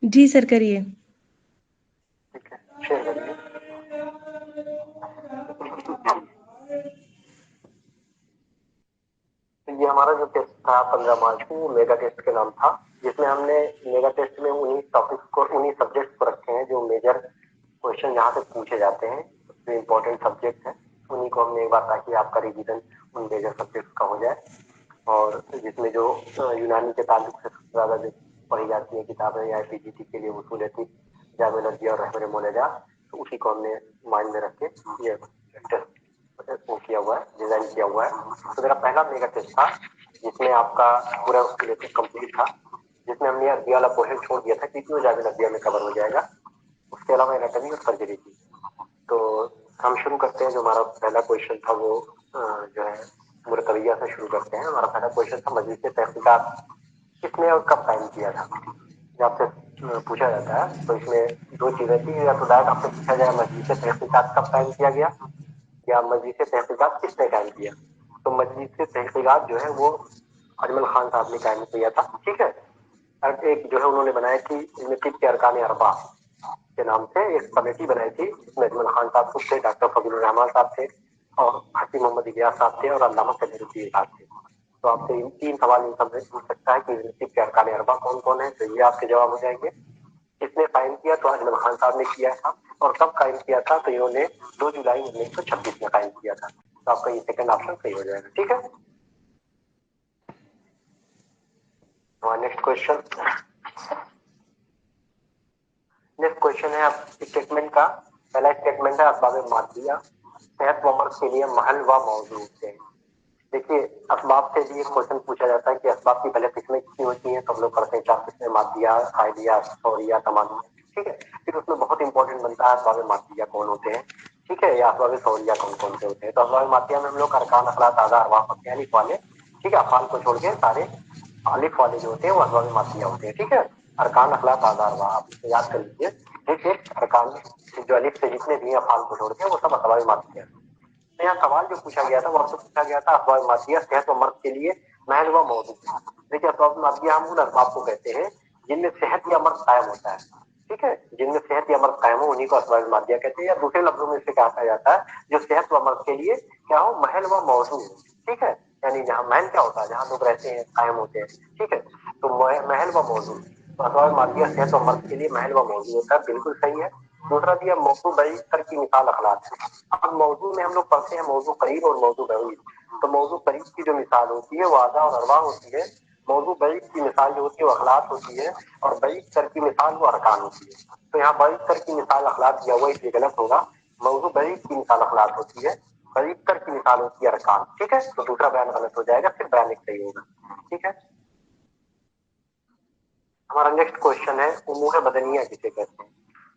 जी sir, करिए। ठीक है, शेयर करिए। तो ये हमारा जो टेस्ट था 15 मार्च को, वो मेगा टेस्ट के नाम था, जिसमें हमने मेगा टेस्ट में उन्हीं टॉपिक्स को, उन्हीं सब्जेक्ट्स को रखे हैं जो मेजर क्वेश्चन यहाँ से पूछे जाते हैं, जो इम्पोर्टेंट सब्जेक्ट है उन्हीं को हमने एक बार, ताकि आपका रिवीजन उन मेजर सब्जेक्ट्स का हो जाए। और जिसमें जो यूनानी के ताल्लुक से सबसे ज्यादा जो पढ़ी जाती है किताबें या पीजीटी के लिए वसूल थी, जामिनर्जी और रहमरे मोलेजा, तो उसी को हमने माइंड में रख के ये टेस्ट वो किया हुआ है, डिजाइन किया हुआ है। तो मेरा पहला मेगा टेस्ट था, जिसमें आपका पूरा सिलेबस कंप्लीट था, जिसमें हमने अरबिया वाला पोर्शन छोड़ दिया था क्योंकि वो जामिन अरबिया में कवर हो जाएगा। उसके अलावा एनाटॉमी और सर्जरी थी। तो हम शुरू करते हैं। जो हमारा पहला क्वेश्चन था वो जो है मुरकबिया से शुरू करते हैं। हमारा पहला क्वेश्चन था मजलिस तहकीकात किसने और कब कायम किया था। जब आपसे पूछा जाता है तो इसमें दो चीजें थी, या तो डायरेक्ट आपसे पूछा जाए मजलिस तहकीकात कब कायम किया गया, या मजलिस तहकीकात किसने कायम किया। तो मजलिस तहकीकात जो है वो अजमल खान साहब ने कायम किया था। ठीक है। अब एक जो है उन्होंने बनाया कि इनमें तिब के अरकान अरबा के नाम से एक कमेटी बनाई थी, जिसमें अजमल खान साहब खुद थे, डॉक्टर फजलुर रहमान साहब थे, और हसी मोहम्मद इलियास साहब थे, और अल्लामा कदरुद्दीन साहब थे। तो आपसे इन तीन सवाल इन सब में पूछ सकता है कि तिब के अरकान अरबा कौन कौन है, तो ये आपके जवाब हो जाएंगे। किसने कायम किया, तो अजमल खान साहब ने किया था। और कब कायम किया था, तो इन्होंने 2 जुलाई 1926 में कायम किया था। तो आपका ये सेकंड ऑप्शन सही हो जाएगा। ठीक है। Next question. नेक्स्ट क्वेश्चन है आप स्टेटमेंट का। पहला स्टेटमेंट है असबाब मादिया सेहत व मर्ज के लिए महल व मौजूद से। देखिए, असबाब से भी एक क्वेश्चन पूछा जाता है कि असबाब की पहले किस्में कितनी होती हैं, तो हम लोग करते हैं 4 किस्में, मादिया, खायदिया, सौरिया, तमानिया। ठीक है। फिर उसमें बहुत इंपॉर्टेंट बनता है असबाब मादिया कौन होते हैं, ठीक है, या असबाब सौरिया कौन कौन से होते हैं। तो असबाब मादिया में हम लोग अरकान, अखलाक, आदा, अरवाह, अलिफ वाले, ठीक है, अफाल को छोड़ के सारे अलिफ वाले जो होते हैं वो असबाब मादिया होते हैं। ठीक है। अरकान, अखलाक, आदा, अरवाह आप इसे याद कर लीजिए। एक एक अरकान जो अलिफ से जितने भी अफाल को छोड़ के वो सब असबाब मादिया। तो यहाँ सवाल जो पूछा गया था वो आपसे पूछा गया था असबाब मादिया सेहत व मर्द के लिए महल व मौजूद। देखिए, असबाब मादिया हम उन असबाब को कहते हैं जिनमें सेहत या मर्द कायम होता है। ठीक है। जिनमें सेहत या मर्द कायम हो उन्हीं को असबाब मादिया कहते हैं, या दूसरे लफ्जों में इसे कहा जाता है जो सेहत व मर्द के लिए क्या हो, महल व मौजूद हो। ठीक है। यानी जहाँ महल क्या होता है, जहाँ लोग रहते हैं, कायम होते हैं। ठीक है। तो महल व मौजूद, तो असबाब मादिया सेहत व मर्द के लिए महल व मौजूद होता है। बिल्कुल सही है। दूसरा दिया मौजू बई कर की मिसाल अखलाक है। अब मौजू में हम लोग पढ़ते हैं मौजू करीब और मौजू बईद। तो मौजू करीब की जो मिसाल होती है वो आदा और अरवा होती है। मौजू बईद की मिसाल जो होती है वो अखलाक होती है। और बईद कर की मिसाल वो अरकान होती है। तो यहाँ बईद कर की मिसाल अखलाक दिया हुआ, इसलिए गलत होगा। मौजू बईद की मिसाल अखलाक होती है, बईद कर की मिसाल होती है अरकान। ठीक है। तो दूसरा बयान गलत हो जाएगा, फिर बयान एक सही होगा। ठीक है। हमारा नेक्स्ट क्वेश्चन है उमूर बदनिया किसे कहते हैं।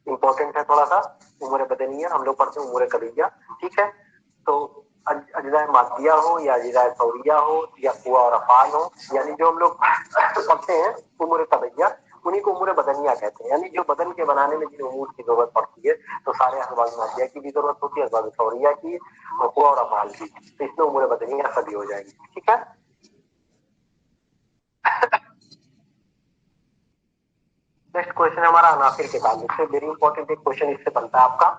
इंपॉर्टेंट है थोड़ा सा। उमूर बदनिया हम लोग पढ़ते हैं उमूर कबिया। ठीक है। तो अज्जाए मादिया हो या अज्जाए सौरिया हो या कुआ और अफाल हो, यानी जो हम लोग पढ़ते हैं उमूर कबिया, उन्हीं को उमूर बदनिया कहते हैं। यानी जो बदन के बनाने में जिन उमूर की जरूरत पड़ती है, तो सारे असबाब मादिया की भी जरूरत होती है, असबाब सौरिया की, और कुआ और अफाल की। तो इसमें उमूर बदनिया सभी हो जाएंगे। ठीक है। नेक्स्ट क्वेश्चन हमारा अनासिर के ताल्लुक से, वेरी इंपॉर्टेंट एक क्वेश्चन इससे बनता है आपका।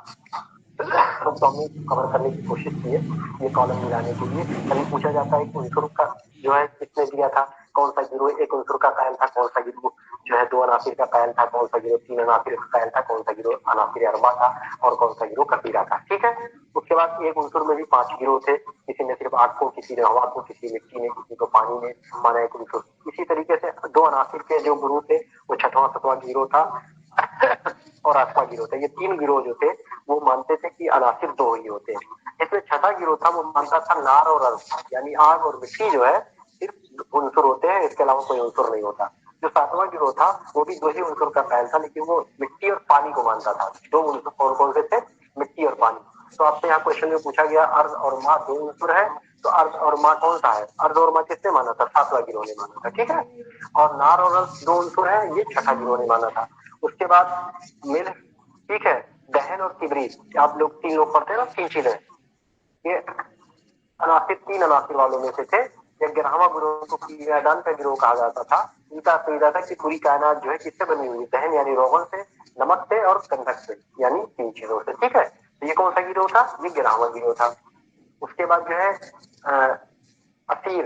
तो हमने कवर करने की कोशिश की है ये कॉलम मिलाने के लिए। कभी पूछा जाता है कि उनसुर का जो है किसने दिया था, कौन सा गिरोह एक उनसुर का कायल था, कौन सा गिरोह जो है 2 अनासिर का कायल था, कौन सा गिरोह 3 अनासिर का कायल था, कौन सा गिरोह अनासिर अरबा था, और कौन सा गिरोह कबीरा था। ठीक है। उसके बाद एक उनसुर में भी 5 गिरोह थे, किसी ने सिर्फ आग को, किसी ने हवा को, किसी मिट्टी ने, किसी को पानी ने माना एक उनसुर। इसी तरीके से 2 अनासिर के जो गुरु थे वो 6वां 7वां गिरोह था और 8वां गिरोह था। ये 3 गिरोह जो थे वो मानते थे कि अनासिर 2 ही होते हैं। इसमें छठा गिरोह था वो मानता था नार और अर्थ, यानी आग और मिट्टी जो है सिर्फ उनसुर होते हैं, इसके अलावा कोई उनसुर नहीं होता। जो 7वां गिरोह था वो भी 2 ही उनसुर का कायल था, लेकिन वो मिट्टी और पानी को मानता था। 2 उनसुर कौन कौन से थे, मिट्टी और पानी। तो आपसे यहाँ क्वेश्चन में पूछा गया अर्ध और माँ 2 उनसुर है, तो अर्ध और माँ कौन सा है। अर्ध और माँ किसने माना था, 7वां गिरोह ने माना था। ठीक है। और नार और अर्थ 2 उनसुर है, ये छठा गिरोह ने माना था। उसके बाद मिल, ठीक है, दहन और किबरीत, आप लोग 3 लोग पढ़ते हैं ना, 3 चीजें, ये अनासिर 3 अनासिर वालों में से थे। या 11वां गिरोह को कीड़ादान का गिरोह कहा जाता था। इनका अकीदा था कि पूरी कायनात जो है किससे बनी हुई है, दहन यानी रोगन से, नमक से और गंधक से, यानी 3 चीजों से। ठीक है, तो ये कौन सा गिरोह था? ये 11वां गिरोह था। उसके बाद जो है असीर।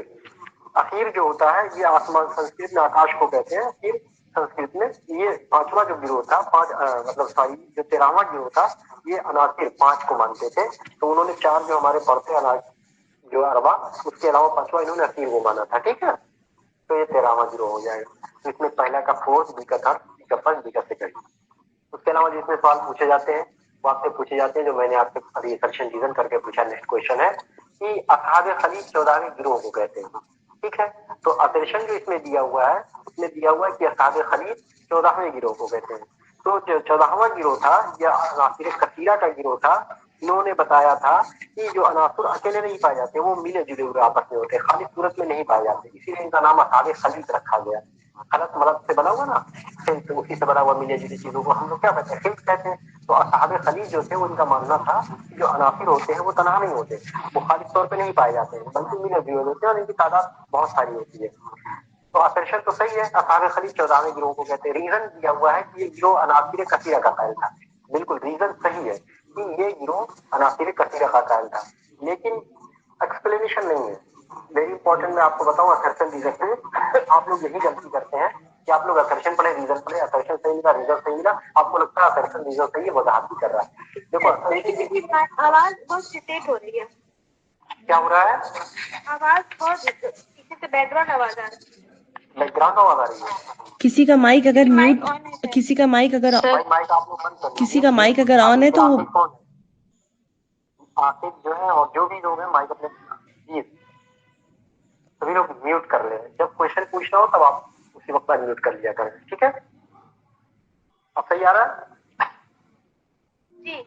असीर जो होता है ये आसमान, संस्कृत में आकाश को कहते हैं असीर संस्कृत में। ये 5वां जो गिरोह था, मतलब सॉरी जो 13वां गिरोह था, ये अनासिर 5 को मानते थे। तो उन्होंने 4 जो हमारे पढ़ते जो अरबा, उसके अलावा 5वां इन्होंने असीर को माना था। ठीक है, तो ये 13वां गिरोह हो जाएगा। तो इसमें पहला का फोर्थ, बी का थर्ड, सी का फर्स्ट, डी का सेकंड। उसके अलावा जिसमें सवाल पूछे जाते हैं वो आपसे पूछे जाते हैं जो मैंने आपसे अभी सेक्शन डिवीजन करके पूछा। नेक्स्ट क्वेश्चन है कि असहाब खलीज 14वें गिरोह को कहते हैं। ठीक है, तो अटेंशन जो इसमें दिया हुआ है उसमें दिया हुआ है कि असहाब खलीज 14वें गिरोह को कहते हैं। तो जो 14वां गिरोह था यह अनासिर कसीरा का गिरोह था। इन्होंने बताया था कि जो अनासुर अकेले नहीं पाए जाते, वो मिले जुले हुए आपस में होते हैं, खाली सूरत में नहीं पाए जाते, इसीलिए इनका नाम असहाब खलीज रखा गया। खलत मलत से बना हुआ ना, खिल्त, उसी से बना हुआ मिले जुली चीजों को हम लोग क्या कहते हैं, खिल्त कहते हैं। तो असहाब खलीज जो थे उनका मानना था कि जो अनासिर होते हैं वो तनहा नहीं होते, वो खालिद तौर पे नहीं पाए जाते हैं, बल्कि मिले जुले होते हैं और इनकी तादाद बहुत सारी होती है। तो असर्शन तो सही है, असहाब खलीज 14वें गिरोह को कहते हैं। रीजन दिया हुआ है कि ये गिरोह अनासिर कसीरा का कायल था। बिल्कुल रीजन सही है कि ये गिरोह अनासिर कसीरा का कायल था, लेकिन एक्सप्लेनेशन नहीं है। वेरी इंपॉर्टेंट, मैं आपको बताऊं असर्शन रीजन से आप लोग यही गलती करते हैं कि आप लोग असर्शन पढ़े रीजन पढ़े, असर्शन सही मिला, रीजन सही मिला, आपको लगता है असर्शन रीजन सही है, वजाहत भी कर रहा है। देखो आवाज बहुत रिटेट हो रही है। क्या हो रहा है? आवाज बहुत पीछे से बैकग्राउंड आवाज आ रही है। बैकग्राउंड आवाज आ रही है? किसी का माइक अगर म्यूट, माइक किसी का माइक अगर आप लोग बंद कर लीजिए। किसी का माइक अगर ऑन है तो वो आसिफ कौन है? आसिफ जो है और जो भी लोग हैं माइक अपने प्लीज सभी लोग म्यूट कर ले। जब क्वेश्चन पूछना हो तब आप उसी वक्त म्यूट कर लिया करें। ठीक है, अब सही आ रहा है? जी।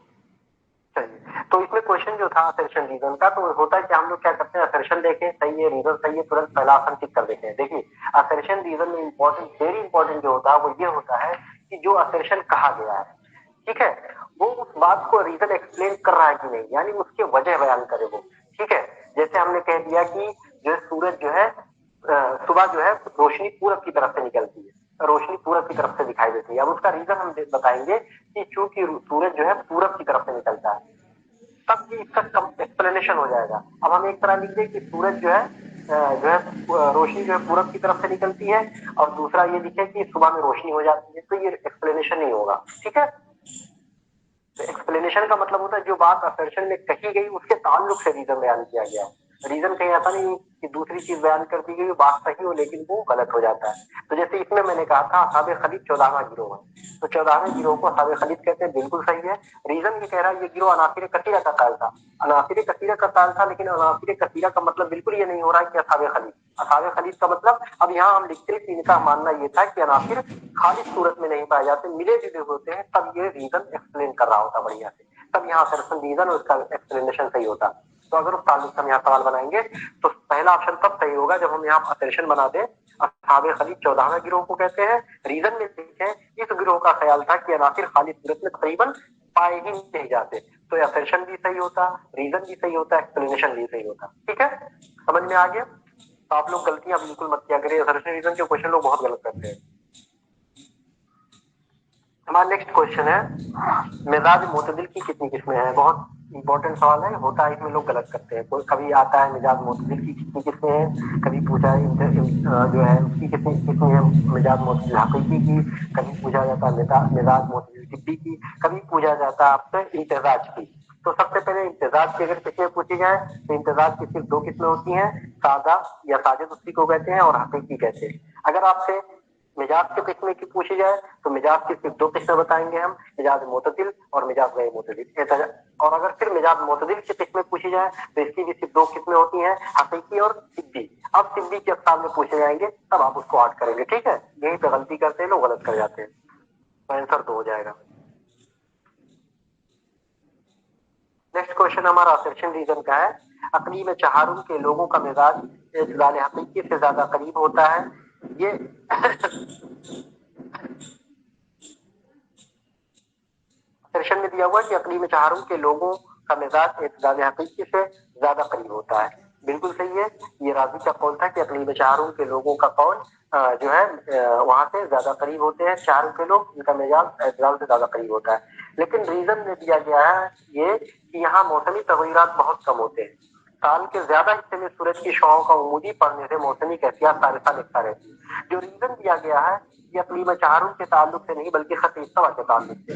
चलिए, तो इसमें क्वेश्चन जो था असर्शन रीजन का, तो होता है कि हम लोग क्या करते हैं, असर्शन देखें सही है, रीजन सही है, तुरंत पहला ऑप्शन टिक कर देते हैं। देखिए असर्शन रीजन में इंपॉर्टेंट, वेरी इंपॉर्टेंट जो होता है वो ये होता है कि जो असर्शन कहा गया है, ठीक है, वो उस बात को रीजन एक्सप्लेन कर रहा है कि नहीं, यानी उसके वजह बयान करे वो। ठीक है, जैसे हमने कह दिया कि जो सूरज जो है सुबह जो है रोशनी पूरब की तरफ से निकलती है, रोशनी पूरब की तरफ से दिखाई देती है। अब उसका रीजन हम बताएंगे कि चूंकि सूरज जो है पूरब की तरफ से निकलता है, तब ये इसका एक्सप्लेनेशन हो जाएगा। अब हम एक तरह लिख दें कि सूरज जो है रोशनी जो है पूरब की तरफ से निकलती है, और दूसरा ये लिखे कि सुबह में रोशनी हो जाती है, तो ये एक्सप्लेनेशन नहीं होगा। ठीक है, तो एक्सप्लेनेशन का मतलब होता है जो बात असर्शन में कही गई उसके ताल्लुक से रीजन बयान किया गया। रीजन कहीं ऐसा नहीं कि दूसरी चीज बयान कर दी गई बात सही हो लेकिन वो गलत हो जाता है। तो जैसे इसमें मैंने कहा था असहाब खलीज 14वां गिरोह है, तो 14वें गिरोह को असहाब खलीज कहते हैं, बिल्कुल सही है। रीजन ये कह रहा है ये गिरोह अनासिर कसीरा का कायल था, अनासिर कसीरा का कायल था, लेकिन अनासिर कसीरा का मतलब बिल्कुल ये नहीं हो रहा है कि असहाब खलीज। असहाब खलीज का मतलब अब यहाँ हम लिखते हैं कि इनका मानना ये था कि अनासिर खालिद सूरत में नहीं पाए जाते, मिले जुले होते हैं, तब ये रीजन एक्सप्लेन कर रहा होता बढ़िया से, तब यहाँ असर्शन रीजन और उसका एक्सप्लेनेशन सही होता। तो अगर उस ताल्लुक से हम यहाँ सवाल बनाएंगे तो पहला ऑप्शन तब सही होगा जब हम यहाँ असर्शन बना दें असहाब खलीज 14वें गिरोह को कहते हैं। रीजन में देखें इस गिरोह का ख्याल था कि अनासिर खालिद सूरत में तकरीबन पाए ही नहीं जाते, तो असर्शन भी सही होता, रीजन भी सही होता, एक्सप्लेनेशन भी सही होता। ठीक है, समझ में आ गया? तो आप लोग गलतियां बिल्कुल मत किया करिए, असर्शन रीजन के क्वेश्चन लोग बहुत गलत करते हैं। हमारा नेक्स्ट क्वेश्चन है मिजाज मोतदिल की कितनी किस्में हैं। बहुत इंपॉर्टेंट सवाल है, होता है इसमें लोग गलत करते हैं। कोई कभी आता है मिजाज मोतदिल की कितनी किस्में हैं, कभी पूछा है जो है उसकी कितनी किस्में हैं, मिजाज मोतदिल हकीकी की, कभी पूछा जाता है मिजाज मोतदिल तिब्बी की, कभी पूछा जाता है आपसे इम्तिजाज की। तो सबसे पहले इम्तिजाज की अगर किस्में पूछी जाए तो इम्तिजाज की सिर्फ 2 किस्में होती हैं, सादा या साजिद उसी को कहते हैं, और हकीकी कहते हैं। अगर आपसे मिजाज के किस्में की पूछी जाए तो मिजाज की सिर्फ 2 किस्में बताएंगे हम, मिजाज मोतदिल और मिजाज गैर मोतदिल। और अगर फिर मिजाज मोतदिल की किस्में पूछी जाए तो इसकी भी सिर्फ 2 किस्में होती हैं, हकीकी और तिब्बी। अब तिब्बी के अक्साम में पूछे जाएंगे तब आप उसको आठ करेंगे। ठीक है, यही पे गलती करते हैं लोग, गलत कर जाते हैं। तो आंसर 2 हो जाएगा। नेक्स्ट क्वेश्चन हमारा असर्शन रीजन का है, अकली में चहारुम के लोगों का मिजाज इत्तिदाल हकीकी से ज्यादा करीब होता है। ये सेक्शन में दिया हुआ है कि अकली में चहारुम के लोगों का मिजाज इत्तिदाल हकीकी से ज्यादा करीब होता है। बिल्कुल सही है। ये राजी का कौल था कि अकलीम चारों के लोगों का कौल जो है वहां से ज्यादा करीब होते हैं, चारों के लोग इनका मिजाज एतदाल से ज्यादा करीब होता है। लेकिन रीजन में दिया गया है ये कि यहाँ मौसमी तगयरात बहुत कम होते हैं। साल के ज्यादा हिस्से में सूरज की शुआओं का उमूदी पड़ने से मौसमी कैफियत सारे साल इकट्ठा रहती है। जो रीजन दिया गया है ये अकलीम चारों के ताल्लुक से नहीं बल्कि खत इस्तवा के ताल्लुक से,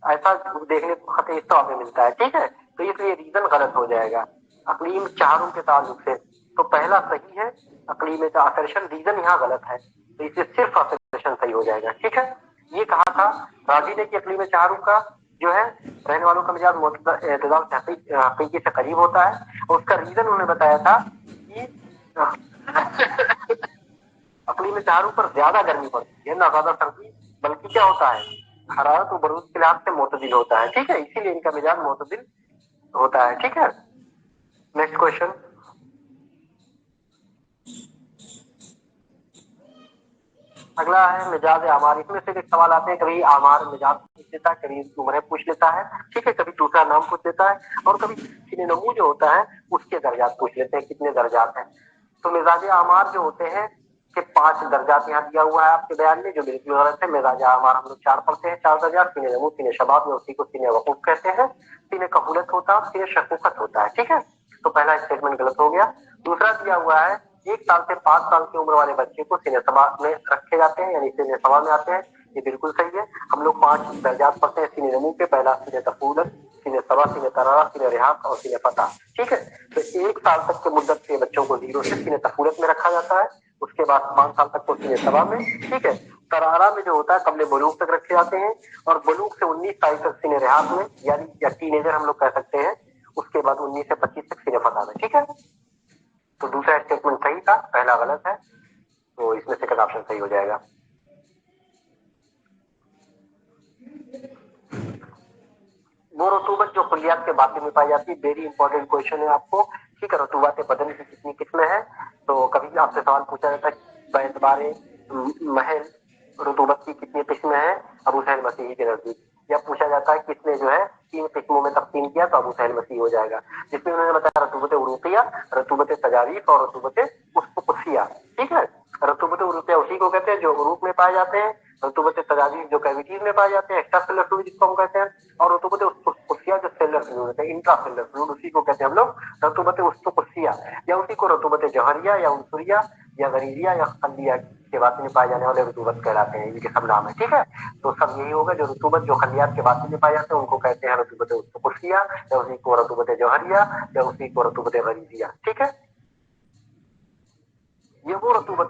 ऐसा देखने को खत इस्तवा में मिलता है। ठीक है, तो इसलिए रीजन गलत हो जाएगा अकलीम चारों के ताल्लुक से। तो पहला सही है, अकलीम आकर्षण, रीजन यहाँ गलत है, तो इससे सिर्फ आकर्षण सही हो जाएगा। ठीक है, ये कहा था राजी ने कि अकलीम चारों का जो है रहने वालों का मिजाज एतदाल से हकीकी से करीब होता है, और उसका रीजन उन्होंने बताया था कि अकलीम चारों पर ज्यादा गर्मी पड़ती है, ना ज्यादा सर्दी, बल्कि क्या होता है हरारत और बरूद के लिहाज से मोतदिल होता है। ठीक है, इसीलिए इनका मिजाज मोतदिल होता है। ठीक है, नेक्स्ट क्वेश्चन। अगला है मिजाज आमार। इसमें से एक सवाल आते हैं, कभी आमार मिजाज पूछ लेता है, कभी उम्र पूछ लेता है। ठीक है, कभी दूसरा नाम पूछ लेता है, और कभी सीने नमू जो होता है उसके दर्जात पूछ लेते हैं, कितने दर्जात हैं। तो मिजाज आमार जो होते हैं कि 5 दर्जात यहाँ दिया हुआ है आपके बयान में, जो बिल्कुल गलत है। मिजाज आमार हम लोग 4 पढ़ते हैं, 4 दर्जात। सीने नमू, सीने शबाब में, उसी को सीने वकूफ कहते हैं। सीने कबूलत होता है, सीने शकुकत होता है। ठीक है, तो पहला स्टेटमेंट गलत हो गया। दूसरा दिया हुआ है 1 साल से 5 साल की उम्र वाले बच्चे को सीने सभा में रखे जाते हैं, यानी सीने सभा में आते हैं। ये बिल्कुल सही है। हम लोग 5 दर्जात पढ़ते हैं सीने नमू के, पहला सीने तफूलत, सीने सभा, सीने तरारा, सीने रिहाक और सीने फतह। ठीक है, तो 1 साल तक के मुद्दत के बच्चों को 0 से सीने तफूलत में रखा जाता है, उसके बाद 5 साल तक को सीने सभा में। ठीक है, तरारा में जो होता है कबले बलूग तक रखे जाते हैं, और बलूग से 19 साल तक सीने रिहाक में, यानी या टीनेजर हम लोग कह सकते हैं। उसके बाद 19 से 25 तक सीने फतह में। ठीक है, तो दूसरा स्टेटमेंट सही था, पहला गलत है, तो इसमें सेकंड ऑप्शन सही हो जाएगा। वो रतूबत जो खुलियात के बातें में पाई जाती है, वेरी इंपॉर्टेंट क्वेश्चन है आपको। ठीक है, रतूबत बदन की कितनी किस्में हैं, तो कभी आपसे सवाल पूछा जाता है बैतबारे महल रतूबत की कितनी किस्में हैं अबू सैल मसीही के नजदीक, या पूछा जाता है किसने जो है 3 किस्मों में तकसीम किया, तो अबू सैल मसीह हो जाएगा। जिसमें उन्होंने बताया रतूबत उरूपिया, रतूबत तजारीफ और रतूबत कुफिया। ठीक है, रतूबत उरूपिया उसी को कहते हैं जो उरूप में पाए जाते हैं, रतूबत तजारीफ जो कैविटीज में पाए जाते हैं, एक्स्ट्रा सेलर फ्लूइड जिसको हम कहते हैं, और रतूबत कुफिया जो सेलर फ्लूइड होता है, इंट्रा सेलर फ्लूइड, उसी को कहते हैं हम लोग रतूबत कुफिया, या उसी को रतूबत जहरिया या उनसुरिया या गरीरिया या खलिया के बातें में पाए जाने वाले रतूबत कहलाते हैं। इनके सब नाम है। ठीक है, तो सब यही होगा, जो रतूबत जो खलियात के बातें में पाए जाते हैं उनको कहते हैं रतूबत कुफिया, या उसी को रतूबत जहरिया, या उसी को रतूबत गरीरिया। ठीक है, ये वो रतूबत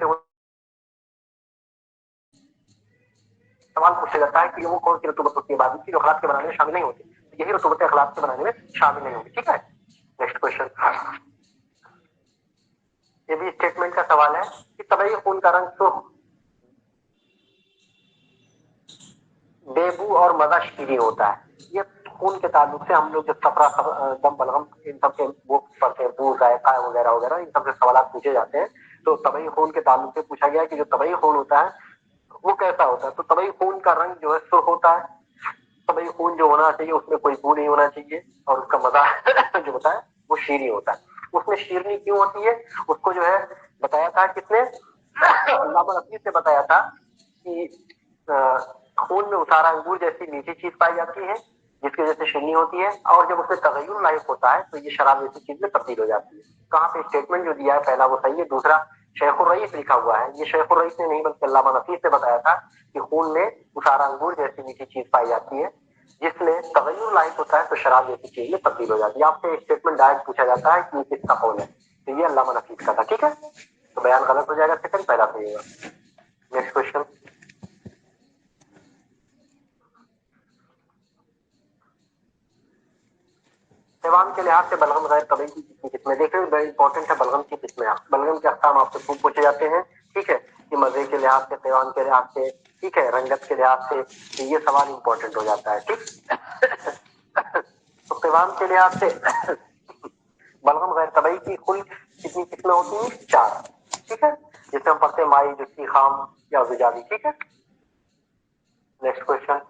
सवाल पूछा जाता है कि वो कौन सी रतूबत होती है बादी की जो अखलाक के बनाने में शामिल नहीं होती, तो यही रतूबत अखलाक के बनाने में शामिल नहीं होगी। ठीक है, नेक्स्ट क्वेश्चन। ये भी स्टेटमेंट का सवाल है कि तबई खून का रंग सुर्ख, बेबू और मजा शीरीन होता है। ये खून के ताल्लुक से हम लोग जो सफरा दम बलगम इन सब के वो पढ़ते हैं, बू जायका वगैरह वगैरह, इन सब से सवाल पूछे जाते हैं। तो तबई खून के ताल्लुक से पूछा गया कि जो तबई खून होता है वो कैसा होता है, तो तबई खून का रंग जो है सुर्ख होता है। तबई खून जो होना चाहिए उसमें कोई बू नहीं होना चाहिए, और उसका मजा जो होता है वो शीरी होता है। उसमें शीरनी क्यों होती है, उसको जो है बताया था किसने, अल्लामा नफी से बताया था कि खून में उतारा अंगूर जैसी मीठी चीज पाई जाती है जिसकी वजह से शीरनी होती है, और जब उसमें तगय्युर लाइफ होता है तो ये शराब जैसी चीज में तब्दील हो जाती है। कहाँ पे स्टेटमेंट जो दिया है पहला वो सही है, दूसरा शेखुर रईस लिखा हुआ है, ये शेखुर रईस ने नहीं बल्कि अल्लामा नफीस ने बताया था कि खून में उतारा अंगूर जैसी मीठी चीज पाई जाती है जिसमें तगय्युर लाइफ होता है तो शराब जैसी चीज में तब्दील हो जाती है। आपसे स्टेटमेंट डायरेक्ट पूछा जाता है कि किसका कौन है, तो ये अल्लामा नफीस का था। ठीक है, तो बयान गलत हो जाएगा, सेकंड पहला सही होगा। Next question. हैवान के लिहाज से बलगम गैर तबई की कितनी किस्में, देखिए बड़ी इंपॉर्टेंट है बलगम की किस्में। बलगम के अक़साम आपसे खूब पूछे जाते हैं। ठीक है, कि मजे के लिहाज से, हैवान के लिहाज से, ठीक है, रंगत के लिहाज से, तो ये सवाल इंपॉर्टेंट हो जाता है। ठीक तो हैवान के लिहाज से बलगम गैर तबई की कुल कितनी किस्में होती हैं, 4। ठीक है, जिसे हम पढ़ते हैं माई, जुस्सी, खाम या जुजावी। ठीक है, नेक्स्ट क्वेश्चन।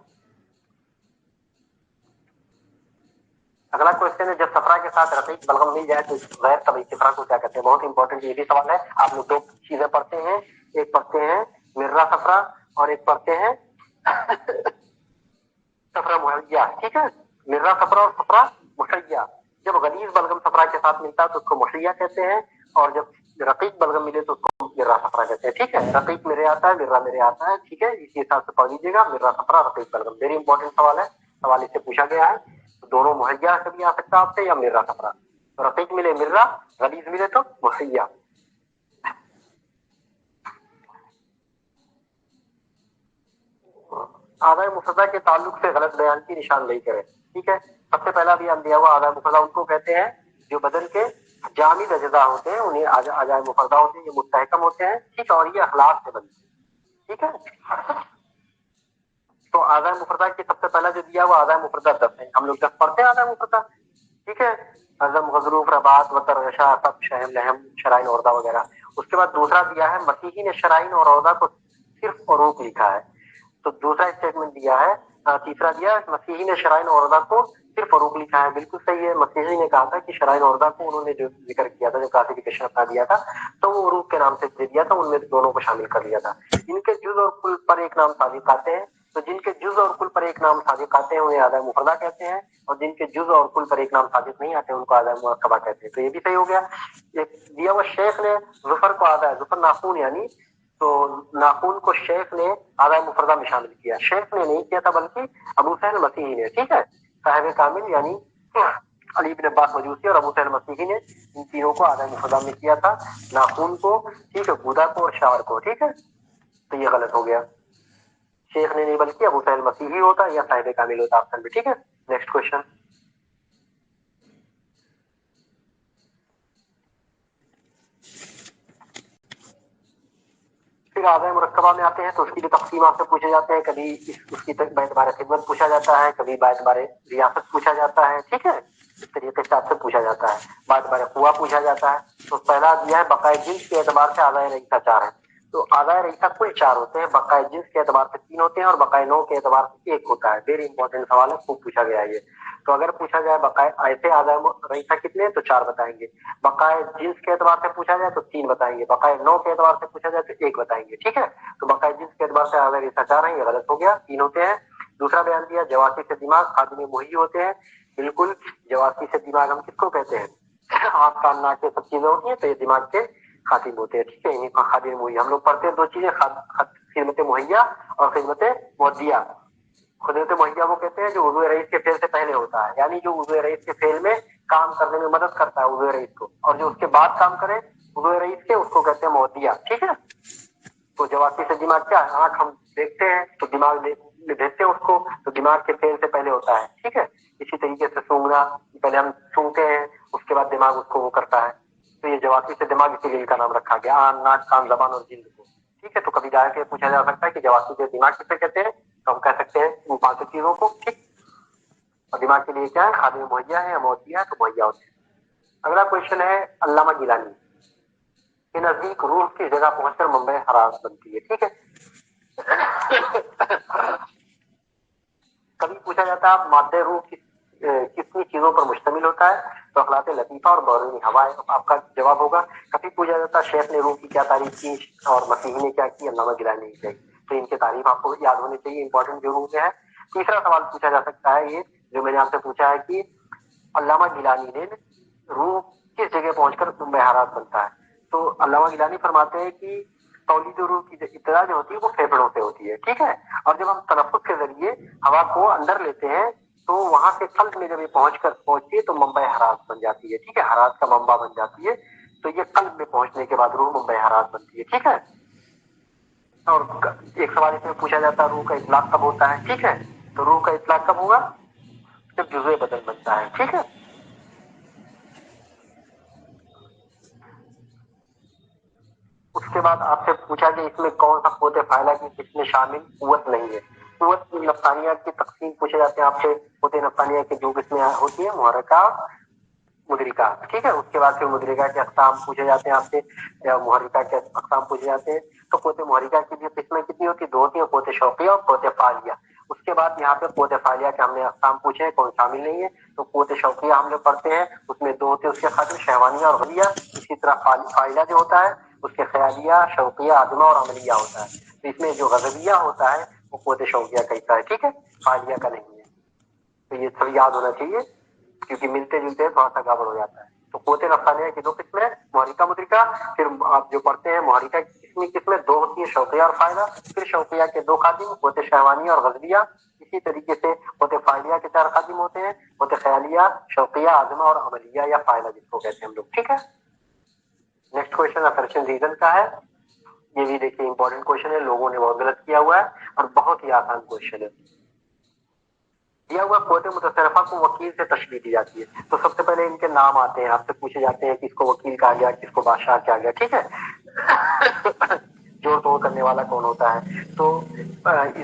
अगला क्वेश्चन है, जब सफरा के साथ रकीक बलगम मिल जाए तो गैर तबई सफरा को क्या कहते हैं? बहुत इंपॉर्टेंट ये भी सवाल है। आप लोग दो चीजें पढ़ते हैं, एक पढ़ते हैं मिर्रा सफरा और एक पढ़ते हैं सफरा मुहैया। ठीक है, मिर्रा सफरा और सफरा मुहैया। जब गलीज बलगम सफरा के साथ मिलता है तो उसको मुहैया कहते हैं, और जब रकीक बलगम मिले तो उसको मिर्रा सफरा कहते हैं। ठीक है, रकीक मेरे आता है, मिर्रा मेरे आता है। ठीक है, इसी हिसाब से पढ़ लीजिएगा, मिर्रा सफरा रकीक बलगम। वेरी इंपॉर्टेंट सवाल है, सवाल इससे पूछा गया है। तो दोनों मुहैया से भी आ सकता है आपसे, या मिर्रा सफरा। तो रकीक मिले मिर्रा, गलीज मिले तो मुहैया। आदाय मुफरदा के ताल्लुक से गलत बयान की निशानदेही करें। ठीक है, सबसे पहला बयान दिया हुआ आदाय मुफरदा उनको कहते हैं जो बदन के जामिद अजजा होते हैं, उन्हें आदाय मुफरदा होते हैं, ये मुस्तहकम होते हैं। ठीक है, और ये अखलाक से बनते हैं। ठीक है, तो आदाय मुफरदा की सबसे पहला जो दिया हुआ आदाय मुफरदा 10 है। हम लोग 10 पढ़ते हैं आदाय मुफरदा। ठीक है, अज़म, गज़रूफ, रबात, वतर, रशा, सब, शहम, लहम, शराइन, औरदा वगैरह। उसके बाद दूसरा दिया है मसीही ने शराइन और औरदा को सिर्फ अरूक लिखा है, तो दूसरा स्टेटमेंट दिया है। तीसरा दिया है मसीही ने शराइन और औरदा को सिर्फ अरूक लिखा है। बिल्कुल सही है, मसीही ने कहा था कि शराइन और औरदा को उन्होंने जो जिक्र किया था, जो क्लासिफिकेशन अपना दिया था, तो वो अरूक के नाम से दे दिया था, उनमें दोनों को शामिल कर लिया था। इनके जुज और कुल पर एक नाम सादिक आते हैं, तो जिनके जुज और कुल पर एक नाम सादिक आते हैं उन्हें आदाय मुफरदा कहते हैं, और जिनके जुज और कुल पर एक नाम सादिक नहीं आते उनको आदाय मुरक्कबा कहते हैं। तो ये भी सही हो गया। एक दिया हुआ शेख ने जुफर को आदाय, जुफर नाखून यानी, तो नाखून को शेख ने आदाय मुफरदा में शामिल किया। शेख ने नहीं किया था बल्कि अबू सैल मसीही ने। ठीक है, साहिब कामिल यानी अली इब्न अब्बास मजूसी और अबू सैल मसीही ने इन तीनों को आदाय मुफरदा में किया था, नाखून को, ठीक है, गुदा को और शार को। ठीक है, तो ये गलत हो गया, शेख ने नहीं बल्कि अबू सैल मसीही होता या साहिब कामिल होता ऑप्शन में। ठीक है, नेक्स्ट क्वेश्चन। फिर आदाय मुरक्कबा में आते हैं तो उसकी भी तकसीम आपसे पूछे जाते हैं। कभी उसकी बारे खिदमत पूछा जाता है, कभी बारे रियासत पूछा जाता है। ठीक है, इस तरीके से आपसे पूछा जाता है। बारे कुआ पूछा जाता है। तो पहला दिया है बकाए जिन्स के एतबार से आदाय रईसा 4 है, तो आदाय रईसा कुल 4 होते हैं, बकाए जिन्स के एतबार से 3 होते हैं और बकाए नौ के एतबार से 1 होता है। वेरी इंपॉर्टेंट सवाल है, खूब पूछा गया है ये। तो अगर पूछा जाए बकाए ऐसे आदाय रईसा कितने, तो 4 बताएंगे। बकाए जिन्स के एतबार से पूछा जाए तो 3 बताएंगे। बकाए नौ के एतबार से पूछा जाए तो 1 बताएंगे। ठीक है, तो बकाए जिन्स के एतबार से आदाय रईसा 4 है, ये गलत हो गया, 3 होते हैं। दूसरा बयान दिया जवासी से दिमाग खादिम मुही होते हैं। बिल्कुल, जवासी से दिमाग हम किसको कहते हैं? आँख कान नाक सब चीजें होती है, तो ये दिमाग के खातिम होते हैं। ठीक है, इन्हीं को खादिम मुही। हम लोग पढ़ते हैं दो चीजें, खिदमत मुहैया और खिदमत मुअद्दिया। खिदमत मुहैया वो कहते हैं जो उज़्व रईस के फेल से पहले होता है, यानी जो उज़्व रईस के फेल में काम करने में मदद करता है उज़्व रईस को, और जो उसके बाद काम करे उज़्व रईस के, उसको कहते हैं मुअद्दिया। ठीक है, तो जवासी से दिमाग क्या है? आंख हम देखते हैं तो दिमाग देखते हैं उसको, तो दिमाग के फेल से पहले होता है। ठीक है, इसी तरीके से सूंघना, पहले हम सूंघते हैं उसके बाद दिमाग उसको वो करता है, तो ये जवासी से दिमाग इसीलिए इनका नाम रखा गया, आन, नाक, कान, जबान और जिल्द को। ठीक है, तो कभी जाके पूछा जा सकता है कि जवासी से दिमाग किसे कहते हैं, तो हम कह सकते हैं उन 5 चीजों को। ठीक, और दिमाग के लिए क्या है? खादिम मुहैया है या मुअद्दिया है, तो मुहैया होते हैं। अगला क्वेश्चन है अल्लामा गिलानी के नजदीक रूह की जगह पहुंचकर मुंबई हरास बनती है। ठीक है, कभी पूछा जाता है मादे रूह कितनी चीजों पर मुश्तमिल होता है, तो अखलाक लतीफा और बैरूनी हवाएं आपका जवाब होगा। कभी पूछा जाता है शेख ने रूह की क्या तारीफ की और मसीही ने क्या की, अल्लामा गिलानी ने क्या की, तो इनके तारीफ आपको याद होनी चाहिए, इंपॉर्टेंट जरूर है। तीसरा सवाल पूछा जा सकता है, ये जो मैंने आपसे पूछा है कि अल्लामा गिलानी ने रूह किस जगह पहुंचकर मुंबई हरास बनता है, तो अल्लामा गिलानी फरमाते हैं कि तौलीद रूह की इब्तिदा जो होती है वो फेफड़ों से होती है। ठीक है, और जब हम तनफ्फुस के जरिए हवा को अंदर लेते हैं तो वहां से कल्ब में जब ये पहुंचती है तो मुंबई हरास बन जाती है। ठीक है, हरास का मंबा बन जाती है, तो ये कल्ब में पहुंचने के बाद रूह मुंबई हरास बनती है। ठीक है, और एक सवाल इसमें पूछा जाता है रूह का इतलाक कब होता है। ठीक है, तो रूह का इतलाक कब होगा? जब जुज़े बदन बनता है। ठीक है, उसके बाद आपसे पूछा कि इसमें कौन सा क़ुव्वत फ़ाइला की जिसमें शामिल क़ुव्वत नहीं है। क़ुव्वत नफ़सानिया की तक़सीम पूछे जाते हैं आपसे, क़ुव्वत नफ़सानिया की जो किस्में होती है, मुहर्रिका, मुदरिका। ठीक है, उसके बाद फिर मुदरिका के अक़साम पूछे जाते हैं आपसे, या मुहर्रिका के अक़साम पूछे जाते हैं। तो क़ुव्वत मुहर्रिका की भी किस्में कितनी होती है? 2 होती है, क़ुव्वत शौक़िया और क़ुव्वत फ़ालिया। उसके बाद यहाँ पे पोते फाइलिया के हमने अक़साम पूछे हैं, कौन शामिल नहीं है। तो पोते शौकिया हम लोग पढ़ते हैं, उसमें दो होते हैं उसके खातिर, शहवानिया और गलिया। इसी तरह फाइला जो होता है उसके ख्यालिया, शौकिया, अदमा और अमलिया होता है। तो इसमें जो गजबिया होता है वो पोते शौकिया का हिस्सा है, ठीक है, फाइलिया का नहीं है। तो ये सब याद होना चाहिए, क्योंकि मिलते जुलते थोड़ा सा गड़बड़ हो जाता है। तो पोते नफसानिया की दो किस्में, मुहरिका मुद्रिका। फिर आप जो पढ़ते हैं मुहरिका की किस्में दो होती है, शौकिया और फायदा। फिर शौकिया के दो खादिम, पोते शहवानिया और गजबिया। इसी तरीके से पोते फाइलिया के 4 खादिम होते हैं, पोते ख्यालिया, शौकिया, आजमा और अमलिया या फायदा जिसको कहते हैं हम लोग, ठीक है। नेक्स्ट क्वेश्चन असर्शन रीजन का है। ये भी देखिए इंपॉर्टेंट क्वेश्चन है, लोगों ने बहुत गलत किया हुआ है और बहुत ही आसान क्वेश्चन है। दिया हुआ पोते मुतसरफा को वकील से तशबीह दी जाती है। तो सबसे पहले इनके नाम आते हैं, आपसे पूछे जाते हैं किसको वकील कहा गया, किसको बादशाह कहा गया, ठीक है। जोड़ तोड़ करने वाला कौन होता है। तो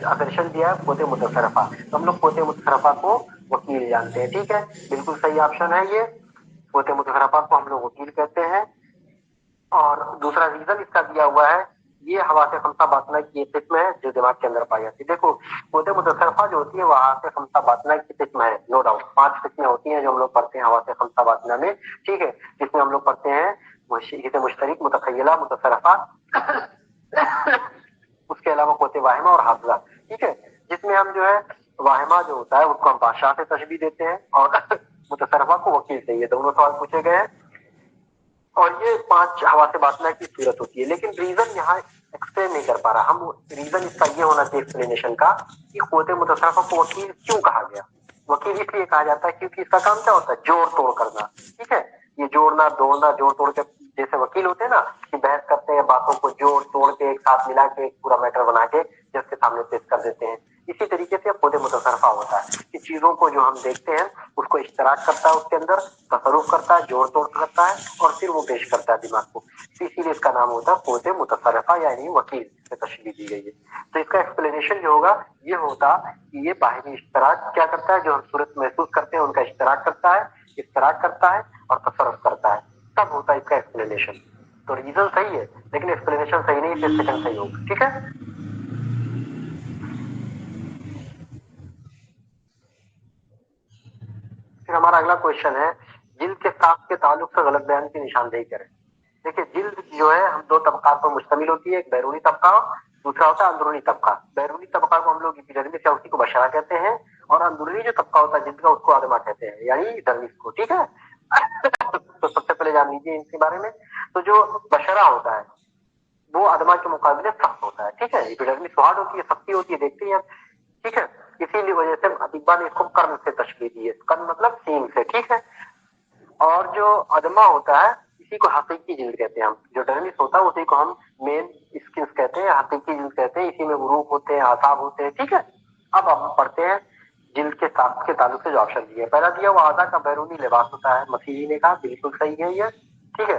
असर्शन दिया है पोते मुतसरफा, तो हम लोग पोते मुतसरफा को वकील जानते हैं, ठीक है, बिल्कुल सही ऑप्शन है ये। पोते मुतसरफा को हम लोग वकील कहते हैं। और दूसरा रीजन इसका दिया हुआ है, ये हवा से खमसा बातना की एक किस्म है जो दिमाग के अंदर पाई जाती है। देखो पोते मुतसरफा जो होती है वहां से खमसा बातना की किस्म है, नो डाउट। 5 किस्में होती हैं जो हम लोग पढ़ते हैं हवा से खमसा बातना में, ठीक है, जिसमें हम लोग पढ़ते हैं मुश्तरिक, मुतखय्यला, मुतसरफा, उसके अलावा पोते वाहिमा और हाफिजा, ठीक है, जिसमें हम जो है वाहिमा जो होता है उसको हम बादशाह से तशबीह देते हैं और मुतसरफा को वकील से। ये दोनों सवाल पूछे गए हैं और ये 5 हवा से बातना की सूरत होती है। लेकिन रीजन यहाँ एक्सप्लेन नहीं कर पा रहा हम। रीजन इसका ये होना चाहिए एक्सप्लेनेशन का कि पोते मुतसरफा को वकील क्यों कहा गया। वकील इसलिए कहा जाता है क्योंकि इसका काम क्या होता है, जोड़ तोड़ करना, ठीक है, ये जोड़ना तोड़ना, जोड़ तोड़ के, जैसे वकील होते हैं ना कि बहस करते हैं, बातों को जोड़ तोड़ के एक साथ मिला के एक पूरा मैटर बना के जज के सामने पेश कर देते हैं। इसी तरीके से पोते मुतसरफा होता है कि चीजों को जो हम देखते हैं उसको इश्तराक करता है, उसके अंदर तसरुफ करता है, जोड़ तोड़ करता है और फिर वो पेश करता है दिमाग को। इसीलिए इसका नाम होता है पोते मुतसरफा यानी वकील से तशबीह दी गई है। तो इसका एक्सप्लेनेशन जो होगा ये होता कि ये बाहरी इश्तराक क्या करता है, जो हम सूरत महसूस करते हैं उनका इश्तराक करता है और तसरुफ करता है, तब होता है इसका एक्सप्लेनेशन। तो रीजन सही है लेकिन एक्सप्लेनेशन सही नहीं, फिर सेकंड सही होगा, ठीक है। फिर हमारा अगला क्वेश्चन है, जिल्द के साफ के ताल्लुक से गलत बयान की निशानदेही करें। देखिए जिल्द जो है हम 2 तबकात पर मुश्तमिल होती है, एक बैरूनी तबका, दूसरा होता है अंदरूनी तबका। बैरूनी तबका को हम लोग एपिडर्मिस या उसी को बशरा कहते हैं और अंदरूनी जो तबका होता है जिल्द का उसको आदमा कहते हैं यानी डर्मिस को, ठीक है। तो सबसे पहले जान लीजिए इनके बारे में। तो जो बशरा होता है वो आदमा के मुकाबले सख्त होता है, ठीक है। एपिडर्मिस हार्ड होती है, सख्ती होती है, देखते हैं, ठीक है। इसीलिए वजह से अतिबा ने इसको कर्म से तशबीह दी है, कर्म मतलब सींग से, ठीक है। और जो अदमा होता है इसी को हकीकी जिल्द कहते हैं हम, जो डर्मिस होता है उसी को हम मेन स्किन्स कहते हैं, हकीकी जिल्द कहते हैं। इसी में उरूक होते हैं, आसाब होते हैं, ठीक है। अब हम पढ़ते हैं जिल्द के साफ के ताल्लुक से जो ऑप्शन दिए। पहला दिया वो आजा का बैरूनी लिबास होता है, मसीही ने कहा, बिल्कुल सही है ये, ठीक है।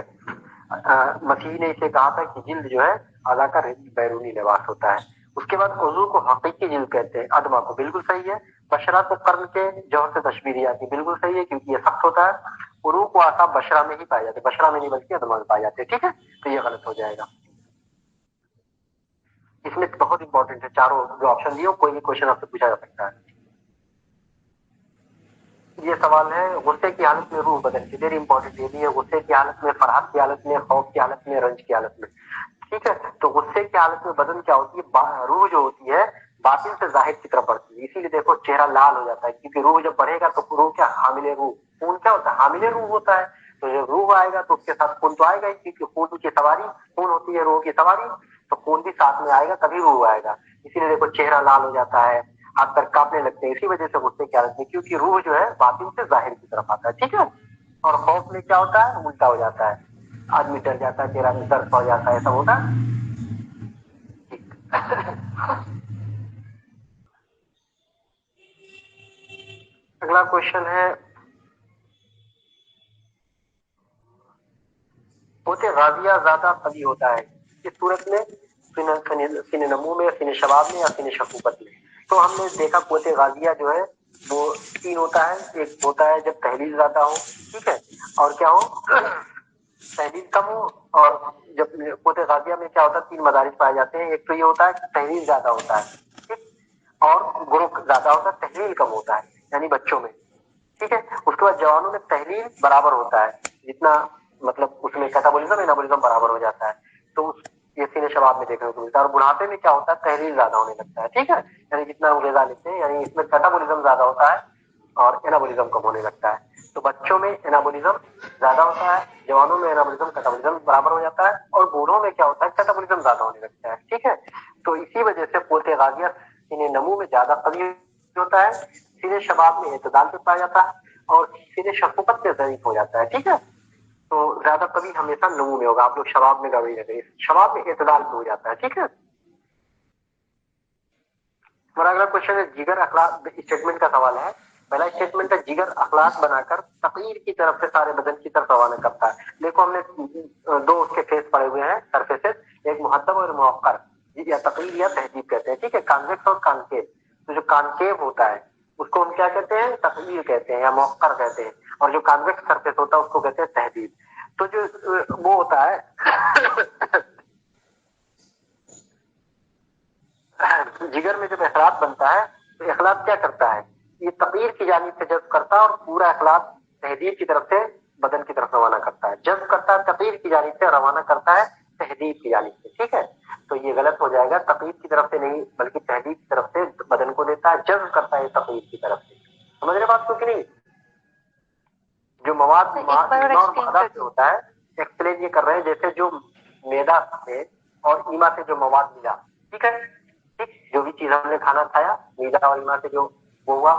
मसीही ने इसे कहा था कि जिल्द जो है आजा का बैरूनी लिबास होता है। उसके बाद उजू को हकीकी जिल्द कहते हैं, अदमा को, बिल्कुल सही है। बशरा को कर्म के जौहर से तशबीह दी जाती है, बिल्कुल सही है क्योंकि ये सख्त होता है। उरूक व आसाब बशरा में ही पाए जाते हैं, बशरा में नहीं बल्कि अदमा में पाए जाते हैं, ठीक है। तो ये गलत हो जाएगा। इसमें बहुत इंपॉर्टेंट है, चारों जो ऑप्शन दिए कोई भी क्वेश्चन आपसे पूछा जा सकता है। ये सवाल है, गुस्से की हालत में रूह बदलती है, वेरी इंपॉर्टेंट ये भी है। गुस्से की हालत में, फरहत की हालत में, खौफ की हालत में, रंज की हालत में, ठीक है। तो गुस्से की हालत में बदन क्या होती है, रूह जो होती है बातिन से जाहिर की तरफ बढ़ती है। इसीलिए देखो चेहरा लाल हो जाता है क्योंकि रूह जब बढ़ेगा तो रूह क्या, हामिले रूह, खून क्या होता है, हामिले रूह होता है। तो जब रूह आएगा तो उसके साथ खून तो आएगा ही, क्योंकि खून की सवारी, खून होती है रूह की सवारी, तो खून भी साथ में आएगा तभी रूह आएगा। इसीलिए देखो चेहरा लाल हो जाता है, हाथ पैर कांपने लगते हैं, इसी वजह से गुस्से की हालत में, क्योंकि रूह जो है बातिन से जाहिर की तरफ आता है, ठीक है। और खौफ में क्या होता है, उल्टा हो जाता है, आदमी डर जाता है, चेहरा में दर्द हो जाता है, ऐसा होता है। अगला क्वेश्चन है, पोते गाजिया ज्यादा कभी होता है इस सूरत में, सीने नमू में, सीने शबाब में या सीने शकूकत में। तो हमने देखा पोते गाजिया जो है वो 3 होता है। एक होता है जब तहलील ज्यादा हो, ठीक है, और क्या हो, तहलील कम हो। और जब पोते गाजिया में क्या होता है, 3 मदारिज पाए जाते हैं। एक तो ये होता है कि तहलील ज्यादा होता है, ठीक, और ग्रोथ ज्यादा होता है, तहलील कम होता है, यानी बच्चों में। ठीक है, उसके बाद जवानों में तहलील बराबर होता है, जितना मतलब उसमें कैटाबॉलिज्म एनाबॉलिज्म बराबर हो जाता है, तो ये सीने शबाब में देखने को मिलता है। और बुढ़ापे में क्या होता है, तहलील ज्यादा होने लगता है। ठीक है, यानी जितना हम ग़िज़ा लेते हैं, यानी इसमें कैटाबॉलिज्म ज्यादा होता है और एनाबॉलिज्म कम होने लगता है। तो बच्चों में एनाबॉलिज्म ज्यादा होता है, जवानों में एनाबॉलिज्म कैटाबॉलिज्म बराबर हो जाता है, और बूढ़ों में क्या होता है, कैटाबॉलिज्म ज्यादा होने लगता है। ठीक है, तो इसी वजह से पोते गाजिया सीने नमू में ज्यादा कवी होता है, सीने शबाब में एतदाल पे पाया जाता है, और सीने शफकत पे ज़ईफ हो जाता है। ठीक है, तो ज्यादा कभी हमेशा नमू में होगा, आप लोग शबाब में गवी रहे, शबाब में एतदाल पे हो जाता है। ठीक है, हमारा अगला क्वेश्चन है जिगर अखलाक स्टेटमेंट का सवाल है। पहला स्टेटमेंट है जिगर अखलाक बनाकर तकदीर की तरफ से सारे बदन की तरफ रवाना करता है। देखो हमने दो उसके फेस पड़े हुए हैं, सरफेसेस, एक मुहद्दब और मुअक्कर, या तकदीर या तहदीब कहते हैं। ठीक है, कॉन्वेक्स और कॉन्केव। तो जो कॉन्केव होता है उसको हम क्या कहते हैं, तकदीर कहते हैं या मुअक्कर कहते हैं, और जो कॉन्वेक्स सरफेस होता है उसको कहते हैं तहदीब। तो जो वो होता है जिगर में जब अखलाक बनता है तो अखलाक क्या करता है, ये तकदीर की जानिब से जज्ब करता है और पूरा अखलाक तहदीर की तरफ से बदन की तरफ रवाना करता है। जज्ब करता है तकदीर की जानिब से, रवाना करता है तहदीर की जानिब से। ठीक है, तो ये गलत हो जाएगा, तकदीर की तरफ से नहीं बल्कि तहदीर की तरफ से बदन को देता है, जज्ब करता है तकदीर की तरफ से। समझ रहे बात को कि नहीं? जो मवाद से होता है, एक्सप्लेन ये कर रहे हैं, जैसे जो मैदा से और ईमा से जो मवाद मिला, ठीक है, ठीक, जो भी चीज हमने खाना खाया, मैदा और ईमा से जो वो हुआ,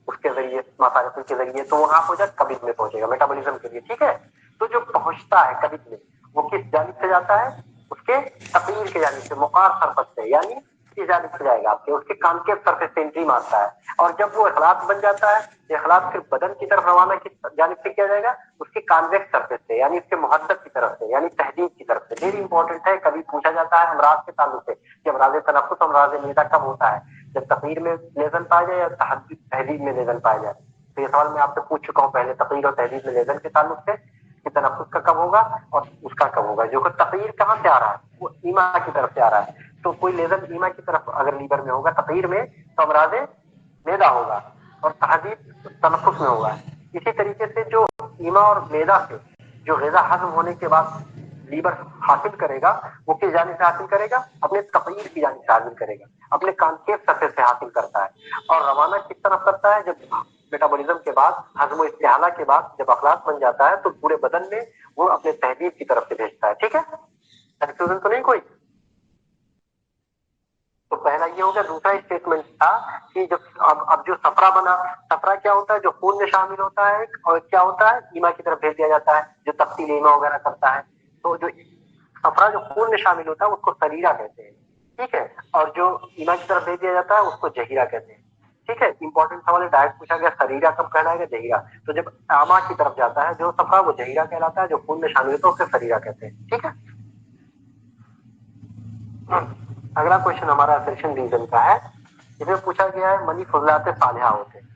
उसके जरिए मसाले के जरिए, तो वो कहाँ पहुंचा, कब्ज में पहुंचेगा मेटाबॉलिज्म के लिए। ठीक है, तो जो पहुंचता है कब्ज में वो किस जानिब से जाता है, उसके तकदीर के जानिब से, मुकार सरफत से, यानी इस जानिब से जाएगा आपके, उसके कॉन्केव सरफेस से एंट्री मारता है। और जब वो अखलाक बन जाता है, ये अखलाक फिर बदन की तरफ रवाना किस जानिब से किया जाएगा, उसके कॉन्वेक्स सरफेस से, यानी इसके मुहद्दब की तरफ से, यानी तहदीब की तरफ से। वेरी इंपॉर्टेंट है, कभी पूछा जाता है अमराज के ताल्लुक से कि अमराज तनफ्फुस अमराज मैदा कब होता है, जब तकदीर में लेजन पाया जाए या तहदीब में लेजन पाया जाए। तो ये सवाल मैं आपसे पूछ चुका हूँ पहले, तकदीर और तहदीब में लेजन के ताल्लुक से कि तनफ्फुस का कब होगा और उसका कब होगा। जो तकदीर कहाँ से आ रहा है, वो ईमा की तरफ से आ रहा है, तो कोई लेजन ईमा की तरफ अगर लीवर में होगा तकदीर में, तो अमराज मैदा होगा, और तहदीब तनफ्फुस में होगा। इसी तरीके से जो ईमा और मैदा से जो ग़िज़ा हजम होने के बाद लीवर हासिल करेगा, वो किस जानिब से हासिल करेगा, अपने तकदीर की जानिब से हासिल करेगा, अपने कॉन्केव सरफेस से हासिल करता है, और रवाना किस तरफ करता है, जब मेटाबॉलिज्म के बाद, हजम इस्तेहाला के बाद जब अखलाक बन जाता है, तो पूरे बदन में वो अपने तहदीब की तरफ से भेजता है। ठीक है, कंफ्यूजन तो नहीं कोई? तो पहला ये हो गया। दूसरा स्टेटमेंट था कि जब अब जो सफरा बना, सफरा क्या होता है, जो खून में शामिल होता है, और क्या होता है, ईमा की तरफ भेज दिया जाता है, जो तफ्सील ईमा वगैरह करता है। तो जो सफरा जो खून में शामिल होता है उसको सरीरा कहते हैं। ठीक है, और जो ईमा की तरफ भेज दिया जाता है उसको जहीरा कहते हैं। ठीक है, इंपॉर्टेंट सवाल है, डायरेक्ट पूछा गया सरीरा कब कहलाएगा, जहीरा। तो जब आमा की तरफ जाता है जो सफरा, वो जहीरा कहलाता है, जो खून में शामिल होता है उसे सरीरा कहते हैं। ठीक है, अगला क्वेश्चन हमारा असर्शन रीजन का है। इसमें पूछा गया है मनी फुजलात सालिहा होते हैं।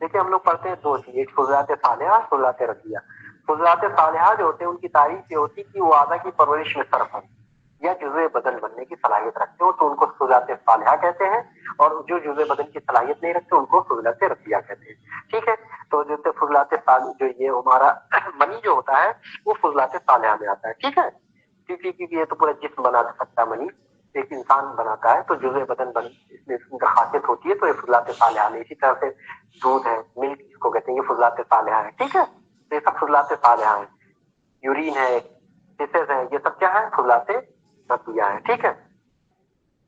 देखिए हम लोग पढ़ते हैं दो चीज, एक फुजलात सालिहा, फुजलात रजिया। फुजलात सालिहा जो होते हैं उनकी तारीफ ये होती है कि वो आदा की परवरिश में सरफ है या जुज़े बदन बनने की सलाहियत रखते हो, तो उनको फुजलात सालिहा कहते हैं, और जो जुज़े बदन की सलाहियत नहीं रखते उनको फुजलात रजिया कहते हैं। ठीक है, तो जो फुजलात जो ये हमारा मनी जो होता है वो फुजलात सालिहा में आता है। ठीक है, क्योंकि ये तो पूरा जिस्म बना सकता है, मनी एक इंसान बनाता है, तो जुज़े बदन बन इसमें इसकी खासियत होती है, तो ये फुजलात सालिहा में। इसी तरह से दूध है, मिल्क जिसको कहते हैं, ये फुजलात सालिहा है। ठीक है, तो ये सब फुजलात सालिहा है। यूरिन है, फिसेस है, ये सब क्या है, फुजलात रजिया है। ठीक है,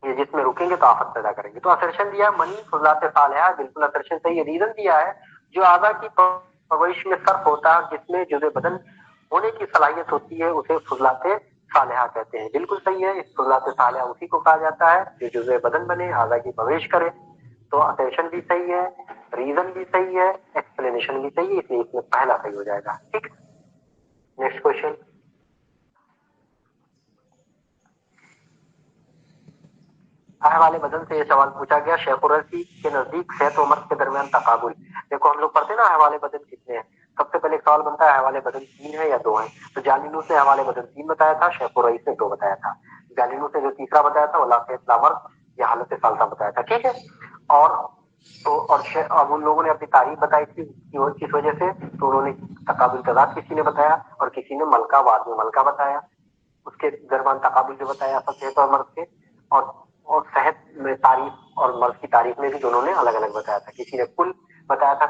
ये जिसमें रुकेंगे तो आफत पैदा करेंगे। तो असर्शन दिया मनी फुजलात सालिहा, बिल्कुल असर्शन सही है। रीजन दिया है जो आदा की परवरिश में सर्फ होता है, जिसमें जुज़े बदन होने की सलाहियत होती है, उसे फुजलात सालिहा कहते हैं। बिल्कुल सही है, इस फुजलात सालिहा उसी को कहा जाता है जो जुज़े बदन बने, आदा की परवरिश करे। तो असर्शन भी सही है, रीजन भी सही है, एक्सप्लेनेशन भी सही है, इसलिए इसमें पहला सही हो जाएगा। ठीक, नेक्स्ट क्वेश्चन। आय वाले बदन से ये सवाल पूछा गया, शेखुरसी के नजदीक सेहत और मर्द के दरमियान तकाबुल। देखो हम लोग पढ़ते हैं ना आय वाले बदन कितने हैं, सबसे पहले एक सवाल बनता है आय वाले बदन 3 है या 2 है। तो जालिनूस ने आय वाले बदन 3 बताया था, शेखुरसी ने 2 बताया था। जालिनूस ने जो तीसरा बताया था वो ला सेहत ला मर्द, ये हालत सालसा बताया था, ठीक है। और तो और उन लोगों ने अपनी तारीफ बताई थी कि वो किस वजह से, तो उन्होंने तकाबुल तजाद किसी ने बताया और किसी ने मलका, बाद में मलका बताया, उसके दरमियान तकाबुल जो बताया सेहत और मर्द के, और सेहत में तारीफ और मर्द की तारीफ में भी दोनों ने अलग अलग बताया था। किसी ने कुल बताया था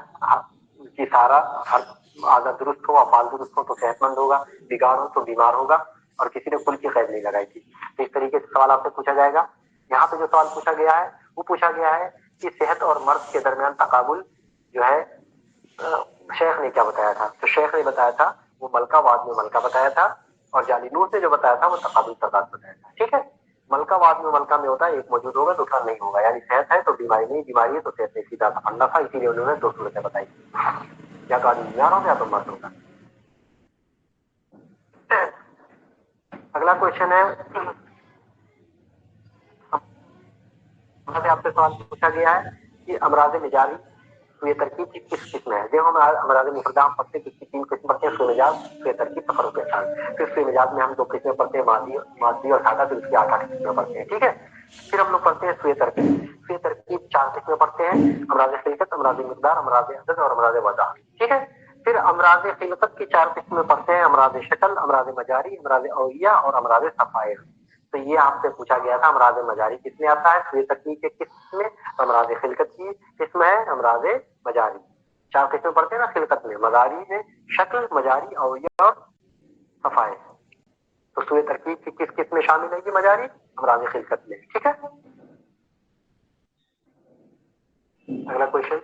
कि सारा हर आजा दुरुस्त हो, अफाल दुरुस्त हो तो सेहतमंद होगा, बिगाड़ हो तो बीमार होगा, और किसी ने कुल की कैद नहीं लगाई थी। तो इस तरीके से सवाल आपसे पूछा जाएगा। यहाँ पे जो सवाल पूछा गया है वो पूछा गया है कि सेहत और मर्द के दरमियान तकाबुल जो है शेख ने क्या बताया था। तो शेख ने बताया था वो मलका, बाद में मलका बताया था, और जालीनूस ने जो बताया था वो तकाबुल तजाद बताया था, ठीक है। मलका बाद में मलका में होता है, एक मौजूद होगा दूसरा नहीं होगा, यानी सेहत है तो बीमारी नहीं, बीमारी है तो सेहत नहीं, सीधा सा फंडा था। इसीलिए उन्होंने दो सूरतें बताई, या तो आदमी बीमार होगा या तो मर्द होगा। अगला क्वेश्चन है, आपसे सवाल पूछा गया है कि अमराज मिजाजी तो ये तरकीब की किस किस्म है। देखो हम अमराज मुफरदा हम पढ़ते हैं, 3 किस्म पढ़ते हैं, सुए मिजाज, सुए तरकीब, तफर्रुक के साथ। फिर सुए मिजाज में हम 2 किस्में पढ़ते हैं, मादी और सादा, फिर उसकी 8 किस्में पढ़ते हैं, ठीक है। फिर हम लोग पढ़ते हैं सुए तरकीब। सुए तरकीब 4 किस्में पढ़ते हैं, अमराज खिलकत, अमराज मिकदार, अमराज अदद और अमराज वज़ा, ठीक है। फिर अमराज खिलकत की 4 किस्में पढ़ते हैं, अमराज शक्ल, अमराज मजारी, अमराज अविया और अमराज सफायर। तो ये आपसे पूछा गया था अमराज मजारी किसमें आता है, सुए तकनीक के किस्म में, अमराज खिलकत की किस्म है अमराज मजारी। 4 किस्में पढ़ते हैं ना खिलकत में, मजारी में शक्ल, मजारी, अविया और सफाए। तो सुए तरकीब की किस किस्म में शामिल है ये मजारी, अमराज खिलकत में, ठीक है। अगला क्वेश्चन,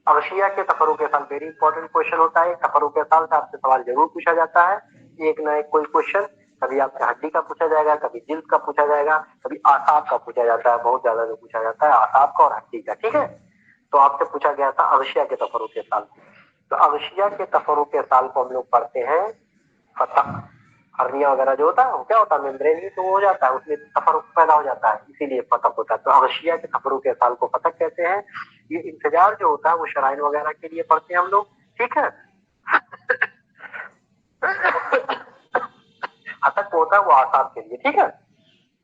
अगशिया के तफरुक के साथ, वेरी इंपॉर्टेंट क्वेश्चन होता है। तफरुक के साथ आपसे सवाल जरूर पूछा जाता है, एक ना एक कोई क्वेश्चन, कभी आपसे हड्डी का पूछा जाएगा, कभी जिल्द का पूछा जाएगा, कभी आसाब का पूछा जाता है, बहुत ज्यादा जो पूछा जाता है आसाब का और हड्डी का, ठीक है। तो आपसे पूछा गया था अगशिया के तफरुक के साल। तो अगशिया के तफरुक के साल को हम लोग पढ़ते हैं फतक। हर्निया वगैरह जो होता है वो क्या होता है, मेम्ब्रेन ही तो हो जाता है, उसमें तफरुक पैदा हो जाता है, इसीलिए फतक होता है। तो अगशिया के तफरुक के साल को फतक कहते हैं। ये इंतजार जो होता है वो शराइन वगैरह के लिए पढ़ते हैं हम लोग, ठीक है। हतक होता है वो आसाब के लिए, ठीक है,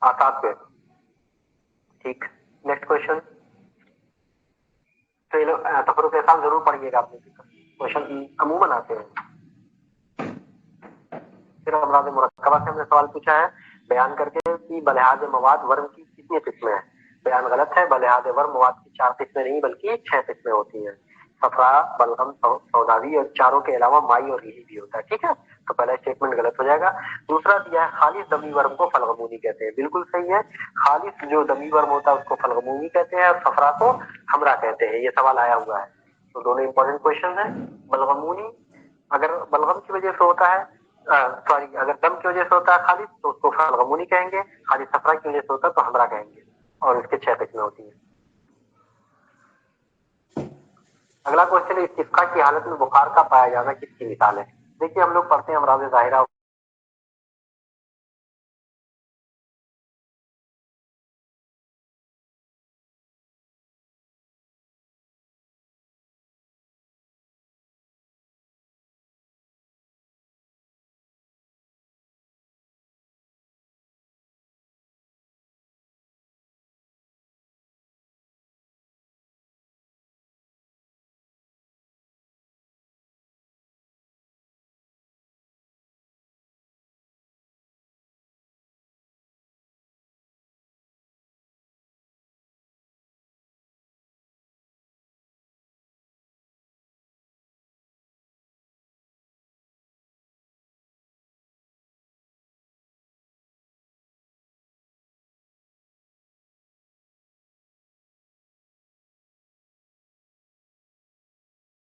आसाब पे, ठीक। नेक्स्ट क्वेश्चन, तो ये लोग तफरुक के साल जरूर पढ़िएगा आपने, क्वेश्चन अमूमन आते हैं। फिर अमराज मुरक्कबा से हमने सवाल पूछा है बयान करके कि बलिहाज मवाद वर्म की कितनी किस्में हैं। बयान गलत है, बलिहाज वर्म मवाद की 4 किस्में नहीं बल्कि 6 किस्में होती हैं, सफरा, बलगम, सौदावी, और चारों के अलावा माई और रिही भी होता है, ठीक है। तो पहला स्टेटमेंट गलत हो जाएगा। दूसरा दिया है खालिस दमी वर्म को फलगमूनी कहते हैं, बिल्कुल सही है। खालिस जो दमी वर्म होता है उसको फलगमूनी कहते हैं, और सफरा को हमरा कहते हैं, ये सवाल आया हुआ है। तो दोनों इंपॉर्टेंट क्वेश्चन है। बलगमूनी अगर बलगम की वजह से होता है, सॉरी अगर दम की वजह से होता है खालिद तो उसको फलगमूनी कहेंगे, खालिद सफरा की वजह से होता है तो हमरा कहेंगे, और इसके 6 किस्में होती हैं। अगला क्वेश्चन है, इस्तिस्का की हालत में बुखार का पाया जाना किसकी मिसाल है। देखिए हम लोग पढ़ते हैं अमराज जाहिरा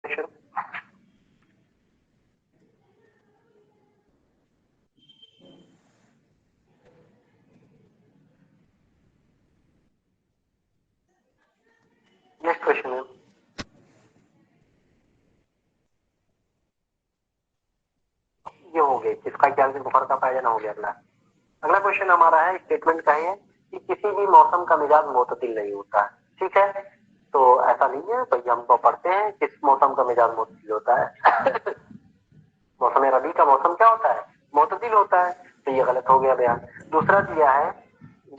क्वेश्चन। नेक्स्ट क्वेश्चन है, ये हो गए किसका ख्याल से बुखार का पाया जाना हो गया। अगला क्वेश्चन हमारा है, स्टेटमेंट का है कि किसी भी मौसम का मिजाज मोतदिल नहीं होता है, ठीक है। तो ऐसा नहीं है भाई, हम तो पढ़ते हैं किस मौसम का मिजाज मोतदिल होता है। मौसम रबी का मौसम क्या होता है, मोतदिल होता है, तो ये गलत हो गया बयान। दूसरा दिया है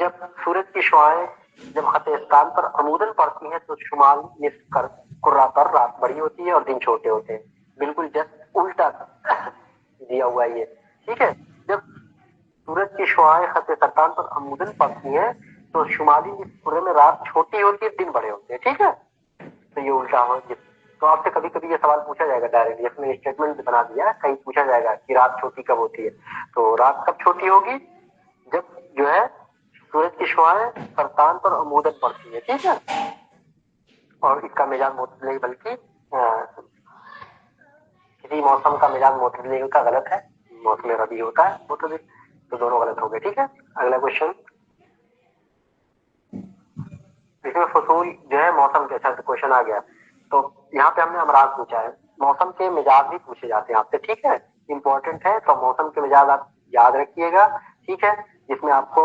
जब सूरज की शुआएं जब खत इस्कान पर अमूदन पड़ती है तो शुमाल निस्फ कर कुर्रा पर रात बड़ी होती है और दिन छोटे होते हैं। बिल्कुल जस्ट उल्टा दिया हुआ ये, ठीक है। जब सूरज की शुआएं खत सरतान पर अमूदन पड़ती हैं तो शुमाली निस्फ कुर्रे में रात छोटी होती है, दिन बड़े होते हैं, ठीक है। तो ये उल्टा हो। तो आपसे कभी कभी ये सवाल पूछा जाएगा डायरेक्टली, इसमें स्टेटमेंट बना दिया, कहीं पूछा जाएगा कि रात छोटी कब होती है। तो रात कब छोटी होगी? जब जो है सूरज की शुआएं सरतान पर अमूदन पड़ती है, ठीक है। और इसका मिजाज मोतदल नहीं बल्कि किसी मौसम का मिजाज मोतदल का गलत है, मौसम रबी होता है मोतदल, तो दोनों गलत हो गए, ठीक है। अगला क्वेश्चन, इसमें फसूल जो है मौसम के, अच्छा क्वेश्चन आ गया। तो यहाँ पे हमने अमराज पूछा है, मौसम के मिजाज भी पूछे जाते हैं आपसे, ठीक है, इंपॉर्टेंट है। तो मौसम के मिजाज आप याद रखिएगा, ठीक है। जिसमें आपको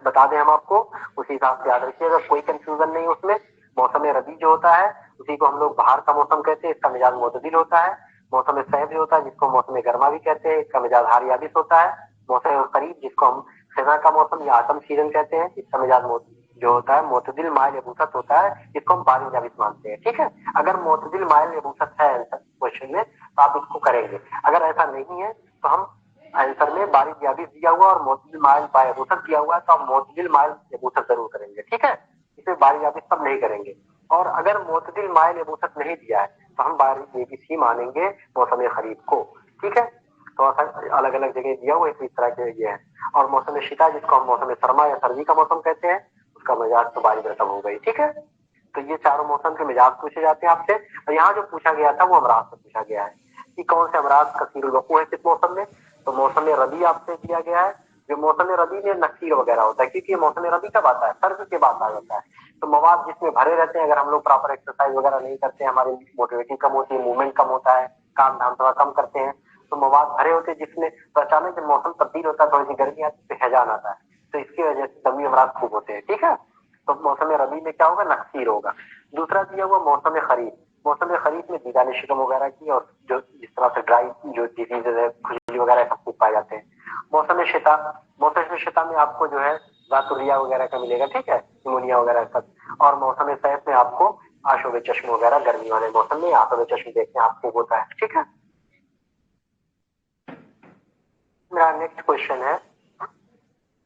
बता दें हम आपको, उसी हिसाब से याद रखिएगा, कोई कंफ्यूजन नहीं उसमें। मौसम रबी जो होता है उसी को हम लोग बाहर का मौसम कहते हैं, इसका मिजाज मोतदिल होता है। मौसम सैफ जो होता है जिसको मौसम गर्मा भी कहते हैं, इसका मिजाज हार याबिस होता है। मौसम करीब जिसको हम खिजा का मौसम या आटम सीजन कहते हैं, इसका मिजाज जो होता है मोतदिल माइल यबूसत होता है, इसको हम बारिश याबिस मानते हैं, ठीक है। अगर मोतदिल माइल यबूसत है आंसर क्वेश्चन में तो आप इसको करेंगे, अगर ऐसा नहीं है तो हम आंसर में बारिश याबिस दिया हुआ और मोतदिल माइल यबूसत दिया हुआ है तो आप मोतदिल माइल यबूसत जरूर करेंगे, ठीक है। इसमें बारिश याबिस सब नहीं करेंगे। और अगर मोतदिल माइल यबूसत नहीं दिया है तो हम बारिश याबिस ही मानेंगे मौसम खरीफ को, ठीक है। तो अलग अलग जगह दिया हुआ इस तरह के ये है। और मौसम शिता जिसको हम मौसम सरमा या सर्दी का मौसम कहते हैं, उसका मिजाज तो बारिश रकम हो गई, ठीक है। तो ये चारों मौसम के मिजाज पूछे जाते हैं आपसे। और यहाँ जो पूछा गया था वो अमराज से पूछा गया है कि कौन से अमराज कसीरुल वकू है किस मौसम में। तो मौसम रबी आपसे दिया गया है, जो मौसम रबी में नकीर वगैरह होता है, क्योंकि ये मौसम रबी कब आता है? सर्द के बाद आ जाता है। तो मवाद जिसमें भरे रहते हैं, अगर हम लोग प्रॉपर एक्सरसाइज वगैरह नहीं करते हैं, हमारी मोटिविटी कम होती है, मूवमेंट कम होता है, काम धाम थोड़ा कम करते हैं, तो मवाद भरे होते हैं जिसमें, तो अचानक जब मौसम तब्दील होता है, थोड़ी सी गर्मी आती है, हैजान आता है, तो इसकी वजह से दमी अमराज खूब होते हैं, ठीक है। तो मौसम रबी में क्या होगा? नक्सीर होगा। दूसरा दिया हुआ मौसम खरीफ, मौसम खरीफ में दीदान शिकम वगैरह की और जो जिस तरह से ड्राई जो डिजीजेज है, खुजली वगैरह सब कुछ पाए जाते हैं। मौसम शिता, मौसम शिता में आपको जो है जातुरिया वगैरह का मिलेगा, ठीक है, निमोनिया वगैरह सब। और मौसम सैफ में आपको आशोब चश्म वगैरह, गर्मी वाले मौसम में आशोब चश्म देखने आपको होता है, ठीक है। मेरा नेक्स्ट क्वेश्चन है,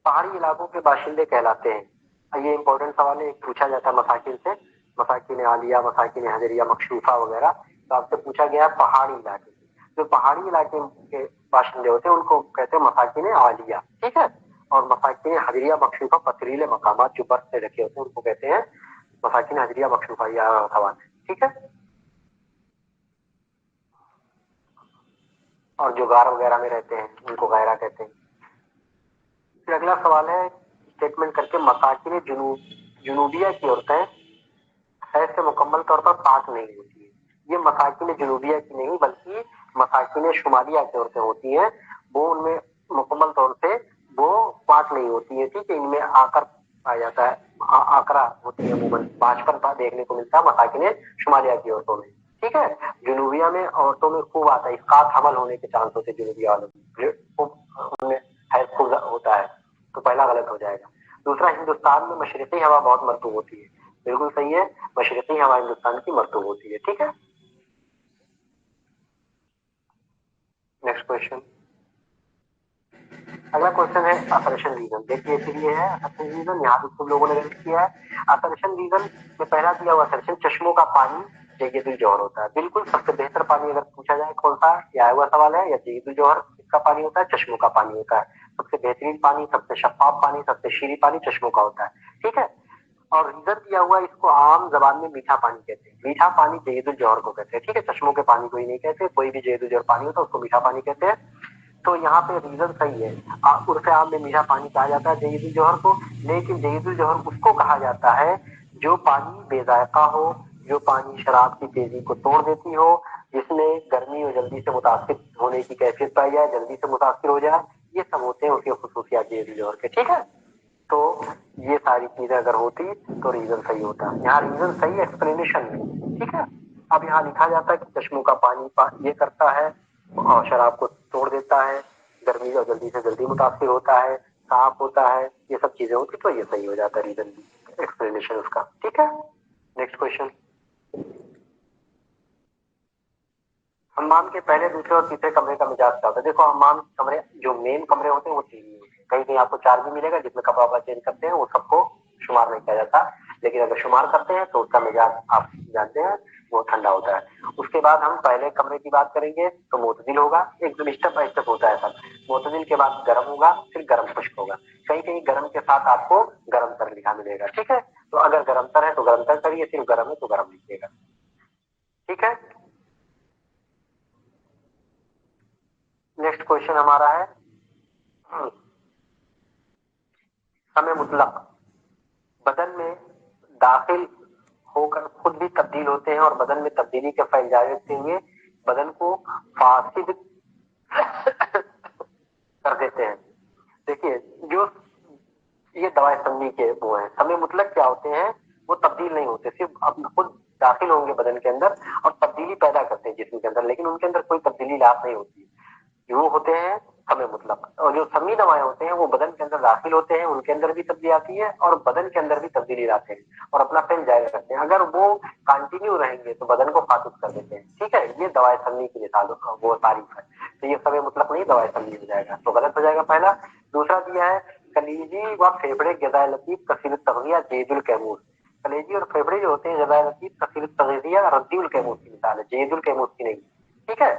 पहाड़ी इलाकों के बाशिंदे कहलाते हैं। ये इंपॉर्टेंट सवाल है, एक पूछा जाता है मसाकिन से, मसाकिन आलिया, मसाकिन हजरिया, मकशूफा वगैरह। तो आपसे पूछा गया पहाड़ी इलाके, जो पहाड़ी इलाके के बाशिंदे होते हैं उनको कहते हैं मसाकिन आलिया, ठीक है। और मसाकिन हजरिया, मकशूफा, पथरीले मकामात जो बर्फ से ढके होते हैं उनको कहते हैं मसाकिन हजरिया, मकशूफा। यह सवाल है, ठीक है। और जो गार वगैरह में रहते हैं उनको गैरा कहते हैं। फिर अगला सवाल है, स्टेटमेंट करके, मसाकिन जुनूबिया की औरतें हैज से मुकम्मल तौर पर पाक नहीं होती है। ये मसाकिन जुनूबिया की नहीं बल्कि मसाकिन शुमालिया की औरतें होती हैं, वो उनमें मुकम्मल तौर से वो पाक नहीं होती है, ठीक है। इनमें आकर पाया जाता है, आकरा होती है, अमूमन बाजपन देखने को मिलता है मसाकिन शुमालिया की औरतों में, ठीक है। जुनूबिया में औरतों में खूब आता है, इसकात हमल होने के चांस होते हैं जुनूबिया वालों में, उनमें हैज खूब होता है, तो पहला गलत हो जाएगा। दूसरा, हिंदुस्तान में मशरिकी हवा बहुत मरतूब होती है, बिल्कुल सही है, मशरिकी हवा हिंदुस्तान की मरतूब होती है, ठीक है। नेक्स्ट क्वेश्चन, अगला क्वेश्चन है असर्शन रीजन। देखिए इसलिए है असर्शन रीजन, यहाँ भी खूब लोगों ने गलत किया है। असर्शन रीजन में पहला दिया हुआ असर्शन चश्मों का पानी जयीदुल जौहर होता है। बिल्कुल सबसे बेहतर पानी अगर पूछा जाए कौन सा, यह आया हुआ सवाल है, या जयीदुल जौहर किसका पानी होता है? चश्मों का पानी होता है। सबसे बेहतरीन पानी, सबसे शफाफ पानी, सबसे शीरी पानी चश्मों का होता है, ठीक है। और रीजन दिया हुआ, इसको आम जबान में मीठा पानी कहते हैं। मीठा पानी जयीदुल जौहर को कहते हैं, ठीक है। चश्मों के पानी को ही नहीं कहते, कोई भी जयीदुल जौहर पानी होता है उसको मीठा पानी कहते हैं। तो यहाँ पे रीजन सही है, उर्फे आम में मीठा पानी कहा जाता है जयीदुल जौहर को। लेकिन जयीदुल जौहर उसको कहा जाता है जो पानी बेजायका हो, जो पानी शराब की तेजी को तोड़ देती हो, जिसमें गर्मी और जल्दी से मुतासिर होने की कैफियत पाई जाए, जल्दी से मुतासिर हो जाए, ये सब होते हैं उसके खुसूसियात जयीदुल जौहर के, ठीक है। तो ये सारी चीजें अगर होती तो रीजन सही होता। यहाँ रीजन सही एक्सप्लेनेशन में, ठीक है। अब यहाँ लिखा जाता है कि चश्मों का पानी ये करता है और शराब को तोड़ देता है, गर्मी और जल्दी से जल्दी मुतासिर होता है, साफ होता है, ये सब चीजें होती तो ये सही हो जाता है रीजन एक्सप्लेनेशन उसका। ठीक है, नेक्स्ट क्वेश्चन। हमाम के पहले, दूसरे और तीसरे कमरे का मिजाज क्या होता है? देखो हमाम कमरे जो मेन कमरे होते हैं वो 3 ही होते हैं, कहीं कहीं आपको 4 भी मिलेगा जिसमें कपड़ा वपड़ा चेंज करते हैं, वो सबको शुमार नहीं किया जाता, लेकिन अगर शुमार करते हैं तो उसका मिजाज आप जानते हैं वो ठंडा होता है। उसके बाद हम पहले कमरे की बात करेंगे तो मोतदिल होगा, एकदम स्टेप बाय स्टेप होता है सब। मोतदिल के बाद गर्म होगा, फिर गर्म खुश्क होगा, कहीं कहीं गर्म के साथ आपको गर्म तर लिखा मिलेगा। ठीक है, तो अगर गर्म तर है तो गर्म तर करिए, सिर्फ गर्म है तो गर्म लिखिएगा। ठीक है, नेक्स्ट क्वेश्चन हमारा है समय मुतलक। बदन में दाखिल होकर खुद भी तब्दील होते हैं और बदन में तब्दीली के फैल जाते हुए बदन को फासिद कर देते हैं। देखिए जो ये दवाई समझी के वो है, समय मुतलक क्या होते हैं? वो तब्दील नहीं होते, सिर्फ अपना खुद दाखिल होंगे बदन के अंदर और तब्दीली पैदा करते हैं जिस्म के अंदर, लेकिन उनके अंदर कोई तब्दीली लाभ नहीं होती। वो होते हैं समय मुतलक। और जो समी दवाएं होते हैं वो बदन के अंदर दाखिल होते हैं, उनके अंदर भी तब्दीली आती है और बदन के अंदर भी तब्दीली लाते हैं और अपना फैल जारी रखते हैं। अगर वो कंटिन्यू रहेंगे तो बदन को फासिद कर देते हैं। ठीक है, ये दवाई समी की मिसाल वो तारीफ है, तो ये समय मुतलक नहीं दवाई समी हो जाएगा, तो गलत हो जाएगा पहला। दूसरा दिया है कलीजी व फेफड़े ग़िज़ाए लतीफ कसीर तग़ज़िया जेदुल कैमूस। कलेजी और फेफड़े जो होते हैं ग़िज़ाए लतीफ कसीर तग़ज़िया रद्दुल कैमूस की मिसाल है, जेदुल कैमूस की नहीं। ठीक है,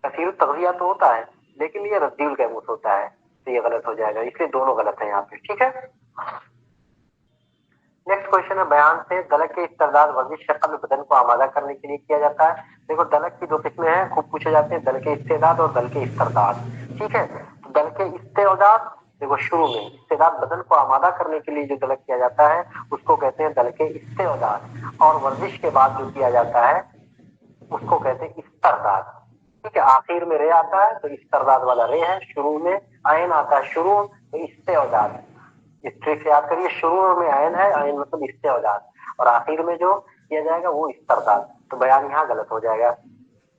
कसीर तग़ज़िया तो होता है लेकिन ये रद्दुल कैमूस होता है, तो ये गलत हो जाएगा, इसलिए दोनों गलत है यहाँ पे। ठीक है, नेक्स्ट क्वेश्चन है बयान से दलक के इस्तेदाद वर्जिश के कब्ल बदन को आमादा करने के लिए किया जाता है। देखो दलक की 2 किस्में हैं, खूब पूछे जाते हैं, दल के इस्तेदाद और दल के इस्तेदाद। ठीक है, तो दल के इस्तेदाद देखो शुरू में इस्तेदाद बदन को आमादा करने के लिए जो दलक किया जाता है उसको कहते हैं दल के इस्तेदाद, और वर्जिश के बाद जो किया जाता है उसको कहते हैं इस्तरदाद। ठीक है, आखिर में रे आता है तो इस्तरदाद वाला रे है, शुरू में आयन आता है शुरू तो इस्तेदाद। इस ट्रिक से याद करिए, शुरू में आयन है, आयन मतलब इस्तेदाद, और आखिर में जो किया जाएगा वो इस्तरदाद, तो बयान यहाँ गलत हो जाएगा।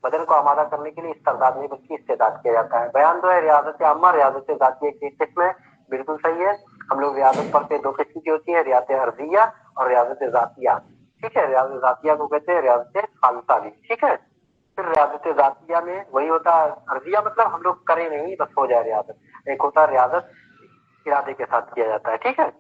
बदन को आमादा करने के लिए इस्तरदाद नहीं बल्कि इस्तेदाद किया जाता है। बयान तो है रियाजत आम्मा, रियाजत ज़ातिया की एक किस्म है, बिल्कुल सही है। हम लोग रियाजत पढ़ते 2 किस्म की होती है, रियाजत अर्जिया और रियाजत ज़ातिया। ठीक है, रियाजत ज़ातिया को कहते हैं रियाजत खालिसा भी। ठीक है, फिर रियाजत ज़ातिया में वही होता है, अर्जिया मतलब हम लोग करें नहीं बस हो जाए रियाजत, एक होता है रियाजत इरादे के साथ किया जाता है। ठीक है,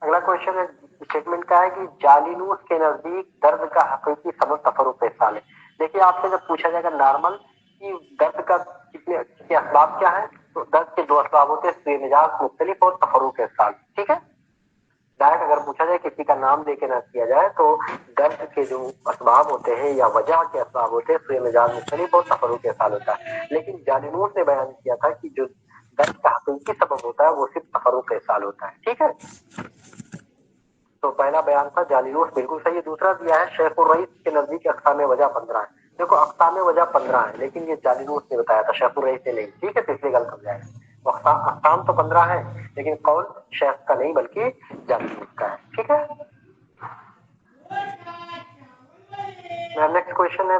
अगला क्वेश्चन है स्टेटमेंट का है कि जालिनूस के नजदीक दर्द का हकीकी सबब तफरुक साल है। देखिए आपसे जब पूछा जाएगा नॉर्मल कि दर्द का कितने असबाब क्या है, तो दर्द के 2 असबाब होते हैं, सुए-मिजाज मुख्तलिफ और तफरुक साल। ठीक है, डायरेक्ट अगर पूछा जाए किसी का नाम देके ना किया जाए तो दर्द के जो असबाब होते हैं या वजह के असबाब होते हैं सुए-मिजाज मुख्तलिफ और तफरुक साल होता है, लेकिन जालिनूस ने बयान किया था कि जो दर्द का हकीकी सबब होता है वो सिर्फ तफरुक साल होता है। ठीक है, तो पहला बयान था जालिनूस, बिल्कुल सही है। दूसरा दिया है शेखुर रईस के नजदीक अक़साम वजह 15 है। देखो अक़साम वजह 15 है लेकिन ये जालिनूस ने बताया था, शेखुर रईस ने नहीं। ठीक है, तो इसलिए गलत हो जाएगा। अक़साम तो 15 है लेकिन कौल शेख का नहीं बल्कि जालिनूस का है। ठीक है, नेक्स्ट क्वेश्चन है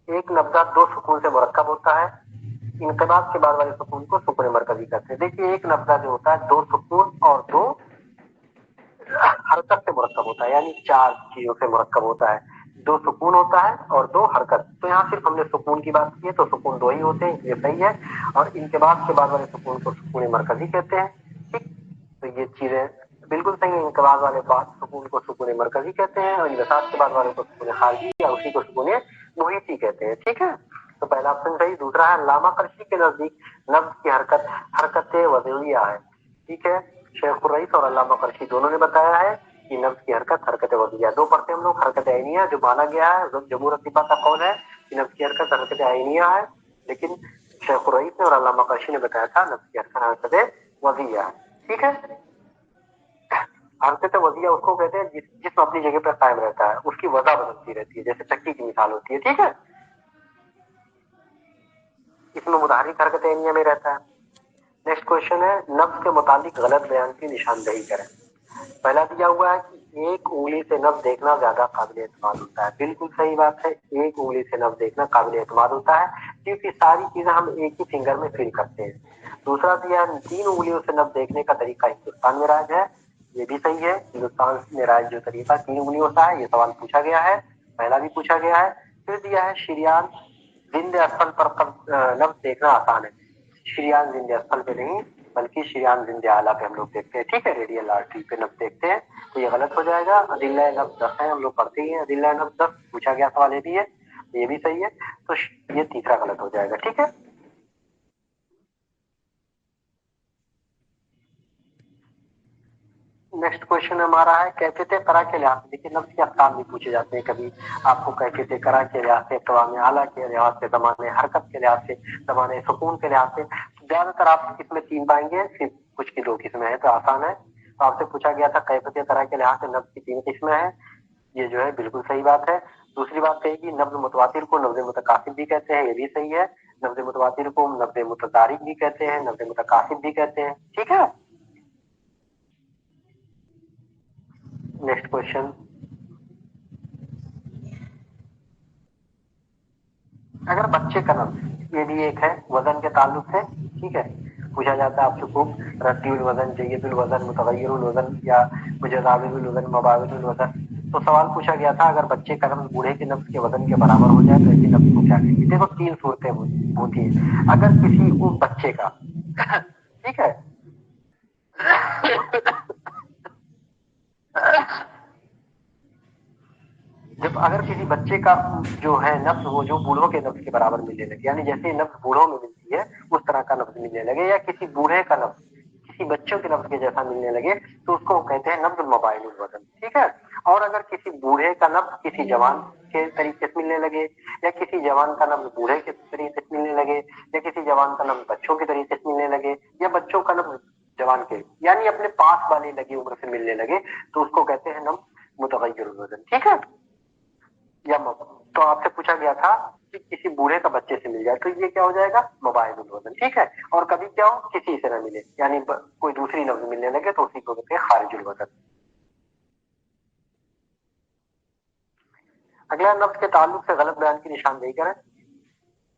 एक नब्जा 2 सुकून से मुरक्कब होता है, इनकलाब के बाद वाले सुकून को सुकून मरकजी कहते हैं। देखिए एक नब्जा जो होता है 2 सुकून और 2 हरकत से मुरक्कब होता है, यानी 4 चीजों से मुरक्कब होता है। 2 सुकून होता है और 2 हरकत, तो यहाँ सिर्फ हमने सुकून की बात की है तो सुकून 2 ही होते हैं, ये सही है। और इनकलाब के बाद वाले सुकून को सुकून मरकजी कहते हैं। ठीक, तो ये चीजें बिल्कुल सही है, इनकलाब वाले बाद सुकून को सुकून मरकजी कहते हैं और इनकलाब के बाद वाले को सुकून खारजी या उसी को सुकून मुहीती कहते हैं। ठीक है, तो पहला ऑप्शन सही। दूसरा है अल्लामा करशी के नजदीक नब्ज की हरकत वज़िया है। ठीक है, शेख रईस और अल्लामा करशी दोनों ने बताया है कि नब्ज की हरकत वज़िया। 2 पढ़ते हम लोग, हरकत ऐनिया जो माना गया है, जमहूर अतीबा का कौल है कि नब्ज की हरकत ऐनिया है, लेकिन शेख रईस ने और अल्लामा करशी ने बताया था नब्ज की हरकत वज़िया। ठीक है, हरकत वज़िया उसको कहते हैं जिसम अपनी जगह पर कायम रहता है, उसकी वजह बदलती रहती है, जैसे चक्की की मिसाल होती है। ठीक है, इसमें मुताहरिक हरकत ऐनिया में रहता है। नेक्स्ट क्वेश्चन है नब्ज के मुतालिक गलत बयान की निशानदेही करें। पहला दिया हुआ है कि एक उंगली से नब्ज देखना ज्यादा काबिल एतमाद होता है। बिल्कुल सही बात है, एक उंगली से नब्ज देखना काबिल एतमाद होता है क्योंकि सारी चीजें हम एक ही फिंगर में फील करते हैं। दूसरा दिया है 3 उंगलियों से नब्ज देखने का तरीका हिंदुस्तान में राज है। ये भी सही है, हिंदुस्तान में राज जो तरीका 3 उंगलियों का है, ये सवाल पूछा गया है, पहला भी पूछा गया है। फिर दिया है शरियान विंध्य स्थल पर नब्ज देखना आसान है। शरियान विंध्य स्थल पे नहीं बल्कि शरियान विंध्य आला पे हम लोग देखते हैं, ठीक है, रेडियल आर्टरी पे नब्ज देखते हैं, तो ये गलत हो जाएगा। अदिल्ला नब्ज 10 है, हम लोग पढ़ते ही हैं अदिल्ला नब्ज 10, पूछा गया सवाल ये भी है, ये भी सही है, तो ये तीसरा गलत हो जाएगा, ठीक है। नेक्स्ट क्वेश्चन हमारा है कैफियत करा के लिहाज से, देखिए नफ्स के अहकाम भी पूछे जाते हैं कभी आपको, कैफियत करा के लिहाज से, कवाम आला के लिहाज से, ज़माने हरकत के लिहाज से, ज़माने सुकून के लिहाज से, ज्यादातर आप किसमें 3 पाएंगे, सिर्फ कुछ की 2 किस्में हैं, तो आसान है। तो आपसे पूछा गया था कैफियत करा के लिहाज से नफ्स की 3 किस्में हैं, ये जो है बिल्कुल सही बात है। दूसरी बात कहेगी नब्ज मुतवातिर को नब्ज मुतकासिब भी कहते हैं, ये भी सही है। नब्ज मुतवातिर को नब्ज मुतदारिक भी कहते हैं, नब्ज मुतकासिब भी कहते हैं, ठीक है। नेक्स्ट क्वेश्चन, अगर बच्चे का नफ्स, ये भी एक है वजन के ताल्लुक से, ठीक है, पूछा जाता है आपसे खूब, रद्दीउल वजन, जय्यदुल वजन, मुतगय्यिरुल वजन या मुजदाविलुल वजन, मबाविलुल वजन। तो सवाल पूछा गया था अगर बच्चे का नफ्स बूढ़े के नफ्स के वजन के बराबर हो जाए तो ऐसी नफ्स को क्या कहेंगे। देखो 3 सूरतें होती है। अगर किसी उस बच्चे का ठीक है जब अगर किसी बच्चे का जो है नफ्स वो जो बूढ़ों के नफ्स के बराबर मिलने लगे, यानी जैसे नफ्स बूढ़ों में मिलती है उस तरह का नफ्स मिलने लगे, या किसी बूढ़े का नफ्स किसी बच्चों के नफ्स के जैसा मिलने लगे, तो उसको कहते हैं नफ्स मबाइनुल वजन, ठीक है। और अगर किसी बूढ़े का नफ्स किसी जवान के तरीके से मिलने लगे, या किसी जवान का नफ्स बूढ़े के तरीके से मिलने लगे, या किसी जवान का नफ्स बच्चों के तरीके से मिलने लगे, या बच्चों का नफ्स जवान के यानी अपने पास वाले लगी उम्र से मिलने लगे, तो उसको कहते हैं नफ्स मुतगय्यिरुल वजन, ठीक है। या तो आपसे पूछा गया था कि किसी बूढ़े का बच्चे से मिल जाए तो ये क्या हो जाएगा, मोबाइल वजन, ठीक है। और कभी क्या हो किसी से न मिले, यानी कोई दूसरी नफ्स मिलने लगे तो उसी को कहते हैं खारिजुल वजन। अगला नफ्स के ताल्लुक से गलत बयान की निशानदेही करें।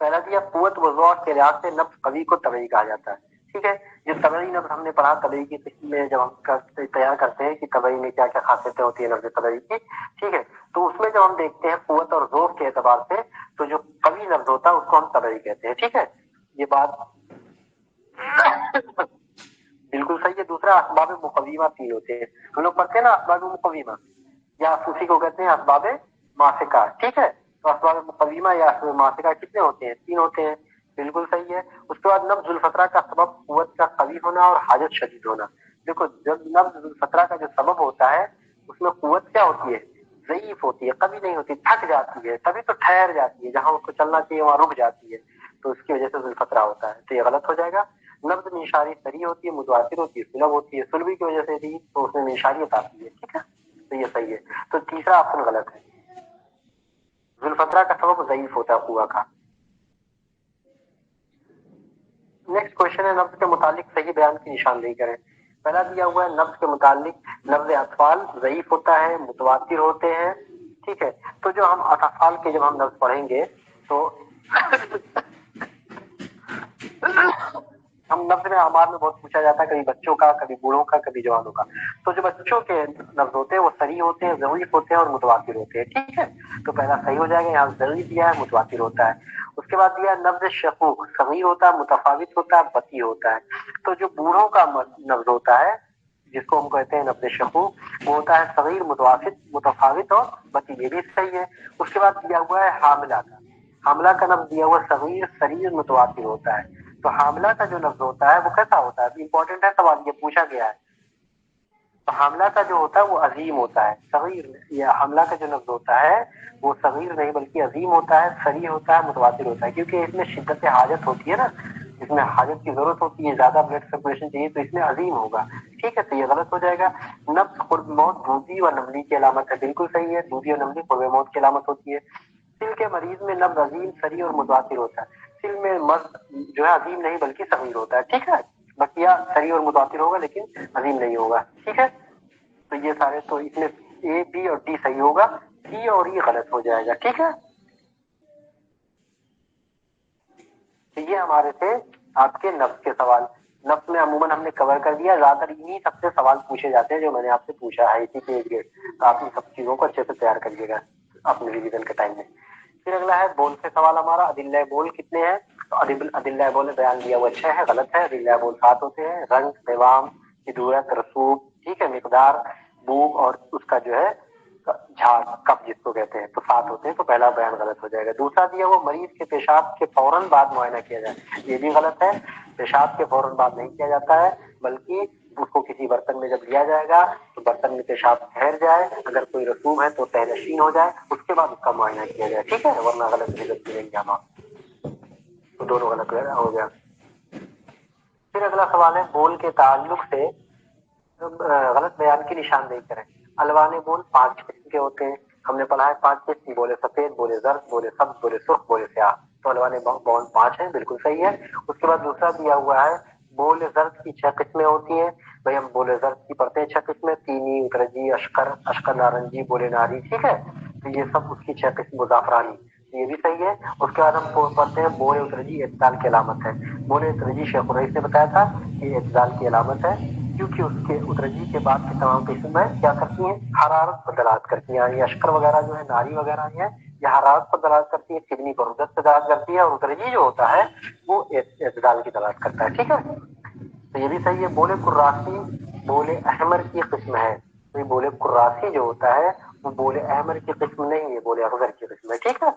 पहला दिया कुव्वत व ज़ौक़ के लिहाज से नफ्स कवी को तबई कहा जाता है, ठीक है। जो तबई नफ्स हमने पढ़ा तबई की किस्म में जब हम तैयार करते हैं कि तबई में क्या क्या खासियतें होती है नफ्स तबई की, ठीक है, तो उसमें जब हम देखते हैं कुव्वत और ज़ौक़ के एतबार से, तो जो कवि नफ्स होता है उसको हम तबई कहते हैं, ठीक है, ये बात बिल्कुल सही है। दूसरा असबाब मुकव्विमा 3 होते हैं, हम लोग पढ़ते हैं ना असबाब मुकव्विमा, या उसी को कहते हैं असबाब मासिका, ठीक है। तो असबाब मुकव्विमा या असबाब मासिका कितने होते हैं, 3 होते हैं, बिल्कुल सही है। उसके बाद नफ्स जुल फतरा का सबब कुव्वत का कवी होना और हाजत शदीद होना। देखो जब नफ्स जुल फतरा का जो सबब होता है उसमें कुव्वत क्या होती है, ज़ईफ होती है, कभी नहीं होती, थक जाती है, तभी तो ठहर जाती है, जहां उसको चलना चाहिए वहां रुक जाती है, तो उसकी वजह से जुल फतरा होता है, तो ये गलत हो जाएगा। नब्ज मिनशारी सरी होती है, मुतवातिर होती है, सुलभ होती है, सुलभी की वजह से थी तो उसमें मिनशारियत आती है, ठीक है, तो ये सही है। तो तीसरा ऑप्शन गलत है, जुल्फतरा का सबब ज़ईफ होता है कुआ का। नेक्स्ट क्वेश्चन है नब्ज के मुतालिक सही बयान की निशानदेही करें। पहला दिया हुआ है नब्ज के मुतालिक नब्ज अतफाल ज़ईफ होता है, मुतवातिर होते हैं, ठीक है। तो जो हम अतफाल के जब हम नब्ज पढ़ेंगे तो हम नफ्स में आमार में बहुत पूछा जाता है, कभी बच्चों का, कभी बूढ़ों का, कभी जवानों का। तो जो बच्चों के नफ्स होते हैं वो सही होते हैं, ज़ईफ होते हैं और मुतवातिर होते हैं, ठीक है। तो पहला सही हो जाएगा, यहाँ ज़ईफ दिया है, मुतवातिर होता है। उसके बाद दिया नफ्स शकूक सगीर होता है, मुतफावित होता है, बती होता है। तो जो बूढ़ों का नफ्स होता है जिसको हम कहते हैं नफ्स शकूक, वो होता है सगीर, मुतवासित, मुतफावित और बती, ये भी सही है। उसके बाद दिया हुआ है हामिला का, हामिला का नफ्स दिया हुआ सगीर, सरीर, मुतवातिर होता है। तो हामला का जो लफ्ज होता है वो कैसा होता है, इंपॉर्टेंट है सवाल, ये पूछा गया है। तो हामला का जो होता है वो अजीम होता है, सगीर, या हमला का जो लफ्ज होता है वो सगीर नहीं बल्कि अजीम होता है, सरी होता है, मुतवातिर होता है, क्योंकि इसमें शिद्दत हाजत होती है ना, इसमें हाजत की जरूरत होती है, ज्यादा ब्लड सर्कुलेशन चाहिए, तो इसमें अजीम होगा, ठीक है, तो ये गलत हो जाएगा। नफ्स कुर्ब मौत दूधी व नमली की अलामत है, बिल्कुल सही है, दूधी और नमली कुर्ब मौत की अलामत होती है। सिल के मरीज में नब्ज अजीम, सरी और मुतवातिर होता है। सिल में मर्ज जो है अजीम नहीं बल्कि सगीर होता है, ठीक है, बकिया सरी और मुतवातिर होगा लेकिन अजीम नहीं होगा, ठीक है। तो ये सारे, तो इसमें ए बी और डी सही होगा, सी और ई गलत हो जाएगा। ठीक है, तो ये हमारे थे आपके नफ्स के सवाल। नफ्स में अमूमन हमने कवर कर दिया, ज्यादातर इन्हीं सबसे सवाल पूछे जाते हैं जो मैंने आपसे पूछा है इसी पेज के। तो आप इन सब चीजों को अच्छे से तैयार करिएगा अपने रिवीजन के टाइम में। फिर अगला है बोल से सवाल हमारा। अदिल्ला बोल कितने हैं? तो अदिल्ला बोल बयान दिया हुआ 6 है, गलत है। अदिल्ला बोल 7 होते हैं। रंग, पैगाम, हिदूरत, रसूब, ठीक है, मिकदार, बूब और उसका जो है झाड़, कप जिसको कहते हैं, तो 7 होते हैं। तो पहला बयान गलत हो जाएगा। दूसरा दिया वो मरीज के पेशाब के फौरन बाद मुआयना किया जाए, ये भी गलत है। पेशाब के फौरन बाद नहीं किया जाता है, बल्कि उसको किसी बर्तन में जब लिया जाएगा तो बर्तन में पेशाब ठहर जाए, अगर कोई रसूम है तो तहनशीन हो जाए, उसके बाद उसका मुआयना किया जाए। ठीक है, वरना गलत रिजल्ट मिलेंगे हम आप, तो दोनों गलत हो गया। फिर अगला सवाल है बोल के ताल्लुक से गलत बयान की निशानदेही करें। अलवाने बोल 5 किस्म के होते हैं, हमने पढ़ा है 5 किस्म, बोले सफेद, बोले जर्द, बोले सब्ज, बोले सुर्ख, बोले स्याह। तो अलवाने बोल 5 है, बिल्कुल सही है। उसके बाद दूसरा दिया हुआ है बोले जर्द की 6 किस्में होती हैं। भाई हम बोले जर्द की पढ़ते हैं 6 किस्में, तीनी, उतरजी, अशकर, अशकर नारंगी, बोले नारी। ठीक है, तो ये सब उसकी 6 किस्म, जाफरानी, ये भी सही है। उसके बाद हम पढ़ते हैं बोले उतरजी एतदाल की अलामत है। बोले उतरजी शेख रईस ने बताया था कि एतदाल की अलामत है, क्योंकि उसके उतरजी के बाद की तमाम किस्में क्या करती हैं? हरारत पर दलालत करती हैं। ये अशकर वगैरह जो है, नारी वगैरह है, ये हरारत पर दलालत करती है, सिबनी पर उद्दत पर दलालत करती है, और उतरजी जो होता है वो एतदाल की दलालत करता है। ठीक है, तो ये भी सही है। बोले कुर्रासी बोले अहमर की किस्म है, तो ये बोले कुर्रासी जो होता है वो बोले अहमर की किस्म नहीं है, बोले अफजर की किस्म है। ठीक है,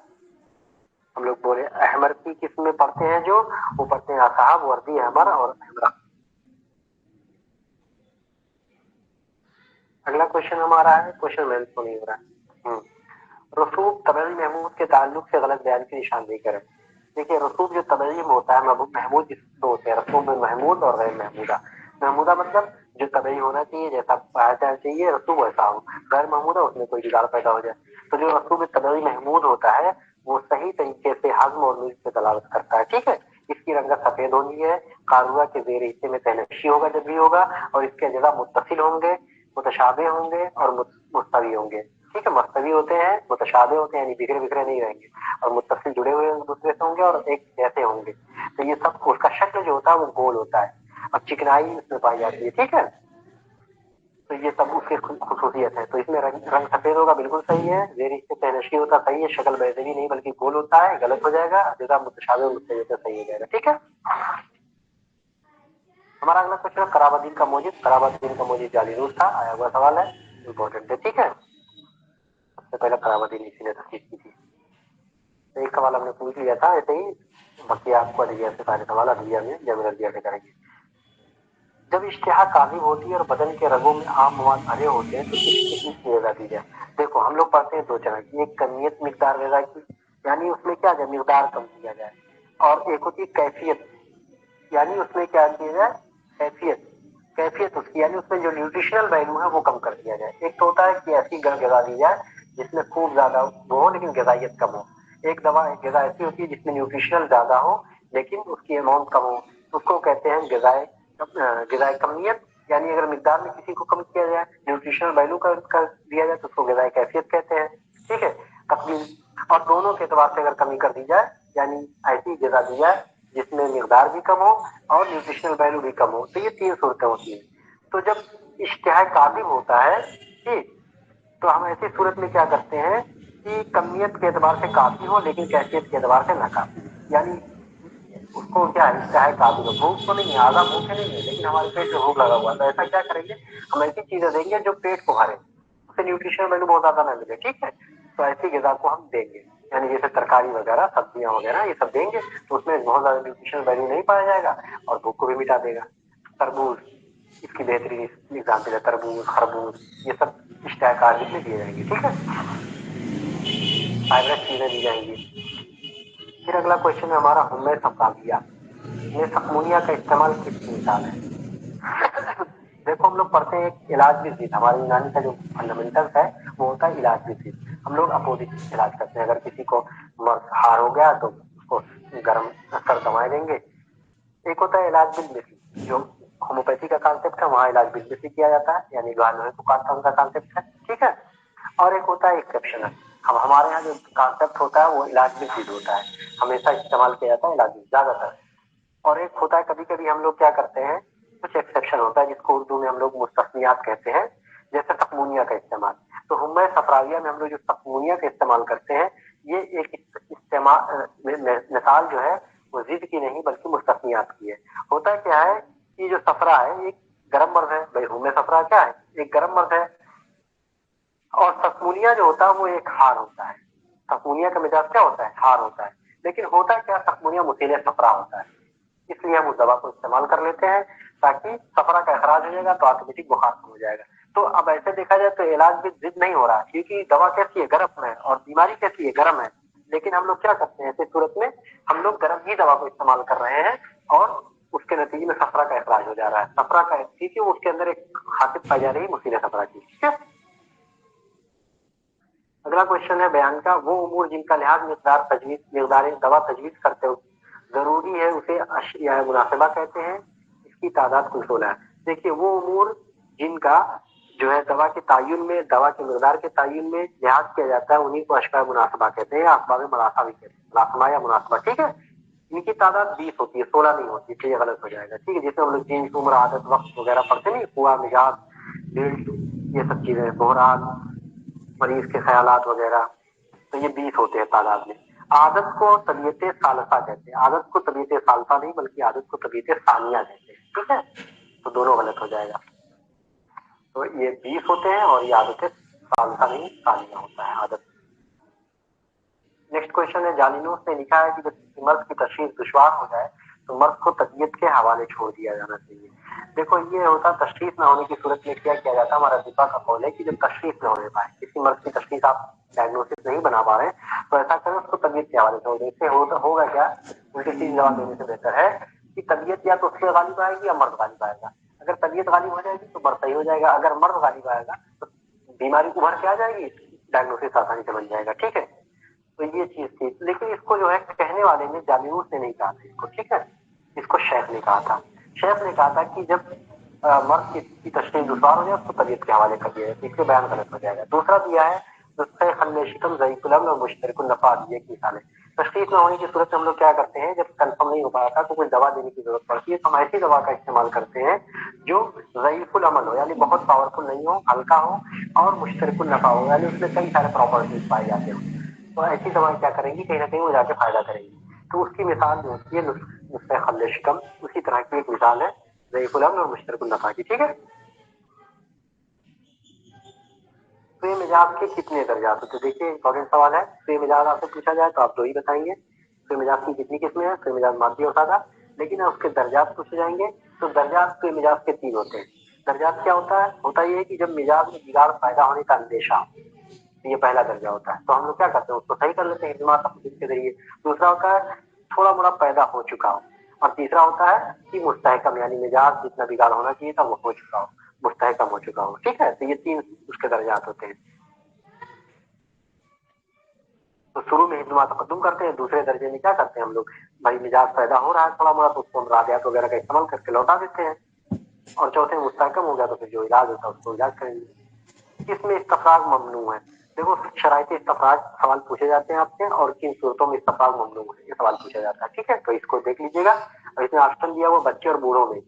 हम लोग बोले अहमर की किस्म में पढ़ते हैं जो, वो पढ़ते हैं असाब, वर्दी, अहमर और अहमरा। अगला क्वेश्चन हमारा है, क्वेश्चन मेरे को नहीं हो रहा है। रसूब तबई महमूद के ताल्लुक से गलत बयान की निशानदेही करें। देखिए, रसूब जो तबई में होता है, महमूद जिसको होते हैं, रसूब में महमूद और गैर महमूदा। महमूदा मतलब जो तबई होना चाहिए, जैसा पाया जाना चाहिए, रसूब वैसा हो। गैर महमूदा उसमें कोई बिगाड़ पैदा हो जाए। तो जो रसूब तबई महमूद होता है वो सही तरीके से हजम और मील से दलालत करता है। ठीक है, इसकी रंगत सफेद होनी है, कारुआ के जेर हिस्से में तहनशी होगा जब भी होगा, और इसके अजजा मुत्तसिल होंगे, मुतशाबे होंगे और मुस्तवी होंगे। ठीक है, मुस्तवी होते हैं, मुतशाबे होते हैं, यानी बिखरे बिखरे नहीं रहेंगे, और मुत्तसिल जुड़े हुए एक दूसरे से होंगे और एक जैसे होंगे। तो ये सब, उसका शक्ल जो होता है वो गोल होता है, और चिकनाई इसमें पाई जाती है। ठीक है, तो ये सब उसकी खुसूसियत है। तो इसमें रंग सफेद होगा, बिल्कुल सही है। जेर इससे तहनशी होता, सही है। शक्ल बैजवी नहीं बल्कि गोल होता है, गलत हो जाएगा। अजजा मुतशाबे मुस्तवी होता, सही हो जाएगा। ठीक है, हमारा अगला क्वेश्चन है कराबादीन का मौजिद। कराबादीन का मौजिद जाली रूस था, आया हुआ सवाल है, इंपॉर्टेंट है। ठीक है, सबसे पहले कराबादीन इसी ने तस्दीक की थी। तो एक सवाल हमने पूछ लिया था ऐसे ही, बाकी आपको अदलिया से सारे सवाल अदलिया में जनरल दिया से करेंगे। जब इश्तिहा काजिब होती है और बदन के रगों में आम मवाद भरे होते हैं तो कितनी गज़ा दी जाए? देखो, हम लोग पढ़ते हैं 2 तरह की, एक कमियत मिकदार गज़ा की, यानी उसमें क्या है, मिकदार कम किया जाए, और एक होती है कैफियत, यानी उसमें क्या किया जाए, कैफियत, कैफियत उसकी, यानी उसमें जो न्यूट्रिशनल वैल्यू है वो कम कर दिया जाए। एक तो होता है कि ऐसी गज़ा दी जाए जिसमें खूब ज्यादा वो हो लेकिन गज़ाइयत कम हो। एक गज़ा ऐसी होती है जिसमें न्यूट्रिशनल ज्यादा हो लेकिन उसकी अमाउंट कम हो, उसको कहते हैं गज़ाए कमियत। यानी अगर मिकदार में किसी को कम किया जाए, न्यूट्रिशनल वैल्यू कर दिया जाए, तो उसको गज़ाए कैफियत कहते हैं। ठीक है, तकमील, और दोनों के एतबार से अगर कमी कर दी जाए, यानी ऐसी गज़ा दी जाए जिसमें मिकदार भी कम हो और न्यूट्रिशनल वैल्यू भी कम हो, तो ये 3 सूरतें होती हैं। तो जब इश्तिहा काबिल होता है, ठीक, तो हम ऐसी सूरत में क्या करते हैं कि कमियत के एतबार से काफी हो लेकिन कैफियत के एतबार से नाकाफी, यानी उसको क्या है, इश्तिहा काबिल हो, भूख तो नहीं है, आधा भूखे नहीं है लेकिन हमारे पेट में भूख लगा हुआ है, तो ऐसा क्या करेंगे, हम ऐसी चीजें देंगे जो पेट को भरे, उससे न्यूट्रिशन वैल्यू बहुत ज्यादा ना मिले। ठीक है, तो ऐसी ग़िज़ा को हम देंगे, यानी जैसे तरकारी वगैरह, सब्जियां वगैरह, ये सब देंगे तो उसमें बहुत ज्यादा न्यूट्रिशन वैल्यू नहीं पाया जाएगा और भूख को भी मिटा देगा। तरबूज इसकी बेहतरीन एग्जाम्पल है, तरबूज, खरबूज, ये सब इश्तिहा काबिल में दिए जाएंगे। ठीक है, फाइबरस चीजें दी जाएंगी। फिर अगला क्वेश्चन है हमारा, हुम्मे सफाविया में सकमुनिया का इस्तेमाल किसकी मिसाल है? देखो, हम लोग पढ़ते हैं एक इलाज भी जिद, हमारे यूनानी का जो फंडामेंटल्स है वो होता है इलाज भी जिद। हम लोग अपोजिट इलाज करते हैं, अगर किसी को मर्द हार हो गया तो उसको गर्म सर दवाएं देंगे। एक होता है इलाज बिल मिसल, जो होम्योपैथी का कॉन्सेप्ट है, वहाँ इलाज बिजली से किया जाता है, यानी लोहे को काटता उनका कॉन्सेप्ट है, ठीक है। और एक होता है एक्सेप्शनल। अब हमारे यहाँ जो कॉन्सेप्ट होता है वो इलाज में चीज होता है, हमेशा इस्तेमाल किया जाता है इलाज में ज्यादातर। और एक होता है कभी कभी हम लोग क्या करते हैं, कुछ एक्सेप्शन होता है जिसको उर्दू में हम लोग मुस्तस्नियात कहते हैं, जैसे तकमुनिया का इस्तेमाल। तो हुम्मा सफराविया में हम लोग जो तकमुनिया का इस्तेमाल करते हैं, ये एक इस्तेमाल मिसाल जो है वो जिद की नहीं बल्कि मुस्तस्नियात की है। होता है क्या है कि जो सफरा है एक गर्म मर्द है, भाई हुम्मे सफरा क्या है, एक गर्म मर्द है। और तकमुनिया जो होता है वो एक हार होता है। तकमुनिया का मिजाज क्या होता है, हार होता है। लेकिन होता क्या, तकमुनिया मुसीले सफरा होता है, इसलिए हम उस दवा को इस्तेमाल कर लेते हैं ताकि सफरा का अखराज हो जाएगा तो ऑटोमेटिक बुखार कम हो जाएगा। तो अब ऐसे देखा जाए तो इलाज भी जिद नहीं हो रहा, क्योंकि दवा कैसी है, गर्म है, और बीमारी कैसी है, गर्म है। लेकिन हम लोग क्या करते हैं, ऐसे सूरत में हम लोग गर्म ही दवा को इस्तेमाल कर रहे हैं और उसके नतीजे में सफरा का अखराज हो जा रहा है। सफरा का, क्योंकि उसके अंदर एक खासियत पाई जा रही है मुसीले सफरा की, ठीक है। अगला क्वेश्चन है बयान का, वो उमूर जिनका लिहाज मिकदार दवा तजवीज करते हो जरूरी है उसे अशिया मुनासिबा कहते हैं, इसकी तादाद कुल 16 है। देखिए वो उमूर जिनका जो है दवा के तायुन में, दवा के मिकदार के तायुन में लिहाज किया जाता है, उन्हीं को अशबा मुनासिबा कहते हैं, या असबाब मुनासा भी कहते हैं, मुनासिबा या मुनासिबा, ठीक है। इनकी तादाद 20 होती है, 16 नहीं होती, तो ये गलत हो जाएगा, ठीक है। जिसमें हम लोग जिन्स, उम्र, आदत, वक्त वगैरह पढ़ते नहीं, हुआ, मिजाज, बिल्ड, ये सब चीजें, बहरान, मरीज के ख्यालात वगैरह, तो ये 20 होते हैं तादाद में। आदत को तबीयत सालसा कहते हैं, आदत को तबीयत सालसा नहीं बल्कि आदत को तबीयत सानिया कहते हैं, ठीक है। तो दोनों गलत हो जाएगा। तो ये 20 होते हैं और ये आदत सालसा नहीं सानिया होता है आदत। नेक्स्ट क्वेश्चन है, जालिनोस ने लिखा है कि जब किसी मर्द की तशखीस दुश्वार हो जाए तो मर्द को तबीयत के हवाले छोड़ दिया जाना चाहिए। देखो ये होता, तशखीस न होने की सूरत में क्या किया जाता है, हमारा दीपा का कौल है कि जब तशखीस न होने पाए, किसी मर्द की तशखीस आप डायग्नोसिस नहीं बना पा रहे तो ऐसा करें उसको तबीयत के हवाले छोड़ दें। इससे होगा क्या, उल्टी सीधी जवाब देने से बेहतर है कि तबीयत या तो उससे गालिब आएगी या मर्द गालिब आएगा। अगर तबीयत गालिब हो जाएगी तो मर्द सही हो जाएगा, अगर मर्द गालिब आएगा तो बीमारी उभर के आ जाएगी, डायग्नोसिस आसानी से बन जाएगा, ठीक है। तो ये चीज थी, लेकिन इसको जो है कहने वाले ने, जालिनूस ने नहीं कहा था इसको, ठीक है। इसको शेख ने कहा था। शेख ने कहा था कि जब मर्द की तशखीस दुश्वार हो जाए उसको तबीयत के हवाले कर दिया जाए, इसके बयान गलत हो जाएगा। दूसरा दिया है नुस्खे खल्ले शिकम ज़ईफ़ुल अम्ल और मुश्तरकुन नफ़ा दिए की मिसाल है। तशखीस न होने की सूरत में हम लोग क्या करते हैं, जब कंफर्म नहीं हो पाता तो कोई दवा देने की जरूरत पड़ती है, तो हम ऐसी दवा का इस्तेमाल करते हैं जो ज़ईफ़ुल अमल हो, यानी बहुत पावरफुल नहीं हो, हल्का हो, और मुश्तरकुन नफ़ा हो, यानी उसमें कई सारे प्रॉपर्टीज पाए जाते हो। तो ऐसी दवाएं क्या करेंगी, कहीं ना कहीं वो जाके फायदा करेंगी। तो उसकी मिसाल जो होती है नुस्खे खल्ले शिकम, उसी तरह की एक मिसाल है ज़ईफ़ुल अम्ल और मुश्तरकुन नफ़ा की, ठीक है। तो मिजाज के कितने दर्जात होते हैं, देखिए इंपॉर्टेंट सवाल है। तो मिजाज आपसे पूछा जाए तो आप 2 ही बताएंगे। तो मिजाज की कितनी किस्में हैं, तो मिजाज मादी और सादा। लेकिन उसके दर्जात पूछे जाएंगे तो दर्जात तो मिजाज के 3 होते हैं। दर्जात क्या होता है, होता ये है कि जब मिजाज में बिगाड़ पैदा होने का अंदेशा, ये पहला दर्जा होता है, तो हम लोग क्या करते हैं उसको सही कर लेते हैं दिमाग के जरिए। दूसरा होता है थोड़ा मोड़ा पैदा हो चुका हो, और तीसरा होता है कि मुस्तहकम, यानी मिजाज जितना बिगाड़ होना चाहिए था वो हो चुका हो, मुस्तहकम हो चुका हो, ठीक है। तो ये 3 उसके दर्जात होते हैं। तो शुरू में हिजमा तकद्दुम करते हैं, दूसरे दर्जे में क्या करते हैं हम लोग, भाई मिजाज पैदा हो रहा है थोड़ा मोड़ा तो उसको हम राबियात वगैरह का इस्तेमाल करके लौटा देते हैं, और चौथे में मुस्तहकम हो गया तो फिर जो इलाज होता है उसको इलाज करेंगे। इसमें इस्तफराग ममनू है। देखो शरायत इस्तफराग सवाल पूछे जाते हैं आपसे, और किन सूरतों में इस्तफराग ममनू है ये सवाल पूछा जाता है, ठीक है। तो इसको देख लीजिएगा। और इसमें ऑप्शन दिया हुआ बच्चे और बूढ़ों में,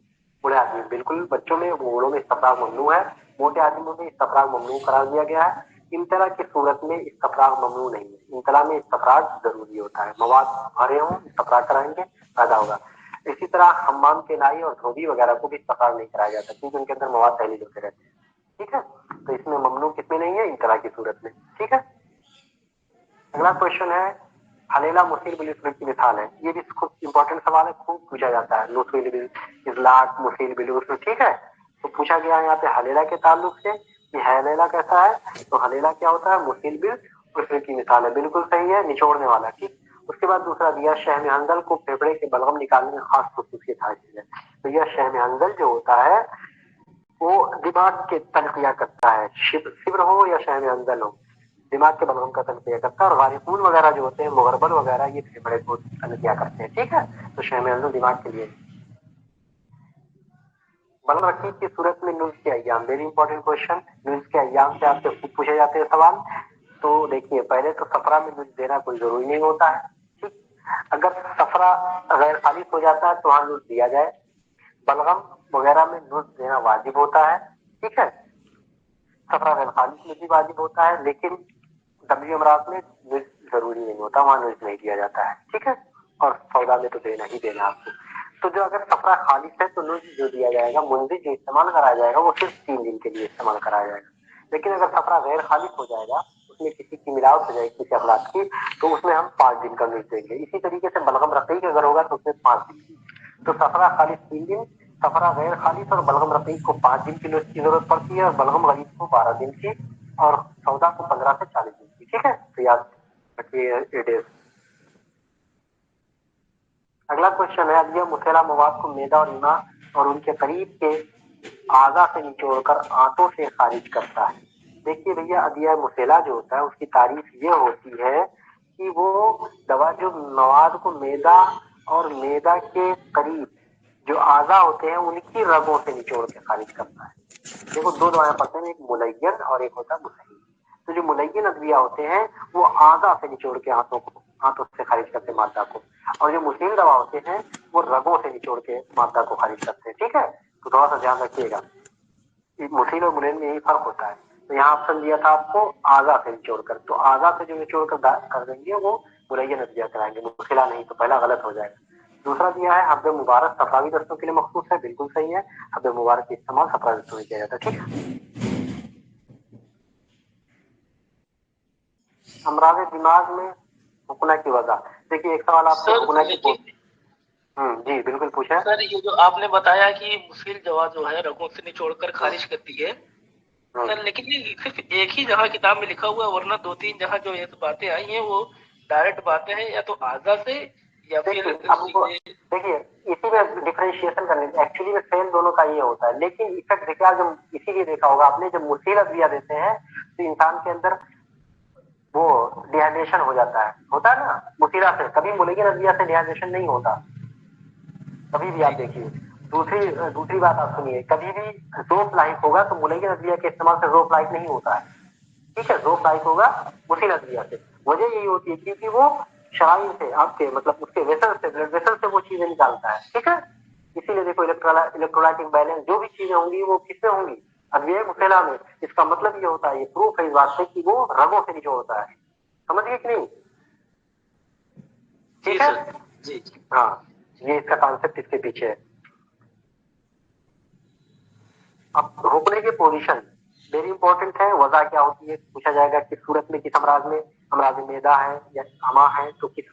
बूढ़े आदमी, बिल्कुल बच्चों में बूढ़ों में इस्तफराग ममनू है, मोटे आदमियों में इस्तफराग ममनू करार दिया गया है। इम्तला की सूरत में इस्तफराग ममनू नहीं है, इम्तला में इस्तफराग जरूरी होता है, मवाद भरे हों इस्तफराग कराएंगे फायदा होगा। इसी तरह हम्माम के नाई और धोबी वगैरह को भी इस्तफराग नहीं कराया जाता क्योंकि उनके अंदर मवाद तहलील होते रहते हैं, ठीक है। तो इसमें ममनू किसमें नहीं है, इम्तला की सूरत में, ठीक है। अगला क्वेश्चन है, हलेला मुसील बिल की मिसाल है। ये भी खूब इंपॉर्टेंट सवाल है, खूब पूछा जाता है, मुसील बिल इजलाक मुसील बिल उसमें, ठीक है। तो पूछा गया है यहाँ पे हलेला के ताल्लुक से कि हलेला कैसा है, तो हलेला क्या होता है, मुसील बिल उसमें की मिसाल है, बिल्कुल सही है, निचोड़ने वाला, ठीक। उसके बाद दूसरा दिया, शहम हंजल को फेफड़े के बलगम निकालने में खास खसूसियत हासिल है। तो यह शहम हंजल जो होता है वो दिमाग के तनकिया करता है, शिब्र हो या शहम हंजल हो, दिमाग के बलगम का तनकिया करता है। और वारिकून वगैरह जो होते हैं, मुगरबल वगैरह, ये फेफड़े को तनकिया करते हैं, ठीक है। तो शहम हंजल दिमाग के लिए। बलगम रखीक की सूरत में नुज़ के अय्याम, वेरी इंपॉर्टेंट क्वेश्चन। नुज़ के अय्याम से आपसे पूछे जाते हैं सवाल। तो देखिए, पहले तो सफरा में नुज़ देना कोई जरूरी नहीं होता है, ठीक। अगर सफरा गैर खालिस हो जाता है तो वहां नुज़ दिया जाए। बलगम वगैरह में नुज़ देना वाजिब होता है, ठीक है। सफरा गैर खालिस में भी वाजिब होता है, लेकिन दबली अमराज में नुज़ जरूरी नहीं होता, वहां नुज़ नहीं दिया जाता है, ठीक है। और सौदा में तो देना ही देना आपको। तो जो अगर सफरा खालिस है तो नुज़ जो दिया जाएगा, मुंजी जो इस्तेमाल कराया जाएगा वो सिर्फ 3 दिन के लिए इस्तेमाल कराया जाएगा। लेकिन अगर सफरा गैर खालिस हो जाएगा, उसमें किसी की मिलावट हो जाएगी किसी अखलाक की, तो उसमें हम 5 दिन का नुज़ देंगे। इसी तरीके से बलगम रकीक अगर होगा तो उसमें 5 दिन की। तो सफरा खालिस 3 दिन, सफरा गैर खालिस और बलगम रकीक को 5 दिन की नुज़ की जरूरत पड़ती है, और बलगम गलीज को 12 दिन की, और सौदा को 15 से 40 दिन की, ठीक है। तो याद रखिए ये डेज। अगला क्वेश्चन है, अदिया मुसेला मवाद को मैदा और इमा और उनके करीब के आगा से निचोड़कर आंतों से खारिज करता है। देखिए भैया, अदिया मुसेला जो होता है उसकी तारीफ ये होती है कि वो दवा जो मवाद को मैदा और मैदा के करीब जो आगा होते हैं उनकी रगों से निचोड़ के खारिज करता है। देखो, 2 दवाएं पढ़ते हैं, एक मुलय्यन और एक होता है मुसहिल। तो जो मुलय्यन अद्विया होते हैं वो आगा से निचोड़ के हाथों से खारिज करते हैं मादा को, और जो मुसहिल दवा होते हैं वो रगों से निचोड़ के मादा को खारिज करते हैं, ठीक है। तो थोड़ा सा ध्यान रखिएगा, मुसहिल और मुलय्यन में यही फर्क होता है। तो यहाँ ऑप्शन दिया था आपको आगा से निचोड़ कर, तो आगा से जो निचोड़ कर देंगे वो मुलय्यन अद्विया कराएंगे, मुसहिला नहीं, तो पहला गलत हो जाएगा। दूसरा दिया है हब्बे मुबारक सफरावी दस्तों के लिए मखसूस है, बिल्कुल सही है। हब्बे मुबारक का इस्तेमाल सफरावी दस्तों में किया जाता है, ठीक है। अमराज दिमाग में हुकना की वजह, देखिए एक सवाल आपसे हुकना की जी बिल्कुल पूछा सर। ये जो आपने बताया कि मुफिल दवा जो है रगों से निचोड़कर खारिज करती है सर, लेकिन ये सिर्फ एक ही जगह किताब में लिखा हुआ है, वरना 2-3 जगह जो ये बातें आई हैं वो डायरेक्ट बातें हैं या तो आजा से या फिर देखिए इसी में डिफरेंशिएशन करने, एक्चुअली में फेल दोनों का ये होता है, लेकिन इफेक्ट देखिए जब इसीलिए देखा होगा आपने, जब मुसील अद्विया देते हैं तो इंसान के अंदर वो डिहाइड्रेशन हो जाता है, होता है ना मुसीला से। कभी मुलय्यन अद्विया से डिहाइड्रेशन नहीं होता, कभी भी आप देखिए। दूसरी बात आप सुनिए, कभी भी जोफ लाइक होगा तो मुलय्यन अद्विया के इस्तेमाल से जोफ लाइक नहीं होता है, ठीक है। जोफ लाइक होगा मुसील अद्विया से। वजह यही होती है क्योंकि वो शराइन से आपके मतलब उसके वेसल से, ब्लड वेसल से वो चीजें निकालता है, ठीक है। इसीलिए देखो इलेक्ट्रोलाइटिक बैलेंस जो भी चीजें होंगी वो किसमें होंगी, अद्विया मुसेला में। इसका मतलब ये होता है, ये प्रूफ है इस बात से कि वो रगों से निचोड़ता है, समझ गए कि नहीं, ठीक है। जी हाँ, ये इसका कॉन्सेप्ट इसके पीछे है। अब रोकने की पोजीशन वेरी इंपॉर्टेंट है। वजह क्या होती है पूछा जाएगा, किस सूरत में, किस अमराज में, अमराज मैदा है या अमा है तो किस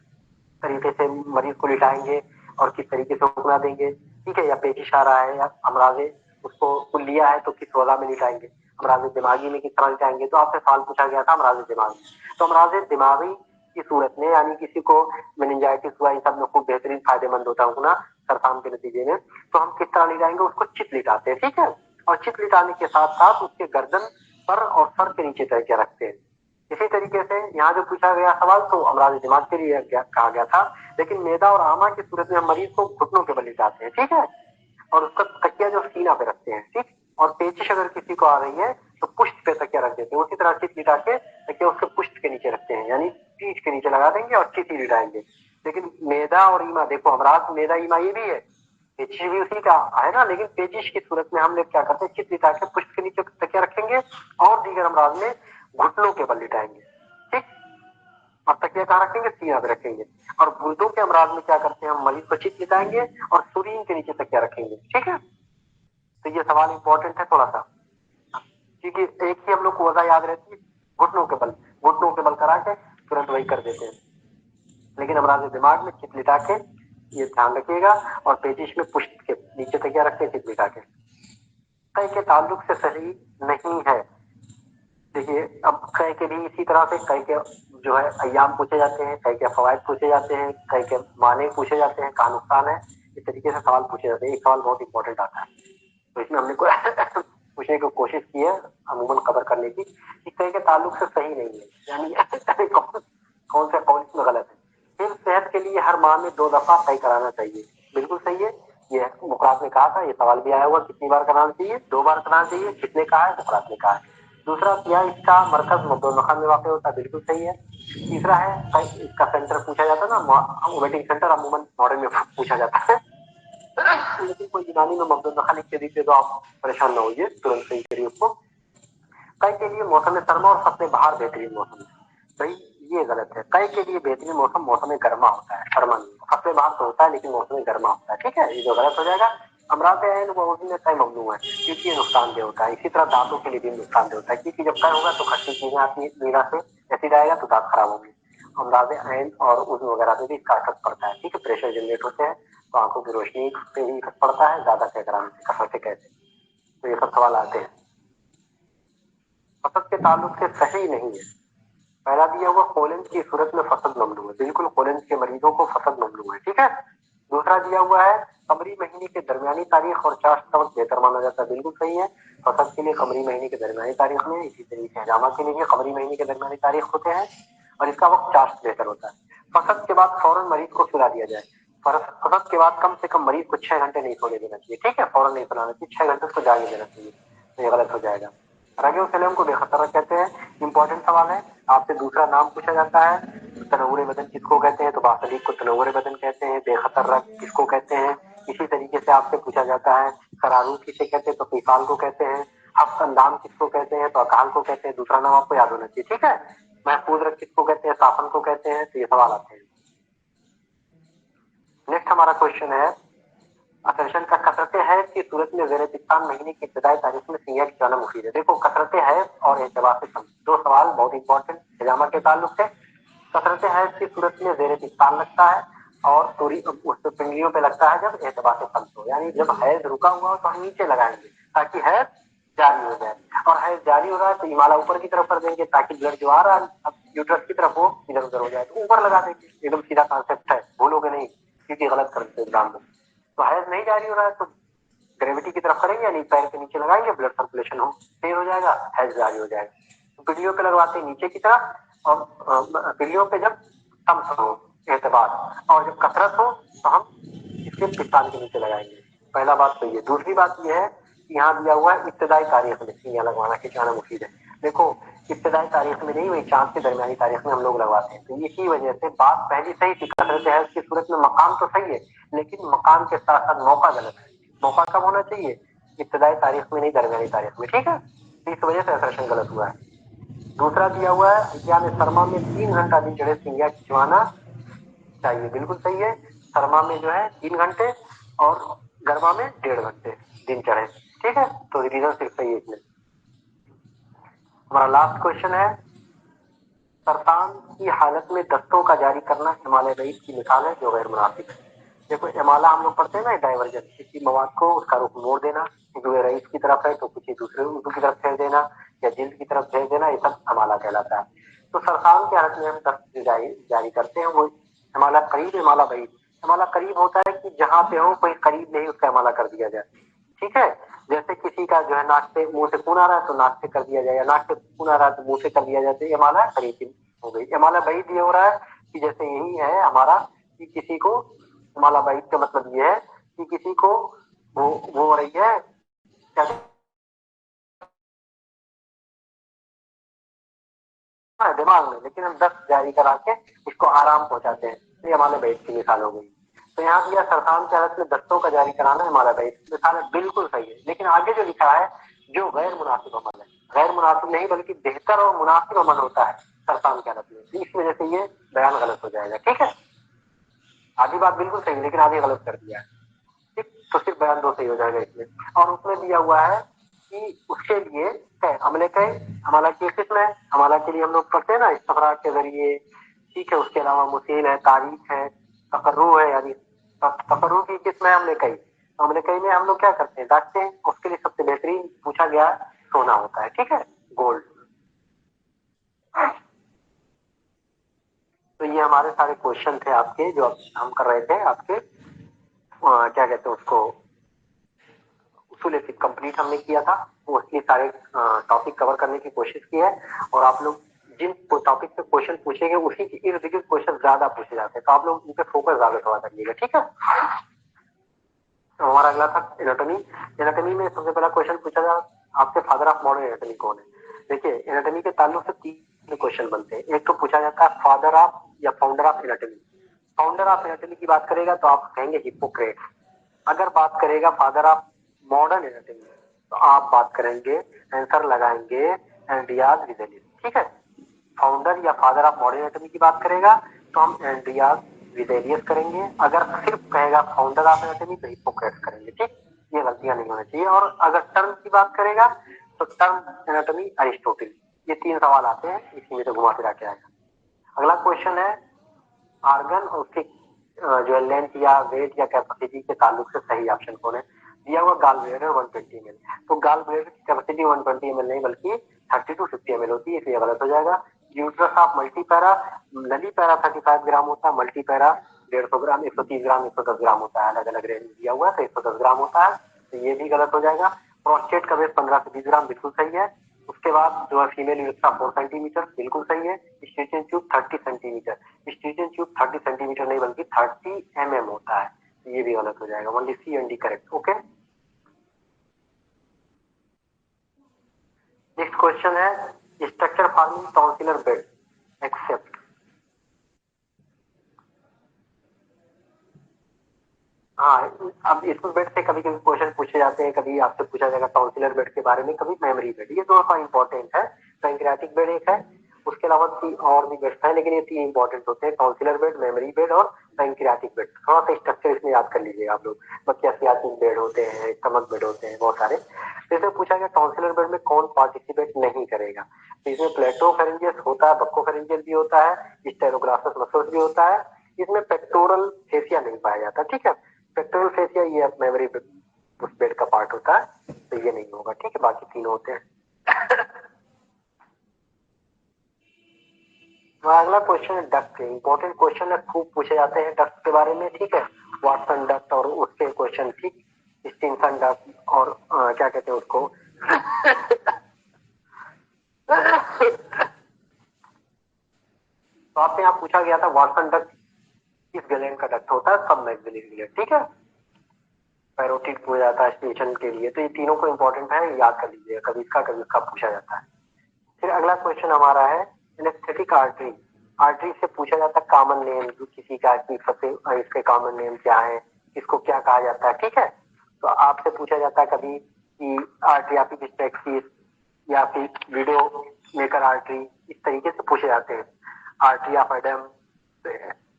तरीके से मरीज को लिटाएंगे और किस तरीके से हुक्म देंगे, ठीक है। या पेचिश आ रहा है या अमराज उसको लिया है तो किस वजह में लिटाएंगे, अमराज दिमागी में किस तरह लिटाएंगे। तो आपसे सवाल पूछा गया था अमराज दिमागी, तो अमराज दिमागी की सूरत में यानी किसी को मेनिंजाइटिस हुआ, इन सब में खूब बेहतरीन फायदेमंद होता है ना सरसान के नतीजे में, तो हम किस तरह लिटाएंगे, उसको चित लिटाते हैं, ठीक है। और चित लिटाने के साथ साथ उसके गर्दन पर और सर के नीचे तकिया रखते हैं। इसी तरीके से यहाँ जो पूछा गया सवाल तो अमराज दिमाग के लिए कहा गया था, लेकिन मैदा और आमा की सूरत में हम मरीज को घुटनों के बल लिटाते हैं, ठीक है। और उसका तकिया जो सीना पे रखते हैं, ठीक। और पेचिश अगर किसी को आ रही है तो पुष्ट पे तकिया रख देते हैं, उसी तरह चित लिटा के तकिया उसके पुष्ट के नीचे रखते हैं, यानी पीठ के नीचे लगा देंगे और चित ही लिटाएंगे। लेकिन मैदा और ईमा देखो, अमराज मैदा ईमा ये भी है, पेचिश भी उसी का है ना, लेकिन पेचिश की सूरत में हम लोग क्या करते हैं, चित लिटा के पुष्ट के नीचे तकिया रखेंगे और दीगर अमराज में घुटनों के बल लिटाएंगे, ठीक। और तकिया कहाँ रखेंगे, सीना पे रखेंगे। और गुर्दों के अमराज में क्या करते हैं, हम मरीज को चित लिटाएंगे और सुरीन के नीचे तकिया रखेंगे, ठीक है। तो ये सवाल इंपॉर्टेंट है थोड़ा सा, क्योंकि एक ही हम लोग को वजह याद रहती है, घुटनों के बल करा के तुरंत वही कर देते हैं। लेकिन अमराज दिमाग में चित लिटा के, ये ध्यान रखिएगा, और पेचिश में पुष्ट के नीचे तकिया रखते हैं चित लिटा के। कई के ताल्लुक से सही नहीं है, देखिए अब कई के भी इसी तरह से कई के जो है अय्याम पूछे जाते हैं, कई के फवायद पूछे जाते हैं, कई के माने पूछे जाते हैं, कहाँ नुकसान है, इस तरीके से सवाल पूछे जाते हैं। एक सवाल बहुत इंपॉर्टेंट आता है तो इसमें हमने पूछने की कोशिश की है अमूमन कवर करने की, कि कई के ताल्लुक से सही नहीं है, यानी कौन सा कौन इसमें गलत है। फिर सेहत के लिए हर माह में 2 दफा तय कराना चाहिए, बिल्कुल सही है, ये मुकरात में कहा था, ये सवाल भी आया हुआ, कितनी बार कराना चाहिए? 2 बार कराना चाहिए। कितने कहा है? सफरात ने कहा है। दूसरा, क्या इसका मरकज मकदूम मकान में वाक़ होता है? बिल्कुल सही है। तीसरा है, इसका सेंटर पूछा जाता है ना, वेटिंग सेंटर अमूमन मॉडर्न में पूछा जाता है, लेकिन कोई यूनानी में मकदूम मकान लिख के दीजिए तो आप परेशान न होइए, तुरंत सही करिए उसको। कई के लिए मौसम सरमा और फसलें बाहर बेहतरीन मौसम है, भाई ये गलत है। कई के लिए बेहतरीन मौसम मौसम गर्मा होता है, सरमा नहीं। फसलें बाहर तो होता है लेकिन मौसम गर्मा होता है, ठीक है, ये जो गलत हो जाएगा। अमराज है वो उसमें कई ममनू है क्योंकि ये नुकसानदेह होता है। इसी तरह दांतों के लिए भी नुकसानदेह होता है क्योंकि जब कई होगा तो खट्टी चीजें आती है, मीरा से एसिड आएगा तो दांत खराब होंगे। अमराज ऐन और उज़्न वगैरह में भी इसका असर पड़ता है, ठीक है, प्रेशर जनरेट होते हैं तो आंखों की रोशनी पे भी असर पड़ता है, ज्यादा तय कराने से, कसरत से कैसे, तो ये सब सवाल आते हैं। फसद के ताल्लुक से सही नहीं है। पहला दिया हुआ कोलेंस की सूरत में फसद ममनू है, बिल्कुल कोलेंस के मरीजों को फसद ममनू है, ठीक है। दूसरा दिया हुआ है कमरी महीने के दरमियानी तारीख और चाश्त का वक्त बेहतर माना जाता है, बिल्कुल सही है। फसद के लिए कमरी महीने के दरमियानी तारीख में, इसी तरीके से हजामा के लिए भी कमरी महीने के दरमियानी तारीख होते हैं और इसका वक्त चाश्त बेहतर होता है। फसद के बाद फौरन मरीज को सुला दिया जाए। फसद के बाद कम से कम मरीज को 6 घंटे नहीं सोने देना चाहिए, ठीक है, फौरन नहीं सुलाना चाहिए, 6 घंटे उसको जाने देना चाहिए, तो ये गलत हो जाएगा। रगे सलेम को बेखतरा कहते हैं, इंपॉर्टेंट सवाल है, आपसे दूसरा नाम पूछा जाता है। तनव्वुर बदन किसको कहते हैं? तो बासलीक को तनव्वुर बदन कहते हैं। बेखतर रग किसको कहते हैं? इसी तरीके से आपसे पूछा जाता है। सरारू किसे कहते हैं? तो फीसाल को कहते हैं। हफ्स अंदाम किसको कहते हैं? तो अकाल को कहते हैं। दूसरा नाम आपको याद होना चाहिए, ठीक है। महफूज रग किसको कहते हैं? साफन को कहते हैं। तो ये सवाल आते हैं। नेक्स्ट हमारा क्वेश्चन है, असरशन का कसरते है की सूरत में ज़ेरे पिस्तान महीने की इब्तिदाई तारीख में सियाह जाना मुफीद है। देखो, कसरते है और एतबार से दो सवाल बहुत इंपॉर्टेंट हिजामा के ताल्लुक से। कसरते है की सूरत में ज़ेरे पिस्तान लगता है और तोरी उस पिंडलियों पे लगता है जब एतबार से कम हो, यानी जब हैज रुका हुआ हो तो हम नीचे लगाएंगे ताकि हैज जारी हो जाए, और हैज जारी हो रहा है तो इमाला ऊपर की तरफ कर देंगे ताकि ब्लड जो आ रहा है यूट्रस की तरफ हो इधर उधर हो जाए, तो ऊपर लगा देंगे। एकदम सीधा कॉन्सेप्ट है, भूलोगे नहीं क्योंकि गलत कर देते एग्जाम में। तो हैज नहीं जारी हो रहा है तो ग्रेविटी की तरफ करेंगे, यानी पैर के नीचे लगाएंगे, ब्लड सर्कुलेशन हो तेज हो जाएगा, हैज जारी हो जाएगा। तो पीढ़ियों पे लगवाते हैं नीचे की तरफ, और पीढ़ियों पे जब कम हो एतबार और जब कसरत हो तो हम इसके पिस्तान के नीचे लगाएंगे। पहला बात तो ये। दूसरी बात ये है कि यहाँ दिया हुआ है इब्तिदाई तारीख में सियाह लगवाना खिंचाना मुफीद है। देखो, इब्तिदाई तारीख में नहीं, वही चांद के दरमियानी तारीख में हम लोग लगवाते हैं, तो इसी वजह से बात पहली सही थी। कसरत हैज की सूरत में मकाम तो सही है लेकिन मकाम के साथ साथ मौका गलत है। मौका कब होना चाहिए? इब्तिदाई तारीख में नहीं, दरमियानी तारीख में, ठीक है। इस वजह से असरशन गलत हुआ है। दूसरा दिया हुआ है अय्याम सरमा में 3 घंटा दिन चढ़े सियाह खिंचवाना चाहिए, बिल्कुल सही है। सरमा में जो है 3 घंटे और गर्मा में 1.5 घंटे दिन चढ़े, ठीक है, तो रीजन सिर्फ सही है इसमें। हमारा लास्ट क्वेश्चन है, सरतान की हालत में दस्तों का जारी करना हिमालय रईस की मिसाल है जो गैर मुनासिब है। देखो, इमाला हम लोग पढ़ते हैं ना, डाइवर्जन, किसी मवाद को उसका रुख मोड़ देना, जो रईस की तरफ है तो कुछ दूसरे उर्दू की तरफ फेर देना या जिल्द की तरफ भेज देना, ये सब हमाला कहलाता है। तो सरतान की हालत में हम दस्त जारी करते हैं, वो हिमाला करीब हिमाला बईद। हिमाला करीब होता है कि जहाँ पे हो कोई करीब नहीं उसका हिमाला कर दिया जाए, ठीक है। जैसे किसी का जो है नाक से मुंह से खून आ रहा है तो नाक से कर दिया जाए, या नाक से खून आ रहा है तो मुंह से कर दिया जाए, तो ये हिमाला करीब हो गई। हिमाला बईद ये हो रहा है कि जैसे यही है हमारा कि किसी को, हिमाला बईद का मतलब ये है कि किसी को वो हो रही है क्या दिमाग में, लेकिन हम दस्त जारी करा के इसको आराम पहुंचाते हैं, तो ये हिमालय बैठ की मिसाल हो गई। तो यहाँ दिया सरतान की हालत में दस्तों का जारी कराना हिमालय बैठ मिसाल है, बिल्कुल सही है। लेकिन आगे जो लिखा है जो गैर मुनासिब अमल है, गैर मुनासिब नहीं बल्कि बेहतर और मुनासिब अमल होता है सरतान की हालत में, इस वजह से ये बयान गलत हो जाएगा, ठीक है। आधी बात बिल्कुल सही लेकिन आधी गलत कर दिया है, ठीक, तो सिर्फ बयान 2 सही हो जाएगा इसमें। और उसमें दिया हुआ है कि उसके लिए अमले कई हमारा की किस्म है, हमारा के लिए हम लोग पढ़ते हैं ना इस्तफराग के जरिए, ठीक है। उसके अलावा मुसील है, तारीख है, तकर्रू है, यानी तकर्रू की किस्म है अमले कई। अमले कई में हम लोग क्या करते हैं, डाकते हैं, उसके लिए सबसे बेहतरीन पूछा गया सोना होता है, ठीक है, गोल्ड। तो ये हमारे सारे क्वेश्चन थे आपके जो हम कर रहे थे आपके, क्या कहते हैं उसको, उसूल फिक्र कंप्लीट हमने किया था, मोस्टली सारे टॉपिक कवर करने की कोशिश की है। और आप लोग जिन टॉपिक पे क्वेश्चन पूछेंगे उसी के इर्द गिर्द क्वेश्चन ज्यादा पूछे जाते हैं, तो आप लोग उन पे फोकस ज्यादा थोड़ा करिएगा, ठीक है। हमारा अगला था एनाटॉमी। एनाटॉमी में सबसे पहला क्वेश्चन पूछा जा आपसे, फादर ऑफ मॉडर्न एनाटॉमी कौन है। देखिए एनाटॉमी के ताल्लुक से 3 क्वेश्चन बनते हैं। एक तो पूछा जाता है फादर ऑफ या founder of anatomy. Founder of anatomy की बात करेगा तो आप कहेंगे हिप्पोक्रेट्स। अगर बात करेगा फादर ऑफ मॉडर्न एनाटॉमी तो आप बात करेंगे, आंसर लगाएंगे एंड्रियास विजेलियस। ठीक है, फाउंडर या फादर ऑफ मॉडर्न एनाटॉमी की बात करेगा तो हम एंड्रियास विजेलियस करेंगे। अगर सिर्फ कहेगा फाउंडर ऑफ एनाटॉमी तो हिप्पोक्रेट्स करेंगे। ठीक, ये गलतियां नहीं होनी चाहिए। और अगर टर्म की बात करेगा तो टर्म एनाटॉमी अरिस्टोटल। ये 3 सवाल आते हैं, इसी में तो घुमा फिरा के आएगा। अगला क्वेश्चन है आर्गन और उसके जो लेंथ या वेट या कैपेसिटी के ताल्लुक से सही ऑप्शन कौन है। दिया हुआ गाल ब्लैडर 120 ml, तो गाल ब्लैडर की कैपेसिटी 120 ml नहीं बल्कि 30 to 50 ml होती है, इसलिए गलत हो जाएगा। यूट्रस ऑफ मल्टीपैरा, नली पैरा 35 ग्राम होता है, मल्टीपैरा 150 ग्राम, 130 ग्राम, 110 ग्राम होता है। अलग अलग रेंज दिया हुआ है तो 110 ग्राम होता है, तो ये भी गलत हो जाएगा। प्रोस्टेट का वेट 15 से 20 ग्राम बिल्कुल सही है। उसके बाद जो है फीमेल यूरेथ्रा 4 सेंटीमीटर बिल्कुल सही है। स्टीचियन ट्यूब 30 सेंटीमीटर, स्टीचियन ट्यूब 30 सेंटीमीटर नहीं बल्कि 30 mm होता है, तो ये भी गलत हो जाएगा। Only C and D correct. Okay, next question है structure forming tonsillar bed except. हाँ, अब इसमें बेड से कभी कभी क्वेश्चन पूछे जाते हैं, कभी आपसे पूछा जाएगा टॉन्सिलर बेड के बारे में, कभी मेमोरी बेड। ये दोनों इंपॉर्टेंट है। पैंक्रियाटिक बेड एक है, उसके अलावा 3 और भी बेड्स हैं, लेकिन ये 3 इंपॉर्टेंट होते हैं, टॉन्सिलर बेड, मेमोरी बेड और पैंक्रियाटिक बेड। थोड़ा सा स्ट्रक्चर इसमें याद कर लीजिएगा आप लोग। बकियासियाटिक बेड होते हैं, स्टमक बेड होते हैं, बहुत सारे। तो इसमें पूछा गया टॉन्सिलर बेड में कौन पार्टिसिपेट नहीं करेगा। तो इसमें प्लेटोफेरेंजियस होता है, बक्कोफेरेंजियल भी होता है, स्टेनोग्राफस मसल्स भी होता है। इसमें पेक्टोरल फेसिया नहीं पाया जाता। ठीक है, पेक्टोरल फेसिया ये मेमोरी उस बेड का पार्ट होता है, तो ये नहीं होगा। ठीक है, बाकी 3 होते हैं। अगला क्वेश्चन है डक्ट। इंपॉर्टेंट क्वेश्चन है, खूब पूछे जाते हैं डक्ट के बारे में। ठीक है, वाटसन डक्ट और उसके क्वेश्चन, ठीक, स्टिनसन डक्ट और क्या कहते हैं उसको तो आपसे यहाँ पूछा गया था वाटसन डक्ट किस ग्लैंड का डक्ट होता है, सब मैक्सिलरी ग्लैंड। ठीक है, पैरोटिड पूछा जाता है स्टेशन के लिए, तो ये तीनों को इंपॉर्टेंट है, याद कर लीजिएगा, कभी इसका पूछा जाता है। फिर अगला क्वेश्चन हमारा है एनेस्थेटिक आर्टरी। आर्टरी से पूछा जाता है कॉमन नेम, किसी का इसके कॉमन नेम क्या है, इसको क्या कहा जाता है। ठीक है, तो आपसे पूछा जाता है कभी कि आर्टरियापिक स्टेक्सिस या फिर वीडियो मेकर आर्टरी, इस तरीके से पूछे जाते हैं। Artery of Adam,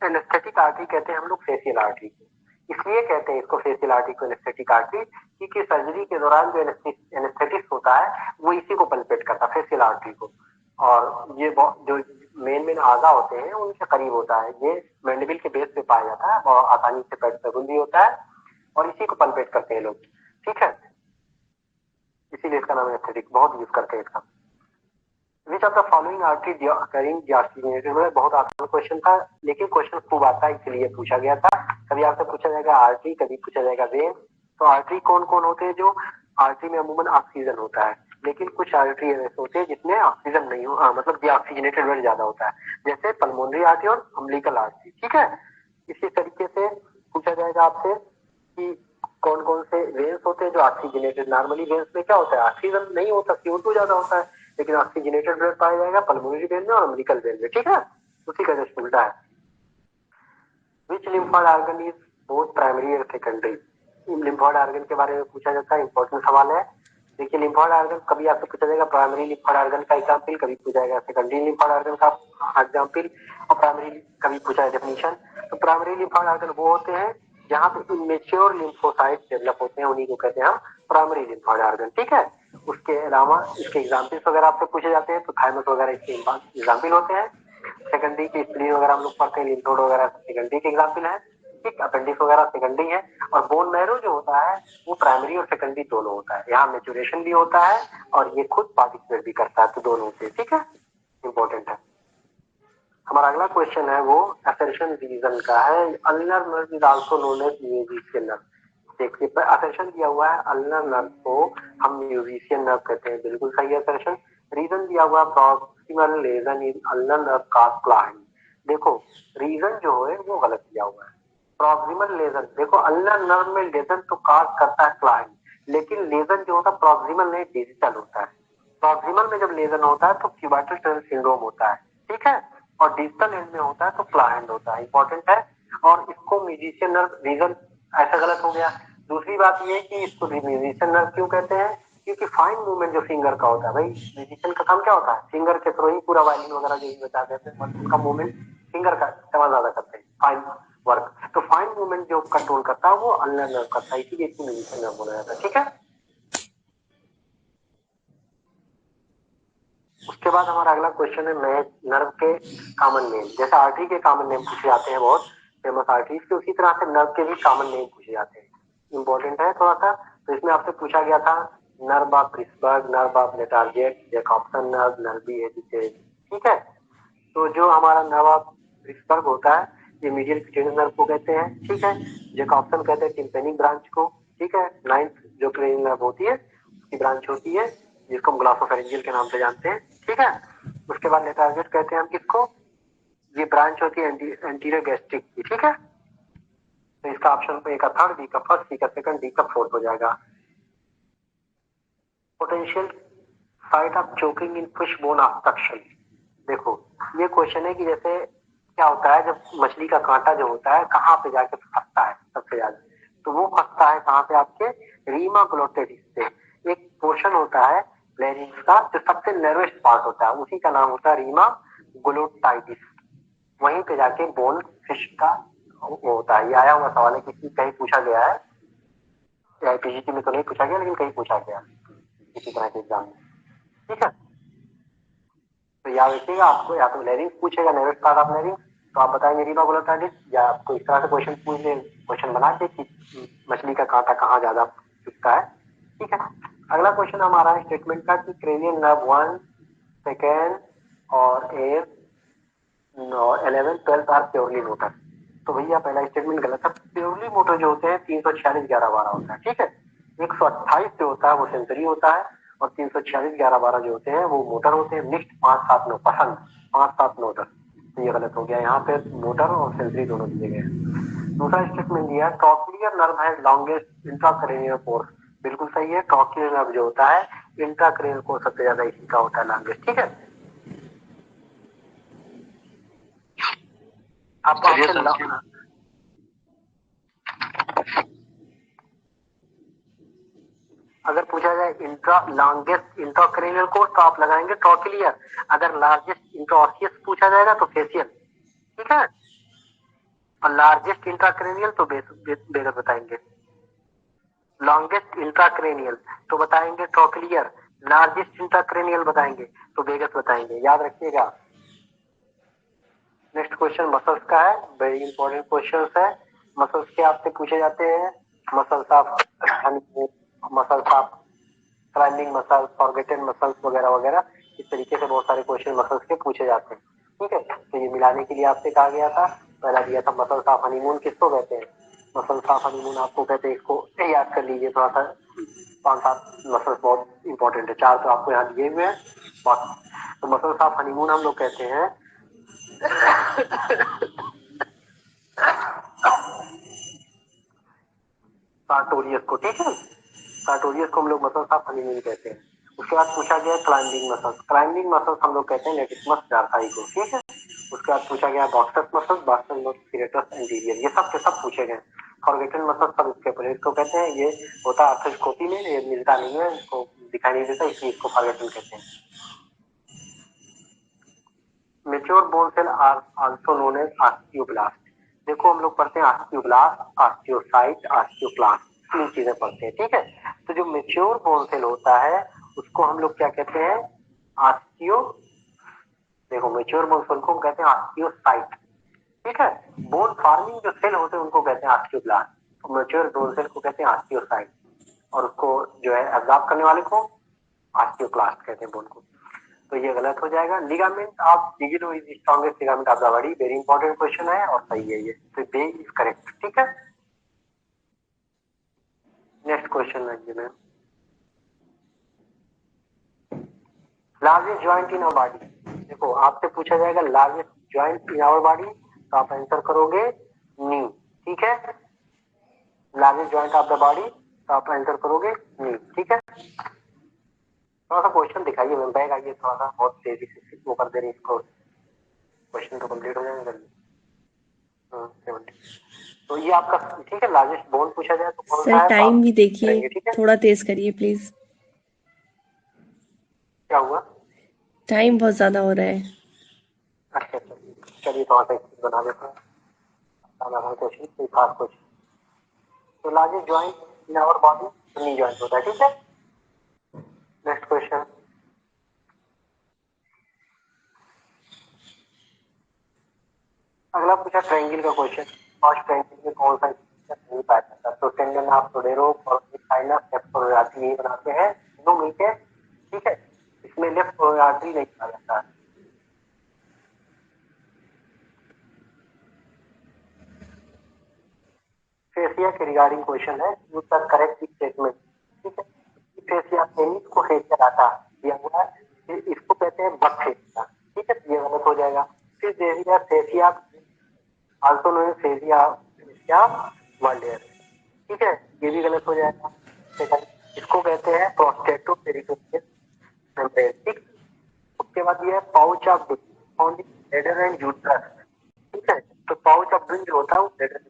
anaesthetic artery कहते हैं हम लोग फेशियल आर्टरी को, इसलिए कहते हैं इसको फेशियल आर्टरी को एनेस्थेटिक आर्टरी, क्योंकि सर्जरी के दौरान जो एनेस्थेटिक्स होता है वो इसी को पल्पेट करता है, फेशियल आर्टरी को। और ये जो मेन आजा होते हैं उनके करीब होता है, ये मैंडिबल के बेस पे पाया जाता है और आसानी से पेटर्न भी होता है और इसी को पल्पेट करते हैं लोग। ठीक है, इसीलिए इसका नाम एनेस्थेटिक बहुत यूज करते हैं इसका। Which of the following artery carrying deoxygenated, बहुत आसान क्वेश्चन था, लेकिन क्वेश्चन खूब आता है इसलिए पूछा गया था। कभी आपसे पूछा जाएगा आर्टरी, कभी पूछा जाएगा वेन। तो आर्टरी कौन कौन होते हैं, जो आर्टरी में अमूमन ऑक्सीजन होता है, लेकिन कुछ आर्टरी ऐसे होते हैं जिसमें ऑक्सीजन नहीं हो, मतलब डिऑक्सीजनेटेड ब्लड ज्यादा होता है, जैसे पल्मोनरी आर्टरी और अम्बिलिकल आर्टरी। ठीक है, इसी तरीके से पूछा जाएगा आपसे कि कौन कौन से वेन्स होते हैं जो ऑक्सीजनेटेड। नॉर्मली वेन्स में क्या होता है, ऑक्सीजन नहीं होता, CO2 ज्यादा होता है, लेकिन ऑक्सीजनेटेड ब्लड पाया जाएगा पल्मोनरी वेन में और अम्बिलिकल वेन में। ठीक है, उसी का जस्ट उल्टा है। Which lymphoid organ is both primary और सेकेंडरी। लिम्फॉइड ऑर्गन के बारे में पूछा जाता है, इंपॉर्टेंट सवाल है। देखिए लिम्फॉइड ऑर्गन कभी आपसे पूछा जाएगा प्राइमरी लिम्फॉइड ऑर्गन का एग्जांपल, कभी पूछा जाएगा सेकेंडरी लिम्फॉइड ऑर्गन का एग्जांपल, और प्राइमरी कभी पूछा है डेफिनेशन। तो प्राइमरी लिम्फॉइड ऑर्गन वो होते हैं जहाँ पे इमेच्योर लिम्फोसाइट डेवलप होते हैं, उन्हीं को कहते हैं हम प्राइमरी लिम्फॉइड ऑर्गन। ठीक है, उसके अलावा इसके एग्जाम्पल्स वगैरह आपसे पूछे जाते हैं, तो थाइमस वगैरह इसके एग्जाम्पल होते हैं। सेकेंडरी के स्प्लीन वगैरह हम लोग पढ़ते हैं, लिम्फ नोड वगैरह सेकेंडरी के एग्जाम्पल है। ठीक, अपेंडिक्स वगैरह सेकेंडरी है। और बोन मैरो जो होता है वो प्राइमरी और सेकेंडरी दोनों होता है, यहाँ मेचुरेशन भी होता है और ये खुद पार्टिसिपेट भी करता है, तो दोनों से। ठीक है, इंपॉर्टेंट है। हमारा अगला क्वेश्चन है वो असर्शन रीजन का है। Ulnar nerve is also known as musician nerve. देखिए असर्शन दिया हुआ है, अल्नर नर्व को हम म्यूजिशियन नर्व कहते हैं, बिल्कुल सही असर्शन। रीजन दिया हुआ प्रॉक्सिमल लेजन इन अल्नर नर्व काज क्लाइंड। देखो रीजन जो है वो गलत दिया हुआ है, प्रॉक्सिमल लेजन, देखो अल्नर नर्व में लेजन तो काज करता है क्लाइंट, लेकिन लेजन जो होता है प्रॉक्सिमल नहीं डिजिटल होता है। प्रॉक्सिमल में जब लेजन होता है तो क्यूबाइटल टनल सिंड्रोम होता है, ठीक है, और डिजिटल एंड में होता है तो क्लाइंट होता है, इंपॉर्टेंट है। और इसको म्यूजिशियन नर्व रीजन ऐसा गलत हो गया। दूसरी बात ये कि इसको म्यूजिशियन नर्व क्यों कहते हैं, क्योंकि फाइन मूवमेंट जो फिंगर का होता है, भाई म्यूजिशियन का काम क्या होता है, फिंगर के थ्रू ही पूरा वायलिन वगैरह जो भी बजा देते हैं, उनका मूवमेंट फिंगर का इस्तेमाल ज्यादा करते हैं, फाइन वर्क। तो फाइन मूवमेंट जो कंट्रोल करता है वो अल्नर नर्व करता है, इसीलिए इसको म्यूजिशियन नर्व बोला जाता है, ठीक है। उसके बाद हमारा अगला क्वेश्चन है नर्व के कॉमन नेम। जैसे आर्टरी के कॉमन नेम पूछे जाते हैं, बहुत फेमस आर्टरीज के, उसी तरह से नर्व के भी कॉमन नेम पूछे जाते हैं, इंपॉर्टेंट है थोड़ा सा। तो इसमें आपसे पूछा गया था nerve of Pittsburgh, nerve of Latarjet, Jacobson nerve, nervi heritage, ठीक है। तो जो हमारा नर्व ऑफ प्रिट्सबर्ग होता है ये मीडियल क्यूटेनियस नर्व को कहते हैं, ठीक है। जैकॉब्सन कहते हैं टिम्पेनिक ब्रांच को, ठीक है। नाइन्थ जो क्रेनियल नर्व होती है उसकी ब्रांच होती है जिसको हम ग्लॉसोफेरेंजियल के नाम से जानते हैं, ठीक है। उसके बाद लेटार्जेट कहते हैं हम किसको, ये ब्रांच होती है एंटीरियर गैस्ट्रिक की, ठीक है। तो इसका ऑप्शन ए का थर्ड, बी का फर्स्ट, सी का सेकंड, डी का फोर्थ हो जाएगा। Potential site of choking in fish bone obstruction. देखो ये क्वेश्चन है कि जैसे क्या होता है जब मछली का कांटा जो होता है कहाँ पे जाके फंसता है सबसे ज्यादा, तो वो फंसता है कहाँ पे, आपके रीमा ग्लोटेटिस पे। एक पोर्शन होता है लैरिंक्स का जो सबसे नर्वेस्ट पार्ट होता है, उसी का नाम होता है रीमा ग्लोटाइटिस। वहीं पे जाके बोन फिश का वो होता है। ये आया हुआ सवाल है, किसी कहीं पूछा गया है, पीजीटी में तो नहीं पूछा गया लेकिन कहीं पूछा गया किसी तरह के एग्जाम में, ठीक है। तो याद रखिएगा, आपको या तो लैरिंक्स पूछेगा, नर्वेस्ट पार्ट ऑफ लैरिंक्स, तो आप बताएंगे रीमा ग्लोटाइटिस, या आपको इस तरह से क्वेश्चन पूछ ले, क्वेश्चन बना के कि मछली का कांटा कहाँ ज्यादा चुभता है, ठीक है। अगला क्वेश्चन हमारा है स्टेटमेंट का कि क्रेनियल नर्व 1, सेकेंड और 8, 11, 12 आर प्योरली मोटर। तो भैया पहला स्टेटमेंट गलत है। प्योरली मोटर जो होते हैं 346 11 12 होता है, ठीक है। 128 जो होता है वो सेंसरी होता है, और 346 11 12 जो होते हैं वो मोटर होते हैं। नेक्स्ट 5 7 9 पसंद 5 7 मोटर, तो ये गलत हो गया, यहाँ पे मोटर और सेंसरी दोनों दिए गए हैं। दूसरा स्टेटमेंट दिया ट्रॉक्लियर नर्व है लॉन्गेस्ट इंट्राक्रेनियल कोर्स, बिल्कुल सही है। ट्रॉक्लियर नर्व जो होता है इंट्राक्रेनियल कोर्स सबसे ज्यादा इसी का होता है लॉन्गेस्ट, ठीक है। आपको अगर पूछा जाए लॉन्गेस्ट इंट्राक्रेनियल कोर्स तो आप लगाएंगे ट्रॉक्लियर, अगर लार्जेस्ट इंट्राओसियस पूछा जाएगा तो फेशियल, ठीक है। और लार्जेस्ट इंट्राक्रेनियल तो बेगर बताएंगे। लॉन्गेस्ट इंट्राक्रेनियल तो बताएंगे ट्रॉक्लियर, लार्जेस्ट इंट्राक्रेनियल बताएंगे तो बेगस बताएंगे, याद रखिएगा। नेक्स्ट क्वेश्चन मसल्स का है, वेरी इंपॉर्टेंट क्वेश्चन है। मसल्स के आपसे पूछे जाते हैं, muscles of climbing muscles, forgotten muscles वगैरह वगैरह, इस तरीके से बहुत सारे क्वेश्चन मसल्स के पूछे जाते हैं, ठीक है। तो ये मिलाने के लिए आपसे कहा गया था, पहला दिया था मसल्स ऑफ हनीमून किसको कहते हैं, मसल्स ऑफ हनीमून आपको कहते हैं, इसको याद कर लीजिए थोड़ा सा, 5 7 मसल्स बहुत इंपॉर्टेंट है, 4 तो आपको यहाँ दिए हुए हैं। तो मसल्स ऑफ हनीमून हम लोग कहते हैं सार्टोरियस को, ठीक है। सार्टोरियस को हम लोग मसल्स ऑफ हनीमून कहते हैं। उसके बाद पूछा गया क्लाइंबिंग मसल्स, क्लाइंबिंग मसल्स हम लोग कहते हैं लेटिसमस डार्साई को, ठीक है। उसके बाद पूछा गया boxes muscles, boxes serratus anterior, ये सब के सब पूछे गए। फॉरगेटन मसल्स सब स्केपुलर को कहते हैं, ये होता है आर्थोस्कोपी में, ये मिलता नहीं है, इसको दिखाई नहीं देता, इसलिए इसको फॉरगेटन कहते हैं। Mature bone cell are also known as osteoblast. देखो हम लोग पढ़ते हैं ऑस्टियोब्लास्ट, ऑस्टियोसाइट, ऑस्टियोक्लास्ट, तीन चीजें पढ़ते हैं, ठीक है। तो जो मेच्योर बोन सेल होता है उसको हम लोग क्या कहते हैं, ऑस्टियो, देखो मेच्योर बोन सेल को हम कहते हैं ऑस्टियोसाइट, ठीक है। बोन फार्मिंग जो सेल होते हैं उनको कहते हैं ऑस्टियोब्लास्ट, तो मेच्योर बोन सेल को कहते हैं ऑस्टियोसाइट, और उसको जो है एब्जॉर्ब करने वाले को ऑस्टियोक्लास्ट कहते हैं बोन को। तो ये गलत हो जाएगा। लिगामेंट ऑफ डिगिलो is strongest ligament of the body, very important question है और सही है ये, तो बे इज करेक्ट, ठीक है। नेक्स्ट क्वेश्चन है ma'am, largest joint in our body. देखो आपसे पूछा जाएगा largest joint in our body, तो आप आंसर करोगे नी, ठीक है, largest joint of the body, तो आप आंसर करोगे नी। ठीक है, थोड़ा सा क्वेश्चन दिखाइए मैम, बैग आइए थोड़ा सा, बहुत तेजी से वो कर दे रही इसको, क्वेश्चन तो कंप्लीट हो जाएगा जल्दी। 70। तो ये आपका ठीक है, लार्जेस्ट बोन पूछा जाए तो कौन सा सर है, तो टाइम आप भी देखिए, करेंगे। ठीक है, थोड़ा तेज करिए प्लीज, क्या हुआ? टाइम बहुत ज्यादा हो रहा है। अच्छा अच्छा, चलिए थोड़ा सा बना देते हैं क्वेश्चन, कोई खास क्वेश्चन। तो largest joint in our body knee joint होता है। ठीक है, नेक्स्ट क्वेश्चन। अगला पूछा ट्रायंगल का क्वेश्चन, फर्स्ट ट्रायंगल में कौन सा नहीं पाया जाता? तो टेंडन ऑफ टोडेरो और साइनस लेफ्ट कोरोनरी आर्टरी बनाते हैं दोनों मिलकर। ठीक है, इसमें लेफ्ट कोरोनरी आर्टरी नहीं पाया जाता। फेसिया के रिगार्डिंग क्वेश्चन है, यूज द करेक्ट स्टेटमेंट। ठीक है, फेसिया पेनिस को फेसिया डाटा दिया हुआ है, फिर इसको कहते हैं बक फेसिया। ठीक है, ये गलत हो जाएगा। फिर दे दिया fascia also known fascia fascia Waldeyer. ठीक है, ये भी गलत हो जाएगा। सेकंड, इसको कहते हैं प्रोस्टेटो पेरिटोनियल मेम्ब्रेन। ठीक, उसके बाद ये है pouch of found in bladder and uterus. ठीक है, तो पाउच ऑफ जो होता है वो ब्लैडर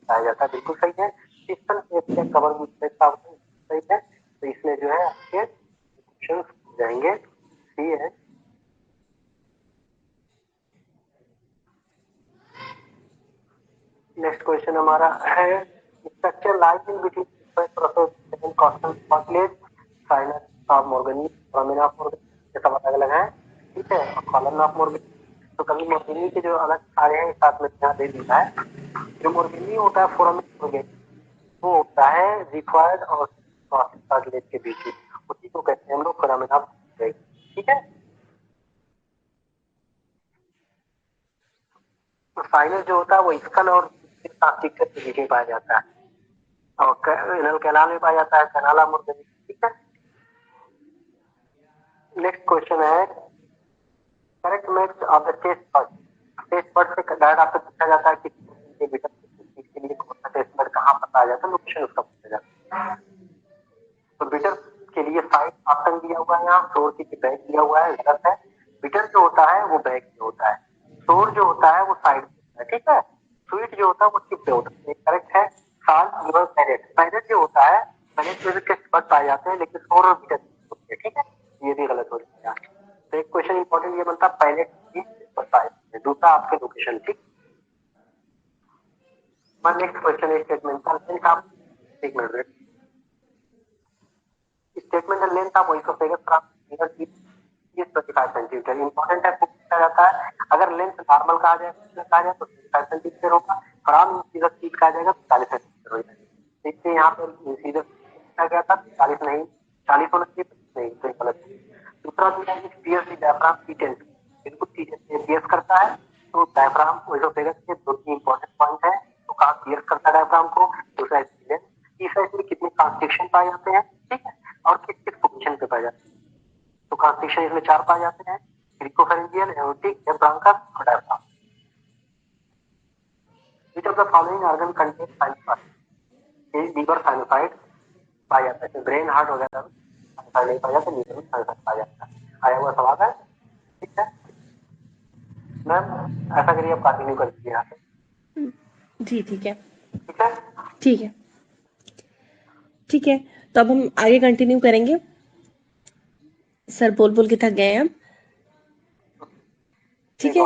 पाया जाता है, बिल्कुल सही है। सिस्टम फेसिया कवर सही है, तो इसमें जो है आपके ऑप्शन हो जाएंगे सी है। नेक्स्ट क्वेश्चन हमारा है structure lies in between cartilage sinus of Morgagni foramina of Morgagni, ये सब अलग अलग है। ठीक है, और कॉलम ऑफ मोर्गनी, तो कभी मोर्गनी के जो अलग सारे हैं साथ में ध्यान दे दिया है। जो मोर्गनी होता है फोरामिना मोर्गनी, वो होता है रिक्वायर्ड और कार्टिलेज के बीच में, उसी को कहते हैं हम लोग फोरामिना ऑफ मोर्गनी। ठीक है, तो साइनस जो होता है वो स्कल और प्लास्टिक के बीच में पाया जाता है, और एनल कैनाल में पाया जाता है, कैनाला मुर्गनी। ठीक है, नेक्स्ट क्वेश्चन है correct match of the taste bud. Taste bud से डायरेक्ट आपसे पूछा जाता है कि बीटा के लिए कौन सा टेस्ट बर्ड कहाँ पर पाया जाता है, लोकेशन उसका पूछा जाता है। तो बीटर के लिए साइड ऑप्शन दिया हुआ है, यहाँ शोर के लिए बैग दिया हुआ है, गलत है। बीटर जो होता है वो बैग में होता है, शोर जो होता है वो साइड में होता है। ठीक है, स्वीट जो होता है वो टिप पे होता है, करेक्ट है। साल पैरेट, पैरेट जो होता है पैरेट में भी टेस्ट बर्ड पाए जाते हैं, लेकिन शोर और बीटर होते हैं। ठीक है, ये भी गलत हो जाएगा। तो एक क्वेश्चन इंपॉर्टेंट ये बनता है पैरेट भी पाए जाते हैं, दूसरा आपके लोकेशन। ठीक, नेक्स्ट क्वेश्चन है स्टेटमेंट लेंथ ऑफ, एक minute, statement length of oesophagus from 25 centimetre important है, पूछा जाता है। अगर लेंथ नॉर्मल कहा जाए तो 25 सेंटीमीटर होगा, फ्रॉम सीधा सीट कहा जाएगा 40 सेंटीमीटर हो जाएगा। इसलिए यहाँ पर सीधा पूछा गया था 40 नहीं, 40 होना चाहिए, नहीं तो गलत। दूसरा दिया है पियर्स डायफ्राम T10, बिल्कुल T10 पियर्स करता है। तो डायफ्राम ओइसोफेगस के दो तीन इंपॉर्टेंट पॉइंट है, तो कहाँ पियर्स करता है डायफ्राम को, दूसरा स्टीलेंस, तीसरा इसमें कितने ट्रांसक्रिप्शन पाए जाते हैं। ठीक है, और किस किस पोजीशन पे पाए जाते हैं। तो ट्रांसक्रिप्शन इसमें 4 पाए जाते हैं, क्रिकोफेरेंजियल, एओर्टिक, ब्रांकस और diaphragm. Which of the following organ contains sinusoid? Liver sinusoid पाया जाता है, ब्रेन हार्ट वगैरह में साइनोसाइड नहीं पाया जाता, लीवर में साइनोसाइड पाया जाता है। आया हुआ सवाल है। ठीक है मैम, ऐसा करिए आप कंटिन्यू कर दीजिए यहाँ पे। जी ठीक है, ठीक है, ठीक है, ठीक है। तो अब हम आगे कंटिन्यू करेंगे। सर बोल के थक गए हैं हम। ठीक है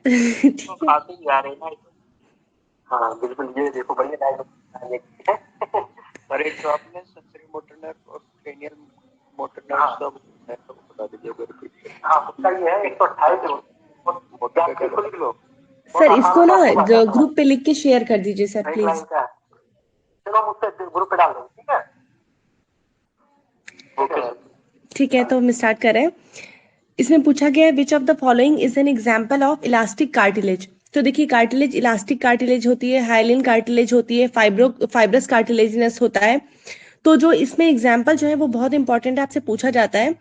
ठीक है, खांसी जा रही है ना, हाँ बिल्कुल, ये देखो बढ़िया डायग्राम। पर एक आपने सेंसरी मोटर नर्व और क्रेनियल मोटर नर्व हाँ। सब है, तो बता दीजिए अगर कुछ। हाँ उसका ये है 128 बिल्कुल लिख लो। सर इसको ना ग्रुप पे लिख के शेयर कर दीजिए सर एक प्लीज। लाइन का है, चलो हम उससे ग्रुप पे डाल देंगे। ठीक है, ओके सर। ठीक है, तो हम स्टार्ट कर रहे हैं। इसमें पूछा गया है which of the following is an example of elastic cartilage. तो देखिए कार्टिलेज, इलास्टिक कार्टिलेज होती है, हाइलिन कार्टिलेज होती है, फाइब्रस कार्टिलेजिनस होता है। तो जो इसमें एग्जाम्पल जो है वो बहुत इंपॉर्टेंट है, आपसे पूछा जाता है।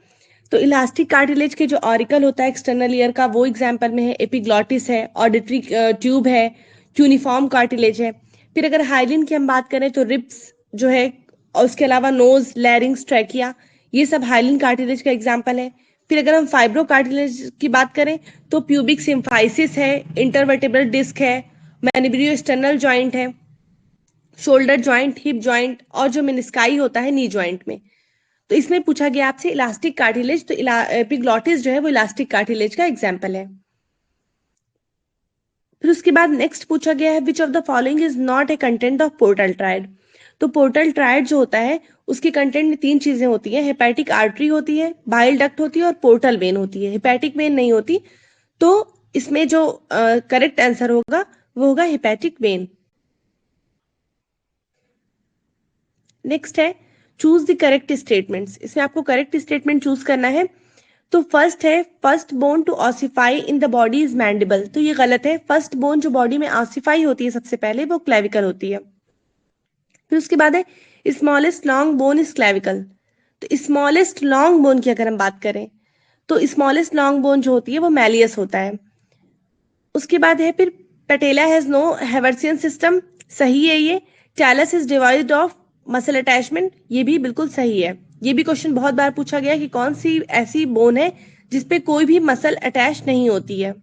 तो इलास्टिक कार्टिलेज के जो ऑरिकल होता है एक्सटर्नल ईयर का, वो एग्जाम्पल में है। एपिग्लॉटिस है, ऑडिटरी ट्यूब है, क्यूनिफॉर्म कार्टिलेज है। फिर अगर हाइलिन की हम बात करें तो रिब्स जो है, और उसके अलावा नोज, लैरिंग्स, ट्रैकिया, ये सब हाइलिन कार्टिलेज का एग्जाम्पल है। फिर अगर हम फाइब्रो कार्टिलेज की बात करें तो प्यूबिक सिम्फाइसिस है, इंटरवर्टेब्रल डिस्क है, मैनिब्रियो स्टर्नल जॉइंट है, शोल्डर जॉइंट, हिप जॉइंट, और जो मेनिस्काई होता है नी जॉइंट में। तो इसमें पूछा गया आपसे इलास्टिक कार्टिलेज, तो एपिग्लॉटिस जो है वो इलास्टिक कार्टिलेज का एग्जाम्पल है। फिर उसके बाद नेक्स्ट पूछा गया है which of the following is not a content of portal triad. तो पोर्टल ट्रायड जो होता है उसके कंटेंट में तीन चीजें होती है, हेपेटिक आर्टरी होती है, बाइल डक्ट होती है, और पोर्टल वेन होती है। हेपेटिक वेन नहीं होती, तो इसमें जो करेक्ट आंसर होगा वो होगा हेपेटिक वेन। नेक्स्ट है चूज द करेक्ट स्टेटमेंट्स। इसमें आपको करेक्ट स्टेटमेंट चूज करना है। तो फर्स्ट है first bone to ossify in the body is mandible, तो ये गलत है। फर्स्ट बोन जो बॉडी में ऑसिफाई होती है सबसे पहले वो क्लेविकल होती है। फिर उसके बाद है smallest long bone is clavicle. तो स्मॉलेस्ट लॉन्ग बोन की अगर हम बात करें तो स्मॉलेस्ट लॉन्ग बोन जो होती है वो मैलियस होता है। उसके बाद है फिर पेटेला हैज नो हेवर्सियन सिस्टम, सही है ये। Talus is divide of muscle attachment, ये भी बिल्कुल सही है। ये भी क्वेश्चन बहुत बार पूछा गया कि कौन सी ऐसी बोन है जिसपे कोई भी मसल अटैच नहीं होती है।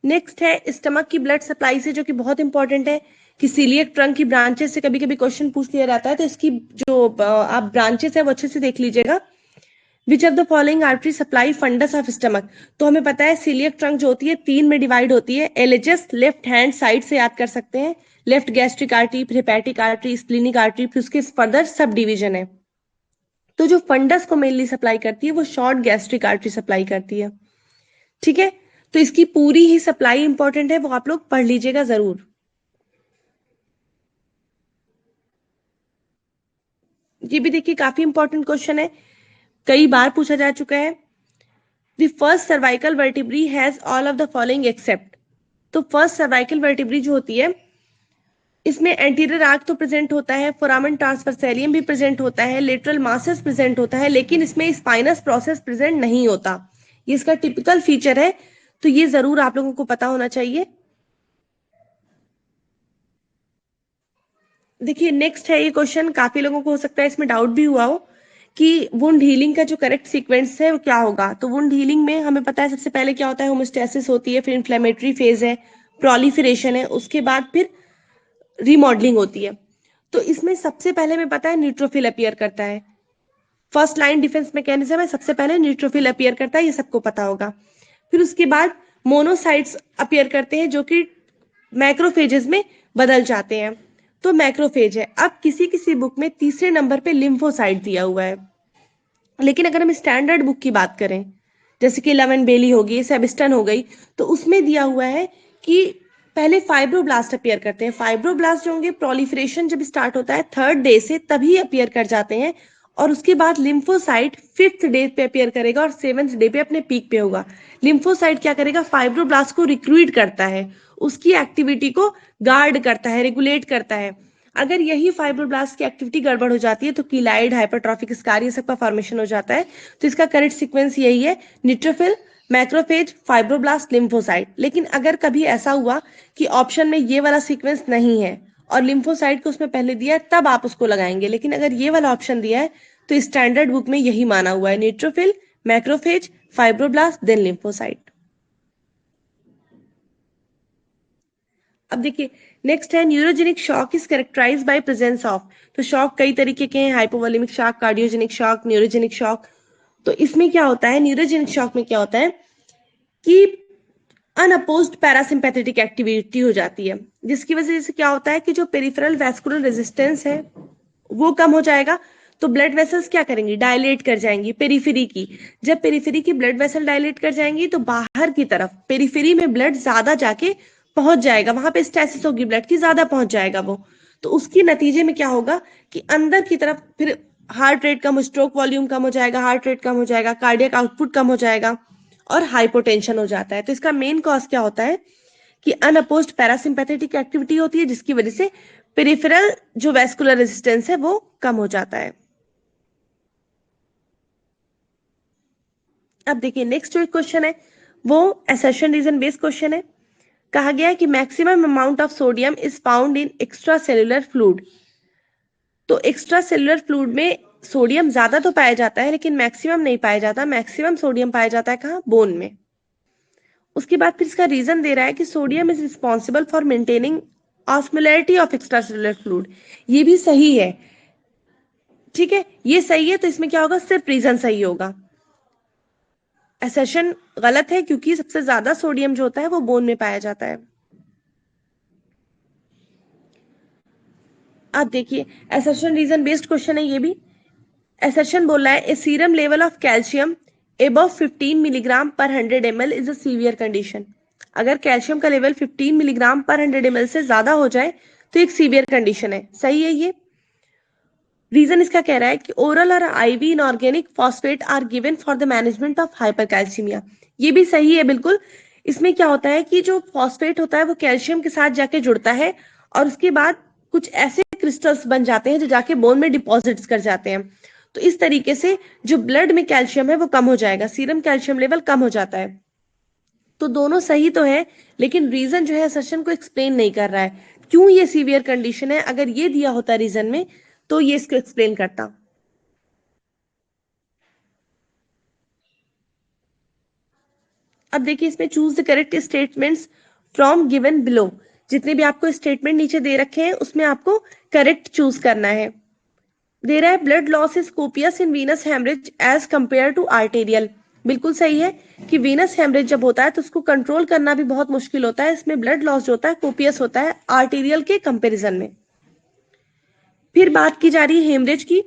नेक्स्ट है स्टमक की ब्लड सप्लाई से, जो कि बहुत इंपॉर्टेंट है कि सीलियक ट्रंक की ब्रांचेस से कभी कभी क्वेश्चन पूछ लिया जाता है, तो इसकी जो आप ब्रांचेस है वो अच्छे से देख लीजिएगा। Which of the following artery supply fundus of stomach. तो हमें पता है सीलियक ट्रंक जो होती है तीन में डिवाइड होती है। एलएचएस लेफ्ट हैंड साइड से याद कर सकते हैं, लेफ्ट गैस्ट्रिक आर्टरी, फिर हेपेटिक आर्टरी, स्प्लीनिक आर्टरी, फिर उसके फर्दर सब डिवीजन है। तो जो फंडस को मेनली सप्लाई करती है वो शॉर्ट गैस्ट्रिक आर्टरी सप्लाई करती है। ठीक है, तो इसकी पूरी ही सप्लाई इंपॉर्टेंट है, वो आप लोग पढ़ लीजिएगा जरूर। ये भी देखिए काफी इंपॉर्टेंट क्वेश्चन है, कई बार पूछा जा चुका है। The first cervical vertebrae has all of the following except. तो फर्स्ट सर्वाइकल वर्टिब्री जो होती है इसमें एंटीरियर आर्क तो प्रेजेंट होता है, फोरामेन ट्रांसवर्सैलियम भी प्रेजेंट होता है, लेटरल मासेस प्रेजेंट होता है, लेकिन इसमें स्पाइनस प्रोसेस प्रेजेंट नहीं होता। ये इसका टिपिकल फीचर है, तो ये जरूर आप लोगों को पता होना चाहिए। देखिए नेक्स्ट है ये क्वेश्चन, काफी लोगों को हो सकता है इसमें डाउट भी हुआ हो कि वुंड हीलिंग का जो करेक्ट सीक्वेंस है वो क्या होगा। तो वुंड हीलिंग में हमें पता है सबसे पहले क्या होता है, होमोस्टेसिस होती है, फिर इन्फ्लेमेटरी फेज है, प्रोलिफरेशन है, उसके बाद फिर रीमॉडलिंग होती है। तो इसमें सबसे पहले हमें पता है न्यूट्रोफिल अपीयर करता है। फर्स्ट लाइन डिफेंस मैकेनिज्म है, सबसे पहले न्यूट्रोफिल अपीयर करता है, ये सबको पता होगा। फिर उसके बाद मोनोसाइट्स अपीयर करते हैं जो कि मैक्रोफेजेस में बदल जाते हैं, तो मैक्रोफेज है। अब किसी किसी बुक में तीसरे नंबर पे लिम्फोसाइट दिया हुआ है, लेकिन अगर हम स्टैंडर्ड बुक की बात करें जैसे कि लवन बेली होगी, सेबिस्टन हो गई, तो उसमें दिया हुआ है कि पहले फाइब्रोब्लास्ट अपीयर करते हैं। फाइब्रोब्लास्ट जो होंगे प्रोलिफरेशन जब स्टार्ट होता है थर्ड डे से तभी अपीयर कर जाते हैं, और उसके बाद लिम्फोसाइट फिफ्थ डे पे अपीयर करेगा और सेवंथ डे पे अपने पीक पे होगा। लिम्फोसाइट क्या करेगा, फाइब्रोब्लास्ट को रिक्रूट करता है, उसकी एक्टिविटी को गार्ड करता है, रेगुलेट करता है। अगर यही फाइब्रोब्लास्ट की एक्टिविटी गड़बड़ हो जाती है तो कीलाइड, हाइपरट्रॉफिक स्कार, ये सब का फॉर्मेशन हो जाता है। तो इसका करेक्ट सीक्वेंस यही है, न्यूट्रोफिल, मैक्रोफेज, फाइब्रोब्लास्ट, लिम्फोसाइट। लेकिन अगर कभी ऐसा हुआ कि ऑप्शन में ये वाला सीक्वेंस नहीं है और लिम्फोसाइट को उसमें पहले दिया है तब आप उसको लगाएंगे, लेकिन अगर ये वाला ऑप्शन दिया है तो स्टैंडर्ड बुक में यही माना हुआ है, neutrophil, macrophage, fibroblast, then lymphocyte. अब देखिए नेक्स्ट है neurogenic shock is characterised by presence of. तो शॉक कई तरीके के हैं, hypovolaemic shock, cardiogenic shock, neurogenic shock. तो इसमें क्या होता है, न्यूरोजेनिक शॉक में क्या होता है कि अनअपोज्ड पैरासिम्पैथेटिक एक्टिविटी हो जाती है, जिसकी वजह से क्या होता है कि जो पेरिफेरल वैस्कुलर रेजिस्टेंस है वो कम हो जाएगा। तो ब्लड वेसल्स क्या करेंगी, डायलेट कर जाएंगी पेरिफेरी की। जब पेरिफेरी की ब्लड वेसल डायलेट कर जाएंगी तो बाहर की तरफ पेरिफेरी में ब्लड ज्यादा जाके पहुंच जाएगा, वहां पे स्टेसिस होगी, ब्लड की ज्यादा पहुंच जाएगा वो। तो उसके नतीजे में क्या होगा कि अंदर की तरफ फिर हार्ट रेट कम, स्ट्रोक वॉल्यूम कम हो जाएगा, हार्ट रेट कम हो जाएगा, कार्डियक आउटपुट कम हो जाएगा और हाइपोटेंशन हो जाता है। तो इसका मेन कॉज क्या होता है कि अनअपोज्ड पैरासिम्पैथेटिक एक्टिविटी होती है, जिसकी वजह से पेरिफेरल जो वैस्कुलर रेजिस्टेंस है वो कम हो जाता है। अब देखिए नेक्स्ट जो क्वेश्चन है वो असर्शन रीजन बेस्ड क्वेश्चन है। कहा गया है कि maximum amount of sodium is found in extra cellular fluid. तो एक्स्ट्रा सेलुलर फ्लूइड में सोडियम ज्यादा तो पाया जाता है लेकिन मैक्सिमम नहीं पाया जाता। मैक्सिमम सोडियम पाया जाता है कहाँ? बोन में। उसके बाद फिर इसका रीजन दे रहा है कि sodium is responsible for maintaining osmolarity of extra cellular fluid. ये भी सही है, ठीक है, ये सही है। तो इसमें क्या होगा? सिर्फ रीजन सही होगा, असर्शन गलत है क्योंकि सबसे ज्यादा सोडियम जो होता है वो बोन में पाया जाता है। अब देखिए असर्शन रीजन बेस्ड क्वेश्चन है ये भी। असर्शन बोल रहा है A serum level of calcium above 15 milligram per 100 ml is a severe condition. अगर कैल्शियम का लेवल 15 मिलीग्राम पर 100 ml से ज्यादा हो जाए तो एक सीवियर कंडीशन है। सही है ये। रीजन इसका कह रहा है कि ओरल और IV inorganic phosphate are given for the management of hypercalcaemia. ये भी सही है बिल्कुल। इसमें क्या होता है कि जो फॉस्फेट होता है वो कैल्शियम के साथ जाके जुड़ता है और उसके बाद कुछ ऐसे क्रिस्टल्स बन जाते हैं जो जाके बोन में डिपॉजिट्स कर जाते हैं। तो इस तरीके से जो ब्लड में कैल्शियम है वो कम हो जाएगा, सीरम कैल्शियम लेवल कम हो जाता है। तो दोनों सही तो है लेकिन रीजन जो है असर्शन को एक्सप्लेन नहीं कर रहा है क्यों ये सीवियर कंडीशन है। अगर ये दिया होता रीजन में तो ये इसको एक्सप्लेन करता। अब देखिए इसमें choose the correct statements from given below. जितने भी आपको स्टेटमेंट नीचे दे रखे हैं उसमें आपको करेक्ट चूज करना है। दे रहा है blood loss is copious in venous haemorrhage as compare to arterial. बिल्कुल सही है कि वीनस हेमरेज जब होता है तो उसको कंट्रोल करना भी बहुत मुश्किल होता है। इसमें ब्लड लॉस जो होता है कोपियस होता है आर्टेरियल के कंपेरिजन में। फिर बात की जा रही है हेमरेज की।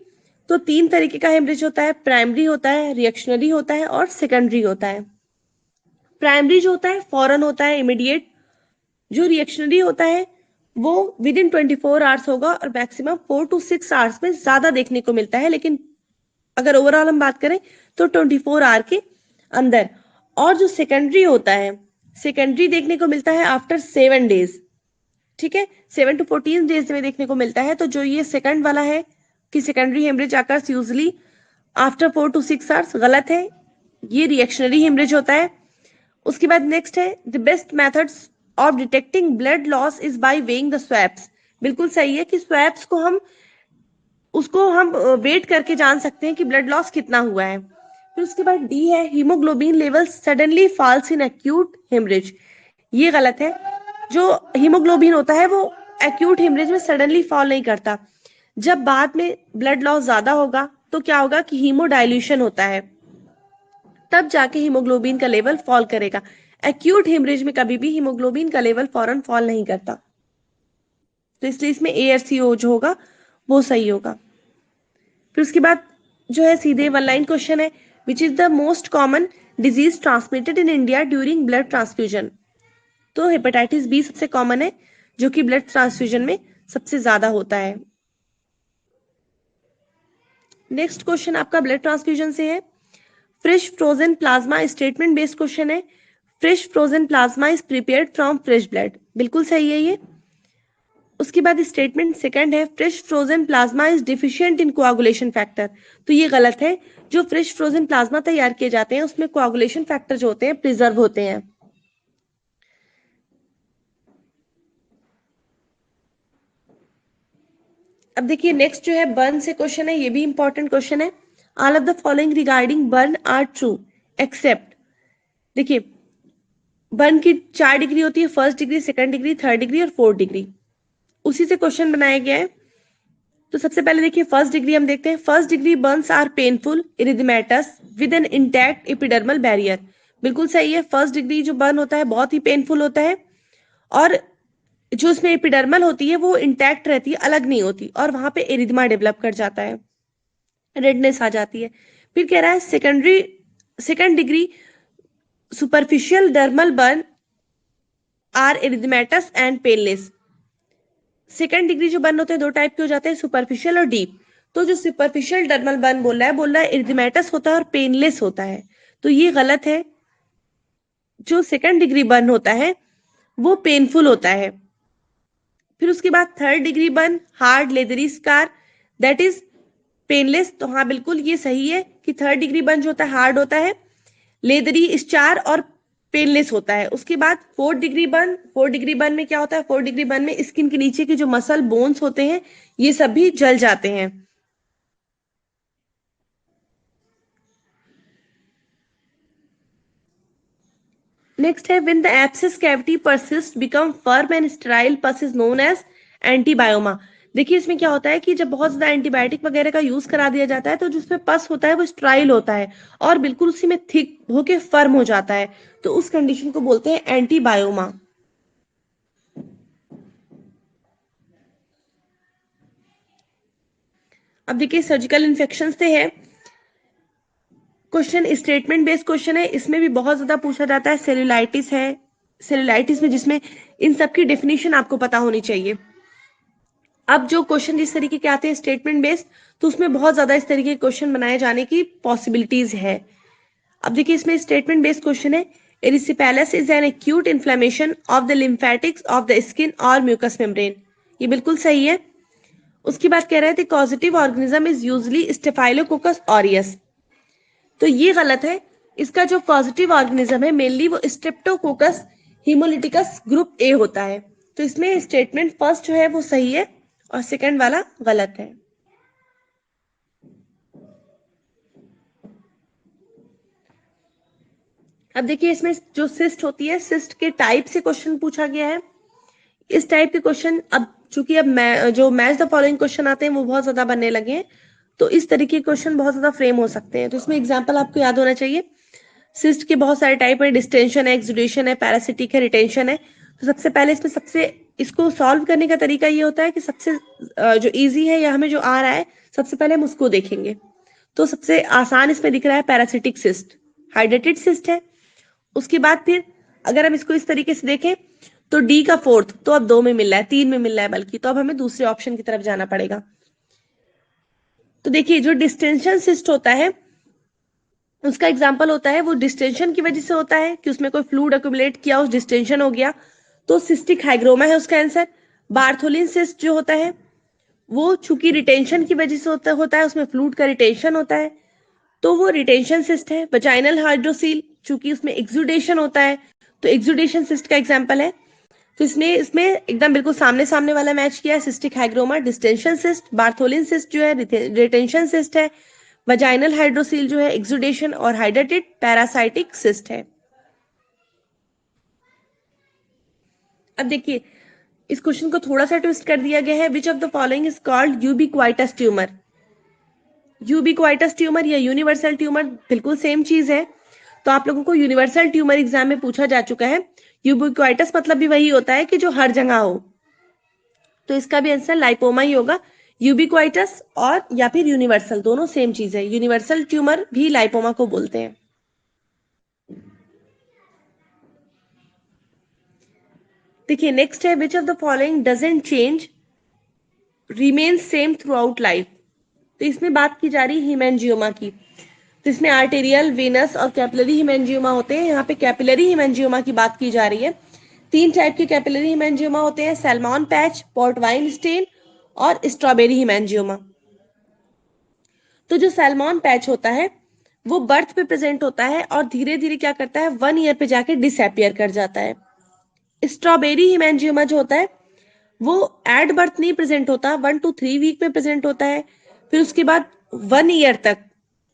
तो 3 तरीके का हेमरेज होता है, प्राइमरी होता है, रिएक्शनरी होता है और सेकेंडरी होता है। प्राइमरी जो होता है फौरन होता है, इमीडिएट। जो रिएक्शनरी होता है वो विद इन 24 आवर्स होगा और मैक्सिमम 4 to 6 आवर्स में ज्यादा देखने को मिलता है। लेकिन अगर ओवरऑल हम बात करें तो 24 आवर के अंदर। और जो सेकेंडरी होता है, सेकेंडरी देखने को मिलता है आफ्टर 7 डेज, ठीक है, 7 to 14 डेज में देखने को मिलता है। तो जो ये सेकंड वाला है कि secondary haemorrhage occurs usually after 4 to 6 hours, गलत है। ये रिएक्शनरी हेमरेज होता है। उसके बाद नेक्स्ट है the best methods of detecting blood loss is by weighing the swaps. बिल्कुल सही है कि स्वैप्स को हम वेट करके जान सकते हैं कि ब्लड लॉस कितना हुआ है। फिर उसके बाद डी है haemoglobin level suddenly falls in acute haemorrhage. ये गलत है। जो हीमोग्लोबिन होता है वो एक्यूट हेमरेज में सडनली फॉल नहीं करता। जब बाद में ब्लड लॉस ज्यादा होगा तो क्या होगा कि हीमोडाइल्यूशन होता है, तब जाके हीमोग्लोबिन का लेवल फॉल करेगा। एक्यूट हेमरेज में कभी भी हीमोग्लोबिन का लेवल फौरन फॉल नहीं करता। तो इसलिए इसमें ARCO जो होगा वो सही होगा। फिर उसके बाद जो है सीधे 1 लाइन क्वेश्चन है which is the most common disease transmitted in India during blood transfusion. तो हेपेटाइटिस बी सबसे कॉमन है जो कि ब्लड ट्रांसफ्यूजन में सबसे ज्यादा होता है। नेक्स्ट क्वेश्चन आपका ब्लड ट्रांसफ्यूजन से है। Fresh frozen plasma statement based question है। Fresh frozen plasma is prepared from fresh blood. बिल्कुल सही है ये। उसके बाद स्टेटमेंट सेकंड है fresh frozen plasma is deficient in coagulation factor. तो ये गलत है। जो फ्रेश फ्रोजन प्लाज्मा तैयार किए जाते हैं उसमें कोआगुलेशन फैक्टर जो होते हैं प्रिजर्व होते हैं। अब देखिए नेक्स्ट जो है बर्न से क्वेश्चन है। ये भी इंपॉर्टेंट क्वेश्चन है। All of the following regarding burn are true except. देखिए बर्न की 4 डिग्री होती है, 1st degree, 2nd degree, 3rd degree और 4th डिग्री। उसी से क्वेश्चन बनाया गया है। तो सबसे पहले देखिए 1st डिग्री हम देखते हैं। 1st degree burns are painful erythematous with an intact epidermal barrier. बिल्कुल सही है। 1st डिग्री जो बर्न होता है बहुत ही पेनफुल होता है और जो उसमें एपिडर्मल होती है वो इंटैक्ट रहती है, अलग नहीं होती, और वहां पे एरिथमा डेवलप कर जाता है, रेडनेस आ जाती है। फिर कह रहा है 2nd degree superficial dermal burn are erythematous and painless. 2nd degree जो बर्न होते हैं 2 टाइप के हो जाते हैं, सुपरफिशियल और डीप। तो जो सुपरफिशियल डर्मल बर्न बोल रहा है एरिथमेटस होता है और पेनलेस होता है। तो ये गलत है। जो 2nd डिग्री बर्न होता है वो पेनफुल होता है। फिर उसके बाद 3rd degree burn hard leathery scar that is painless. तो हाँ बिल्कुल ये सही है कि 3rd डिग्री बर्न जो होता है हार्ड होता है, लेदरी स्टार और पेनलेस होता है। उसके बाद 4° बर्न में क्या होता है, 4° बर्न में स्किन के नीचे के जो मसल बोन्स होते हैं ये सब भी जल जाते हैं। नेक्स्ट है when the abscess cavity persist become firm and sterile पस इज नोन एज एंटीबायोमा। देखिए इसमें क्या होता है कि जब बहुत ज्यादा एंटीबायोटिक वगैरह का यूज करा दिया जाता है तो जिसमें पस होता है वो स्टेराइल होता है और बिल्कुल उसी में थिक होके फर्म हो जाता है, तो उस कंडीशन को बोलते हैं एंटीबायोमा। अब देखिए सर्जिकल इन्फेक्शन से है क्वेश्चन, स्टेटमेंट बेस्ड क्वेश्चन है, इसमें भी बहुत ज्यादा पूछा जाता है। सेलुलाइटिस है, सेलुलाइटिस में जिसमें इन सब की डेफिनेशन आपको पता होनी चाहिए। अब जो क्वेश्चन जिस तरीके के आते हैं स्टेटमेंट बेस्ड, तो उसमें बहुत ज्यादा इस तरीके के क्वेश्चन बनाए जाने की पॉसिबिलिटीज है। अब देखिए इसमें स्टेटमेंट बेस्ड क्वेश्चन है, erysipelas is an acute inflammation of the lymphatics of the skin और म्यूकस मेम्ब्रेन, ये बिल्कुल सही है। उसके बाद कह रहे थे causative organism is usually staphylococcus aureus, तो ये गलत है। इसका जो पॉजिटिव ऑर्गेनिज्म है मेनली वो स्ट्रेप्टोकोकस हीमोलिटिकस ग्रुप ए होता है, तो इसमें स्टेटमेंट फर्स्ट जो है वो सही है और सेकंड वाला गलत है। अब देखिए इसमें जो सिस्ट होती है, सिस्ट के टाइप से क्वेश्चन पूछा गया है। इस टाइप के क्वेश्चन अब चूंकि अब जो मैच द फॉलोइंग क्वेश्चन आते हैं वो बहुत ज्यादा बनने लगे हैं, तो इस तरीके के क्वेश्चन बहुत ज्यादा फ्रेम हो सकते हैं। तो इसमें एग्जांपल आपको याद होना चाहिए। सिस्ट के बहुत सारे टाइप है, डिस्टेंशन है, एक्सुडेशन है, पैरासिटिक है, रिटेंशन है। तो सबसे पहले इसमें इसको सॉल्व करने का तरीका ये होता है कि सबसे जो इजी है या हमें जो आ रहा है सबसे पहले हम उसको देखेंगे। तो सबसे आसान इसमें दिख रहा है पैरासिटिक सिस्ट, हाइड्रेटेड सिस्ट है। उसके बाद फिर अगर हम इसको इस तरीके से देखें तो डी का फोर्थ तो अब 2 में मिल रहा है, 3 में मिल रहा है बल्कि, तो अब हमें दूसरे ऑप्शन की तरफ जाना पड़ेगा। तो देखिए जो डिस्टेंशन सिस्ट होता है उसका एग्जाम्पल होता है, वो डिस्टेंशन की वजह से होता है कि उसमें कोई फ्लूइड अक्यूमुलेट किया, उस डिस्टेंशन हो गया, तो सिस्टिक हाइग्रोमा है उसका आंसर। बार्थोलिन सिस्ट जो होता है वो चूंकि रिटेंशन की वजह से होता है, उसमें फ्लूइड का रिटेंशन होता है, तो वो रिटेंशन सिस्ट है। वजाइनल हाइड्रोसील चूंकि उसमें एक्सुडेशन होता है, तो एक्सुडेशन सिस्ट का एग्जाम्पल है। तो इसमें एकदम बिल्कुल सामने सामने वाला मैच किया है, cystic hygroma distension cyst, Bartholin cyst जो है रिटेंशन सिस्ट है, वजाइनल हाइड्रोसील जो है एक्सुडेशन, और हाइड्रेटेड पैरासाइटिक सिस्ट है। अब देखिए इस क्वेश्चन को थोड़ा सा ट्विस्ट कर दिया गया है, which of the following is called ubiquitous tumour. Ubiquitous tumour या यूनिवर्सल ट्यूमर बिल्कुल सेम चीज है, तो आप लोगों को यूनिवर्सल ट्यूमर एग्जाम में पूछा जा चुका है। यूबिक्वाइटस मतलब भी वही होता है कि जो हर जगह हो, तो इसका भी आंसर लाइपोमा ही होगा। यूबिक्वाइटस और या फिर यूनिवर्सल दोनों सेम चीज है, यूनिवर्सल ट्यूमर भी लाइपोमा को बोलते हैं। देखिए नेक्स्ट है which of the following doesn't change remain same through out life. तो इसमें बात की जा रही है हीमेंजियोमा की, तो इसमें आर्टेरियल, वेनस और कैपिलरी हीमेंजियोमा होते हैं। यहाँ पे कैपिलरी हीमेंजियोमा की बात की जा रही है। 3 टाइप के कैपिलरी हीमेंजियोमा होते हैं, सैल्मन पैच, पोर्टवाइन स्टेन और स्ट्रॉबेरी हीमेंजियोमा। तो जो सैल्मन पैच होता है वो बर्थ पे प्रेजेंट होता है और धीरे धीरे क्या करता है 1 ईयर पे जाके डिसअपियर कर जाता है। स्ट्रॉबेरी हीमेंजियोमा जो होता है वो एट बर्थ नहीं प्रेजेंट होता, 1 to 3 वीक में प्रेजेंट होता है, फिर उसके बाद 1 ईयर तक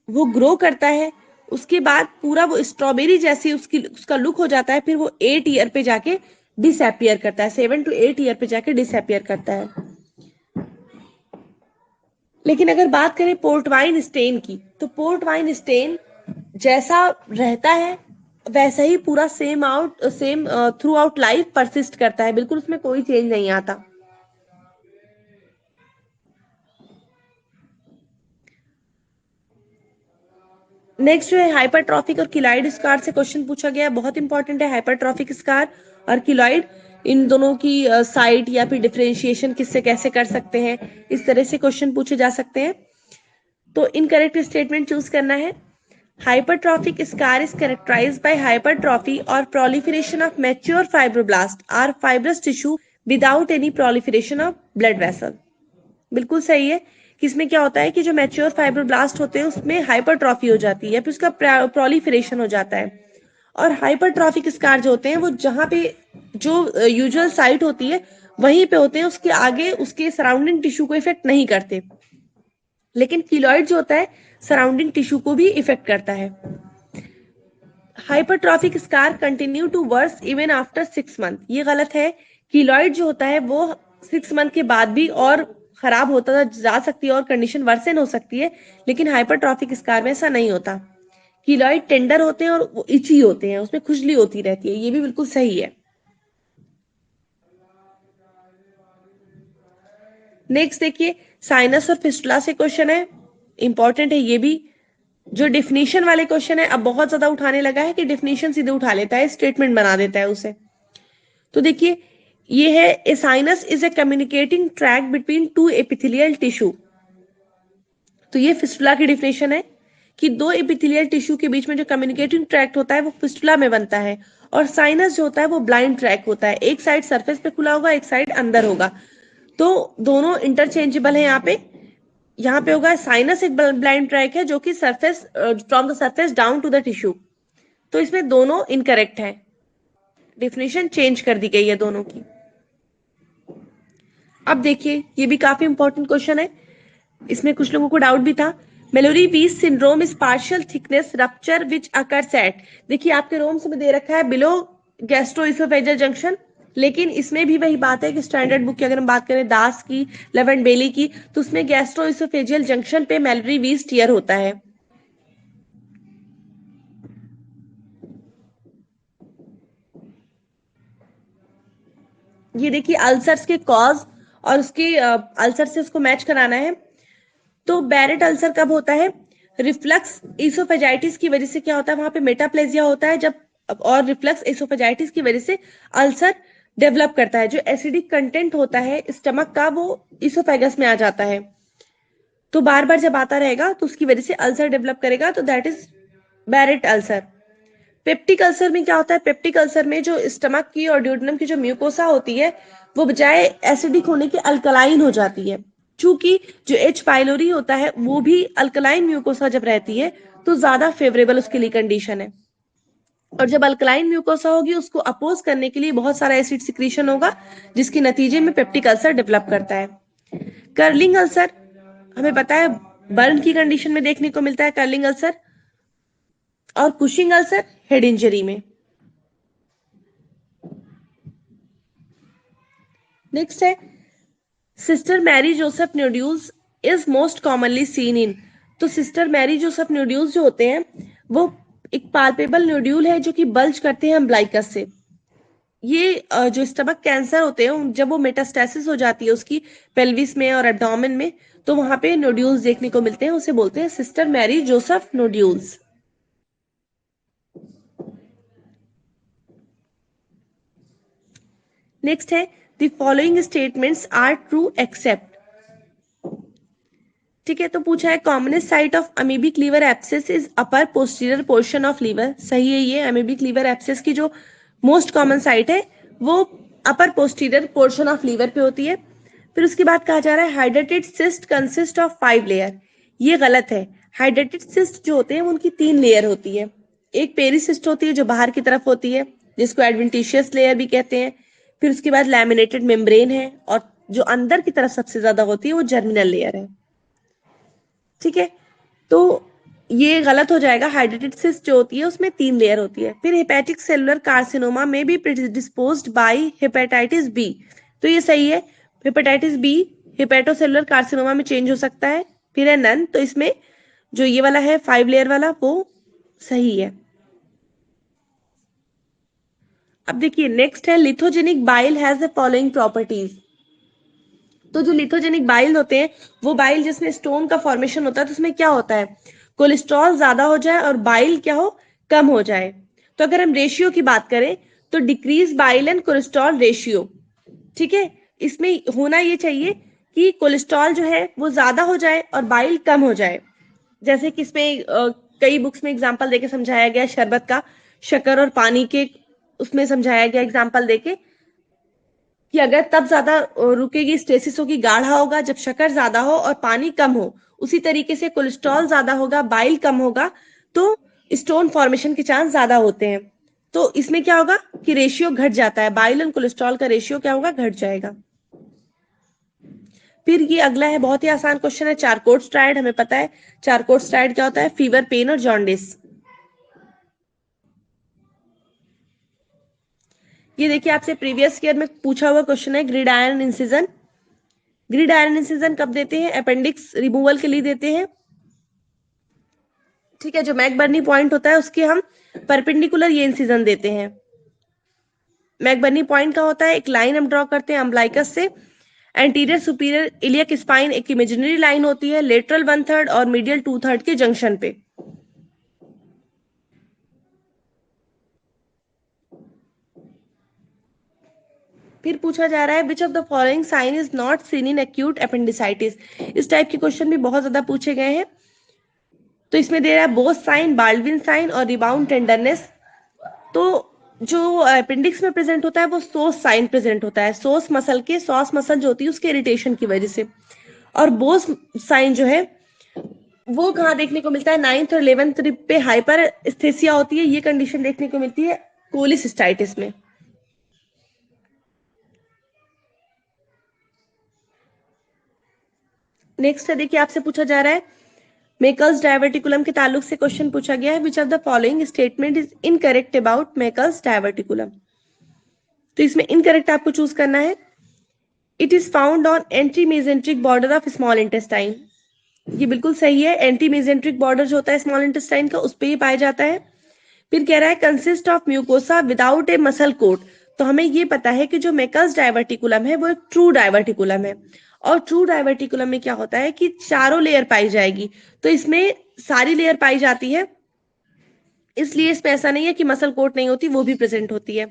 वो ग्रो करता है, उसके बाद पूरा वो स्ट्रॉबेरी जैसी उसका लुक हो जाता है, फिर वो 8 ईयर पे जाके डिसअपियर करता है, 7 to 8 ईयर पे जाके डिसअपियर करता है। लेकिन अगर बात करें पोर्टवाइन स्टेन की, तो पोर्टवाइन स्टेन जैसा रहता है वैसा ही पूरा same through out life persist करता है, बिल्कुल उसमें कोई चेंज नहीं आता। नेक्स्ट जो है हाइपरट्रॉफिक और किलॉइड स्कार से क्वेश्चन पूछा गया है, बहुत इंपॉर्टेंट है। हाइपरट्रॉफिक स्कार और किलॉइड, इन दोनों की साइट या फिर डिफरेंशिएशन किससे कैसे कर सकते हैं, इस तरह से क्वेश्चन पूछे जा सकते हैं। तो इनकरेक्ट स्टेटमेंट चूज करना है। Hypertrophic scar is characterised by hypertrophy और proliferation of mature fibroblast or fibrous tissue without any proliferation of blood vessel। बिल्कुल सही है कि इसमें क्या होता है कि जो मैच्योर फाइब्रोब्लास्ट होते हैं उसमें हाइपरट्रॉफी हो जाती है, फिर उसका प्रोलिफरेशन हो जाता है और हाइपरट्रॉफिक स्कार जो होते हैं वो जहाँ पे जो यूजुअल साइट होती है वहीं पे होते हैं, उसके आगे उसके सराउंडिंग टिश्यू को इफेक्ट नहीं करते। लेकिन कीलॉइड जो होता है सराउंडिंग टिश्यू को भी इफेक्ट करता है। Hypertrophic scar continue to worse even after 6 month, ये गलत है। कीलॉइड जो होता है वो 6 मंथ के बाद भी और खराब होता जा सकती है और कंडीशन वर्सन हो सकती है, लेकिन हाइपरट्रॉफिक स्कार में ऐसा नहीं होता। कीलॉइड टेंडर होते हैं और वो इची होते हैं, उसमें खुजली होती रहती है, ये भी बिल्कुल सही है। नेक्स्ट देखिए, साइनस और फिस्टुला से क्वेश्चन है, इंपॉर्टेंट है ये भी। जो डिफिनीशन वाले क्वेश्चन है अब बहुत ज्यादा उठाने लगा है कि डिफिनीशन सीधे उठा लेता है, स्टेटमेंट बना देता है उसे। तो देखिए ये है, A sinus is a communicating tract between two epithelial tissue. तो ये फिस्टुला की डिफिनेशन है कि दो एपिथेलियल टिश्यू के बीच में जो कम्युनिकेटिंग ट्रैक्ट होता है वो फिस्टुला में बनता है, और साइनस जो होता है वो ब्लाइंड ट्रैक होता है, एक साइड सरफेस पे खुला होगा, एक साइड अंदर होगा। तो दोनों इंटरचेंजेबल है। यहाँ पे होगा साइनस एक ब्लाइंड ट्रैक है जो कि surface from the surface down to the tissue. तो इसमें दोनों इनकरेक्ट है, डेफिनेशन चेंज कर दी गई है दोनों की। अब देखिए ये भी काफी इंपॉर्टेंट क्वेश्चन है, इसमें कुछ लोगों को डाउट भी था। मेलोरी वीज syndrome is partial thickness rupture which occurs at, देखिए आपके रोम्स में दे रखा है बिलो गैस्ट्रोइसोफेजियल जंक्शन, लेकिन इसमें भी वही बात है कि स्टैंडर्ड बुक की अगर हम बात करें दास की, लेवेंट बेली की, तो उसमें गैस्ट्रोइसोफेजियल जंक्शन पे मेलोरी वीज टियर होता है। ये देखिए अल्सर्स के कॉज और उसके अल्सर से उसको मैच कराना है। तो बैरेट अल्सर कब होता है? रिफ्लक्स इसोफेजाइटिस की वजह से क्या होता है, वहां पे मेटाप्लेजिया होता है जब, और रिफ्लक्स इसोफेजाइटिस की वजह से अल्सर डेवलप करता है। जो एसिडिक कंटेंट होता है स्टमक का वो इसोफेगस में आ जाता है, तो बार बार जब आता रहेगा तो उसकी वजह से अल्सर डेवलप करेगा, तो that is Barrett ulcer. Peptic ulcer में क्या होता है? पेप्टिक अल्सर में जो स्टमक की और ड्यूडेनम की जो म्यूकोसा होती है वो बजाय एसिडिक होने के अल्कलाइन हो जाती है। चूंकि जो एच पाइलोरी होता है वो भी अल्कलाइन म्यूकोसा जब रहती है तो ज्यादा फेवरेबल उसके लिए कंडीशन है, और जब अल्कलाइन म्यूकोसा होगी उसको अपोज करने के लिए बहुत सारा एसिड सिक्रीशन होगा, जिसके नतीजे में पेप्टिक अल्सर डेवलप करता है। कर्लिंग अल्सर हमें पता है बर्न की कंडीशन में देखने को मिलता है कर्लिंग अल्सर, और कुशिंग अल्सर हेड इंजरी में। नेक्स्ट है Sister Mary Joseph nodules is most commonly seen in, तो सिस्टर मैरी जोसेफ नोड्यूल्स जो होते हैं वो एक पाल्पेबल नोड्यूल है जो कि बल्ज करते हैं अम्ब्लाइकस से। ये जो स्टमक कैंसर होते हैं जब वो मेटास्टेसिस हो जाती है उसकी पेल्विस में और एब्डोमेन में, तो वहां पे नोड्यूल्स देखने को मिलते हैं, उसे बोलते हैं Sister Mary Joseph nodules. Next है the following statements are true except, ठीक है। तो पूछा है commonest site of amoebic liver abscess is upper posterior portion of liver, सही है ये। अमीबिक लीवर एब्सेस की जो मोस्ट कॉमन साइट है वो अपर पोस्टीरियर पोर्शन ऑफ लीवर पे होती है। फिर उसके बाद कहा जा रहा है hydrated cyst consist of 5 layer, ये गलत है। हाइड्रेटेड सिस्ट जो होते हैं उनकी 3 लेयर होती है। एक पेरीसिस्ट होती है जो बाहर की तरफ होती है जिसको एडवेंटिशियस लेयर भी कहते हैं। फिर उसके बाद लैमिनेटेड मेम्ब्रेन है, और जो अंदर की तरफ सबसे ज्यादा होती है वो जर्मिनल लेयर है, ठीक है। तो ये गलत हो जाएगा, हाइड्रेटेड सिस्ट जो होती है उसमें 3 लेयर होती है। फिर हेपेटिक सेलुलर कार्सिनोमा में बी प्रेडिस्पोज्ड बाय हेपेटाइटिस बी, तो ये सही है। हेपेटाइटिस बी हेपेटोसेलुलर कार्सिनोमा में चेंज हो सकता है। फिर है नन, तो इसमें जो ये वाला है 5 लेयर वाला वो सही है। अब देखिए नेक्स्ट है lithogenic bile has the following properties, तो जो लिथोजेनिक बाइल होते हैं वो बाइल जिसमें स्टोन का फॉर्मेशन होता है, तो उसमें क्या होता है, कोलेस्ट्रॉल ज्यादा हो जाए और बाइल क्या हो, कम हो जाए। तो अगर हम रेशियो की बात करें तो decrease bile and cholesterol ratio, ठीक है। इसमें होना ये चाहिए कि कोलेस्ट्रॉल जो है वो ज्यादा हो जाए और बाइल कम हो जाए। जैसे कि इसमें कई बुक्स में एग्जाम्पल देके समझाया गया शरबत का, शक्कर और पानी के, उसमें समझाया गया एग्जाम्पल देके कि अगर तब ज्यादा रुकेगी, स्टेसिस होगी, गाढ़ा होगा जब शक्कर ज्यादा हो और पानी कम हो। उसी तरीके से कोलेस्ट्रॉल ज्यादा होगा, बाइल कम होगा, तो स्टोन फॉर्मेशन के चांस ज्यादा होते हैं। तो इसमें क्या होगा कि रेशियो घट जाता है, बाइल एंड कोलेस्ट्रॉल का रेशियो क्या होगा, घट जाएगा। फिर ये अगला है, बहुत ही आसान क्वेश्चन है, चारकोट स्ट्राइड। हमें पता है चारकोट स्ट्राइड क्या होता है, फीवर, पेन और जॉन्डिस। ये देखिए आपसे प्रीवियस ईयर में पूछा हुआ क्वेश्चन है, grid iron incision. Grid iron incision कब देते हैं, अपेंडिक्स रिमूवल के लिए देते हैं। ठीक है, जो मैकबर्नी पॉइंट होता है उसके हम परपेंडिकुलर ये इंसिजन देते हैं। मैकबर्नी पॉइंट का होता है, एक लाइन हम ड्रॉ करते हैं अम्बलाइकस से, एंटीरियर सुपीरियर इलियक स्पाइन एक इमेजिनरी लाइन होती है, लेटरल 1/3 और मीडियल 2/3 के जंक्शन पे। फिर पूछा जा रहा है which of the following sign is not seen in acute appendicitis. इस टाइप के क्वेश्चन भी बहुत ज्यादा पूछे गए हैं। तो इसमें दे रहा है बोस साइन, बाल्डविन साइन और रिबाउंड टेंडरनेस। तो जो अपेंडिक्स में प्रेजेंट होता है वो सोस साइन प्रेजेंट होता है, सोस मसल के, सॉस मसल जो होती है उसके इरिटेशन की वजह से। और बोस साइन जो है वो कहाँ देखने को मिलता है, 9th और 11th रिब पे हाइपर एस्थेसिया होती है, ये कंडीशन देखने को मिलती है कोलिसिस्टाइटिस में। नेक्स्ट है, देखिए आपसे पूछा जा रहा है मेकल्स डायवर्टिकुलम के ताल्लुक से क्वेश्चन पूछा गया है, which of the following statement is incorrect about मेकल्स diverticulum. तो इसमें इनकरेक्ट आपको चूज करना है। It is found on anti mesenteric border of small intestine. ये बिल्कुल सही है, एंटी मेसेंट्रिक बॉर्डर जो होता है स्मॉल इंटेस्टाइन का उस पे ही पाया जाता है। फिर कह रहा है consist of mucosa without a muscle coat. तो हमें ये पता है कि जो मेकल्स डायवर्टिकुलम है वो एक ट्रू डायवर्टिकुलम है, और ट्रू डायवर्टिकुलम में क्या होता है कि चारों लेयर पाई जाएगी, तो इसमें सारी लेयर पाई जाती है, इसलिए इसमें ऐसा नहीं है कि मसल कोट नहीं होती, वो भी प्रेजेंट होती है।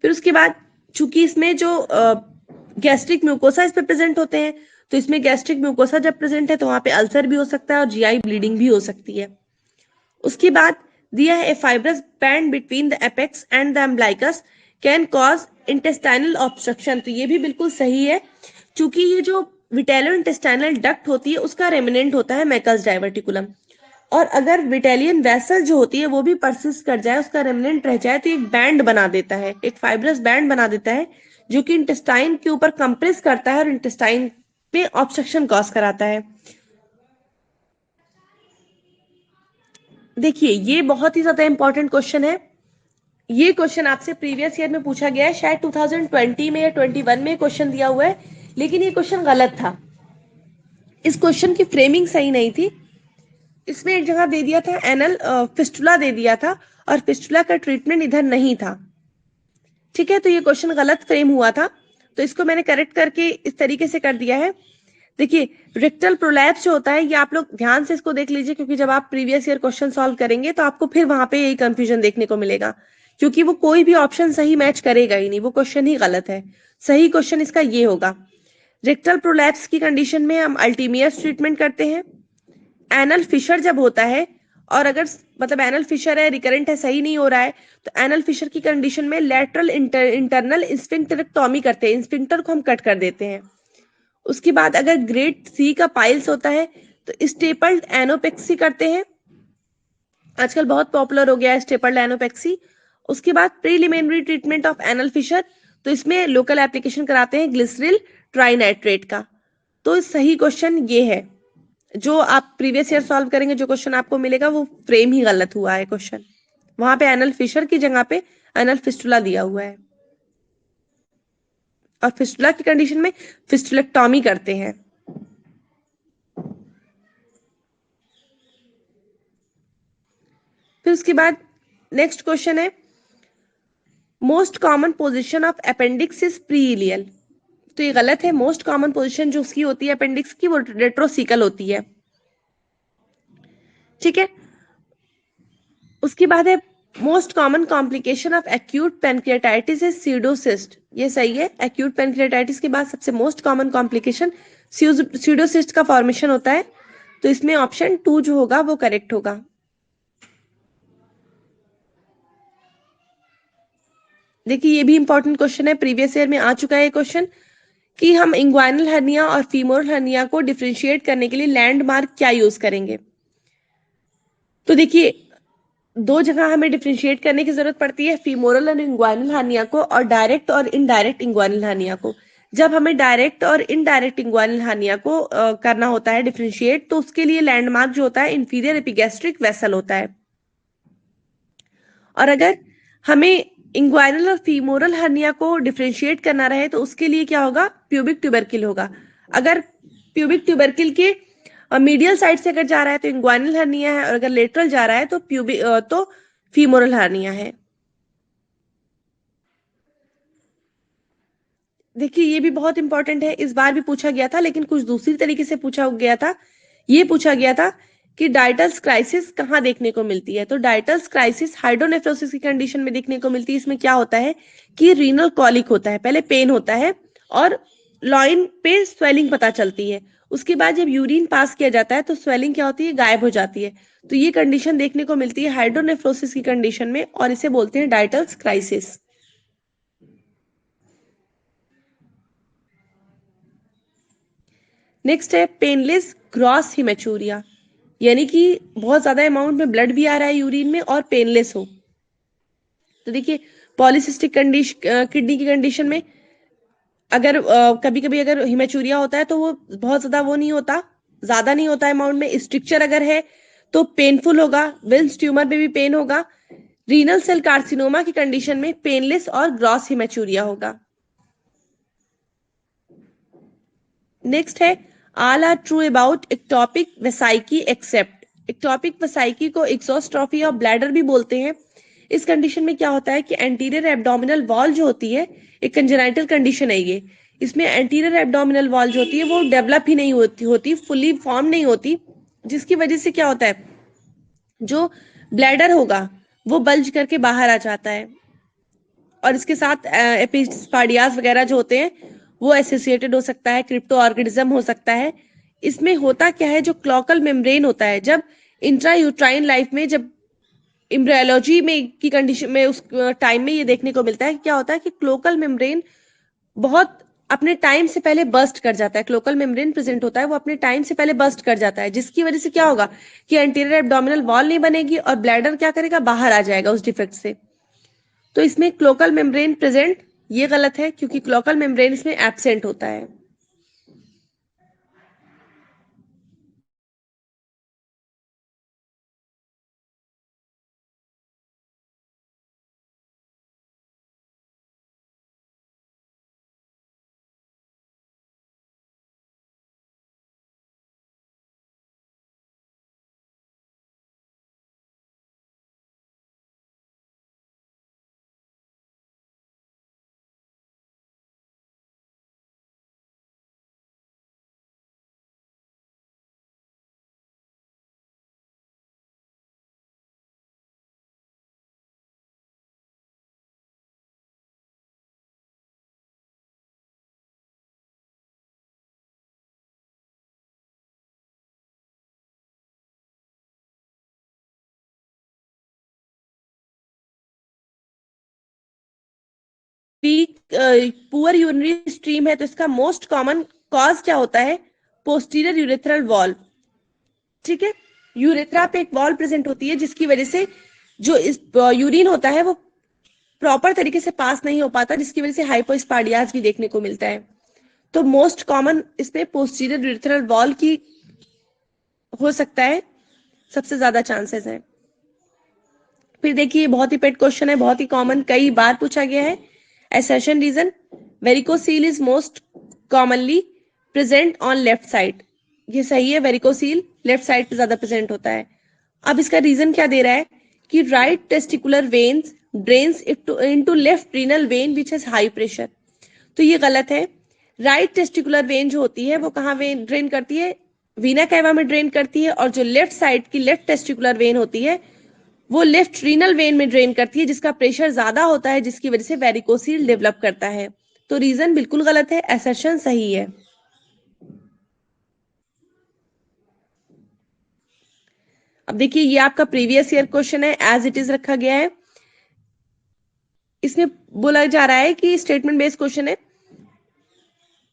फिर उसके बाद चूंकि इसमें जो गैस्ट्रिक म्यूकोसा इस पे प्रेजेंट होते हैं, तो इसमें गैस्ट्रिक म्यूकोसा जब प्रेजेंट है तो वहां पे अल्सर भी हो सकता है और जीआई ब्लीडिंग भी हो सकती है। उसके बाद दिया है A fibrous band between the apex and the umbilicus can cause intestinal obstruction. तो ये भी बिल्कुल सही है, क्योंकि ये जो विटेलो इंटेस्टाइनल डक्ट होती है उसका रेमिनेंट होता है मेकल्स डायवर्टिकुलम, और अगर विटेलियन वेसल जो होती है वो भी परसिस्ट कर जाए, उसका रेमिनेंट रह जाए, तो एक बैंड बना देता है, एक फाइब्रस बैंड बना देता है जो कि इंटेस्टाइन के ऊपर कंप्रेस करता है और इंटेस्टाइन में ऑब्स्ट्रक्शन कॉज कराता है। देखिए ये बहुत ही ज्यादा इंपॉर्टेंट क्वेश्चन है। ये क्वेश्चन आपसे प्रीवियस ईयर में पूछा गया है, शायद 2020 में या 21 में क्वेश्चन दिया हुआ है, लेकिन ये क्वेश्चन गलत था। इस क्वेश्चन की फ्रेमिंग सही नहीं थी। इसमें एक जगह दे दिया था एनल फिस्टुला दे दिया था, और फिस्टुला का ट्रीटमेंट इधर नहीं था। ठीक है, तो ये क्वेश्चन गलत फ्रेम हुआ था, तो इसको मैंने करेक्ट करके इस तरीके से कर दिया है। देखिए रेक्टल प्रोलैप्स जो होता है, ये आप लोग ध्यान से इसको देख लीजिए, क्योंकि जब आप प्रीवियस ईयर क्वेश्चन सॉल्व करेंगे तो आपको फिर वहां पे यही कंफ्यूजन देखने को मिलेगा, क्योंकि वो कोई भी ऑप्शन सही मैच करेगा ही नहीं, वो क्वेश्चन ही गलत है। सही क्वेश्चन इसका ये होगा, रेक्टल प्रोलैप्स की कंडीशन में हम अल्टीमियस ट्रीटमेंट करते हैं। एनल फिशर जब होता है, और अगर मतलब एनल फिशर है, रिकरेंट है, सही नहीं हो रहा है, तो एनल फिशर की कंडीशन में लेटरल इंटरनल स्फिंक्टरेक्टोमी करते हैं, स्फिंक्टर को हम कट कर देते हैं। उसके बाद अगर ग्रेड सी का पाइल्स होता है तो स्टेपल्ड एनोपेक्सी करते हैं, आजकल बहुत पॉपुलर हो गया है स्टेपल्ड एनोपेक्सी। उसके बाद preliminary treatment of anal fissure, तो इसमें लोकल एप्लीकेशन कराते हैं ग्लिसरिल ट्राइनाइट्रेट का। तो सही क्वेश्चन ये है, जो आप प्रीवियस ईयर सॉल्व करेंगे जो क्वेश्चन आपको मिलेगा वो फ्रेम ही गलत हुआ है क्वेश्चन, वहां पे एनल फिशर की जगह पे एनल फिस्टुला दिया हुआ है, और फिस्टुला की कंडीशन में फिस्टुलेक्टोमी करते हैं। फिर उसके बाद नेक्स्ट क्वेश्चन है, most common position of appendix is preileal. तो ये गलत है, मोस्ट कॉमन पोजीशन जो उसकी होती है अपेंडिक्स की वो रेट्रोसिकल होती है। ठीक है, उसके बाद है most common complication of acute pancreatitis is pseudocyst. ये सही है, एक्यूट पैनक्रियाटाइटिस के बाद सबसे मोस्ट कॉमन कॉम्प्लिकेशन स्यूडोसिस्ट का फॉर्मेशन होता है, तो इसमें ऑप्शन 2 जो होगा वो करेक्ट होगा। देखिए ये भी इंपॉर्टेंट क्वेश्चन है, प्रीवियस ईयर में आ चुका है क्वेश्चन, कि हम इंग्वाइनल हर्निया और फीमोरल हर्निया को डिफरेंशिएट करने के लिए लैंडमार्क क्या यूज करेंगे। तो देखिए दो जगह हमें डिफरेंशिएट करने की जरूरत पड़ती है, फीमोरल और इंग्वाइनल हार्निया को, और डायरेक्ट और इनडायरेक्ट इंग्वाइनल हार्निया को। जब हमें डायरेक्ट और इनडायरेक्ट इंग्वाइनल हार्निया को करना होता है डिफरेंशिएट, तो उसके लिए लैंडमार्क जो होता है इंफीरियर एपिगैस्ट्रिक वेसल होता है। और अगर हमें इंग्वाइनल और फीमोरल हर्निया को डिफरेंशिएट करना रहे तो उसके लिए क्या होगा, प्यूबिक ट्यूबरकिल होगा। अगर प्यूबिक ट्यूबरकिल के मीडियल साइड से अगर जा रहा है तो इंग्वाइनल हर्निया है, और अगर लेटरल जा रहा है तो फीमोरल हर्निया है। देखिए ये भी बहुत इंपॉर्टेंट है, इस बार भी पूछा गया था लेकिन कुछ दूसरी तरीके से पूछा गया था। ये पूछा गया था कि डायटल्स क्राइसिस कहाँ देखने को मिलती है। तो डायटल्स क्राइसिस हाइड्रोनेफ्रोसिस की कंडीशन में देखने को मिलती है। इसमें क्या होता है कि रीनल कॉलिक होता है, पहले पेन होता है और लॉइन पे स्वेलिंग पता चलती है। उसके बाद जब यूरिन पास किया जाता है तो स्वेलिंग क्या होती है, गायब हो जाती है। तो ये कंडीशन देखने को मिलती है हाइड्रोनेफ्रोसिस की कंडीशन में, और इसे बोलते हैं डायटल्स क्राइसिस। नेक्स्ट है पेनलेस ग्रॉस हिमेचूरिया, यानी कि बहुत ज्यादा अमाउंट में ब्लड भी आ रहा है यूरिन में और पेनलेस हो। तो देखिए पॉलीसिस्टिक कंडीशन किडनी की कंडीशन में अगर कभी कभी अगर हिमेचूरिया होता है तो वो बहुत ज्यादा वो नहीं होता, ज्यादा नहीं होता अमाउंट में। स्ट्रिक्चर अगर है तो पेनफुल होगा, विल्स ट्यूमर में भी पेन होगा। रीनल सेल कार्सिनोमा की कंडीशन में पेनलेस और ग्रॉस हिमेचूरिया होगा। नेक्स्ट है all are true about ectopic vesicae except. Ectopic vesicae को एक्सोस्ट्रोफी ऑफ ब्लैडर भी बोलते हैं। इस कंडीशन में क्या होता है कि एंटीरियर एब्डोमिनल वॉल जो होती है, एक कंजेनाइटल कंडीशन है ये, इसमें एंटीरियर एब्डोमिनल वॉल जो होती है वो डेवलप ही नहीं होती फुली फॉर्म नहीं होती, जिसकी वजह से क्या होता है, जो ब्लैडर होगा वो बल्ज करके बाहर आ जाता है। और इसके साथ एपिस्पाडियास वगैरह जो होते हैं वो एसोसिएटेड हो सकता है, क्रिप्टो ऑर्गेनिज्म हो सकता है। इसमें होता क्या है, जो क्लोकल मेम्ब्रेन होता है, जब इंट्रा यूट्राइन लाइफ में, जब इम्ब्रायोलॉजी में की कंडीशन में उस टाइम में ये देखने को मिलता है, क्या होता है कि क्लोकल मेम्ब्रेन बहुत अपने टाइम से पहले बर्स्ट कर जाता है। क्लोकल मेम्ब्रेन प्रेजेंट होता है वो अपने टाइम से पहले बर्स्ट कर जाता है, जिसकी वजह से क्या होगा कि एंटीरियर एब्डोमिनल वॉल नहीं बनेगी और ब्लैडर क्या करेगा, बाहर आ जाएगा उस डिफेक्ट से। तो इसमें क्लोकल मेम्ब्रेन प्रेजेंट ये गलत है, क्योंकि क्लोकल मेम्ब्रेन इसमें एब्सेंट होता है। पुअर यूरिनरी स्ट्रीम है तो इसका मोस्ट कॉमन कॉज क्या होता है, पोस्टीरियर यूरेथ्रल वॉल्व। ठीक है, यूरेथ्रा पे एक वॉल्व प्रेजेंट होती है जिसकी वजह से जो इस यूरिन होता है वो प्रॉपर तरीके से पास नहीं हो पाता, जिसकी वजह से हाइपोस्पाडियास भी देखने को मिलता है। तो मोस्ट कॉमन इसमें पोस्टीरियर यूरेथ्रल वॉल्व की हो सकता है, सबसे ज्यादा चांसेस है। फिर देखिए बहुत ही पेट क्वेश्चन है, बहुत ही कॉमन, कई बार पूछा गया है। assertion reason, varicocele is most commonly present on left side. ये सही है, वेरिकोसील लेफ्ट साइड पे ज्यादा प्रेजेंट होता है। अब इसका रीजन क्या दे रहा है कि right testicular veins drains into left renal vein which has high pressure. तो ये गलत है। राइट टेस्टिकुलर वेन जो होती है वो कहाँ वेन ड्रेन करती है, वीना कैवा में ड्रेन करती है, और जो लेफ्ट साइड की लेफ्ट टेस्टिकुलर वेन होती है वो लेफ्ट रीनल वेन में ड्रेन करती है, जिसका प्रेशर ज्यादा होता है, जिसकी वजह से वेरिकोसील डेवलप करता है। तो रीजन बिल्कुल गलत है, असर्शन सही है। अब देखिए ये आपका प्रीवियस ईयर क्वेश्चन है, एज इट इज रखा गया है। इसमें बोला जा रहा है कि स्टेटमेंट बेस्ड क्वेश्चन है,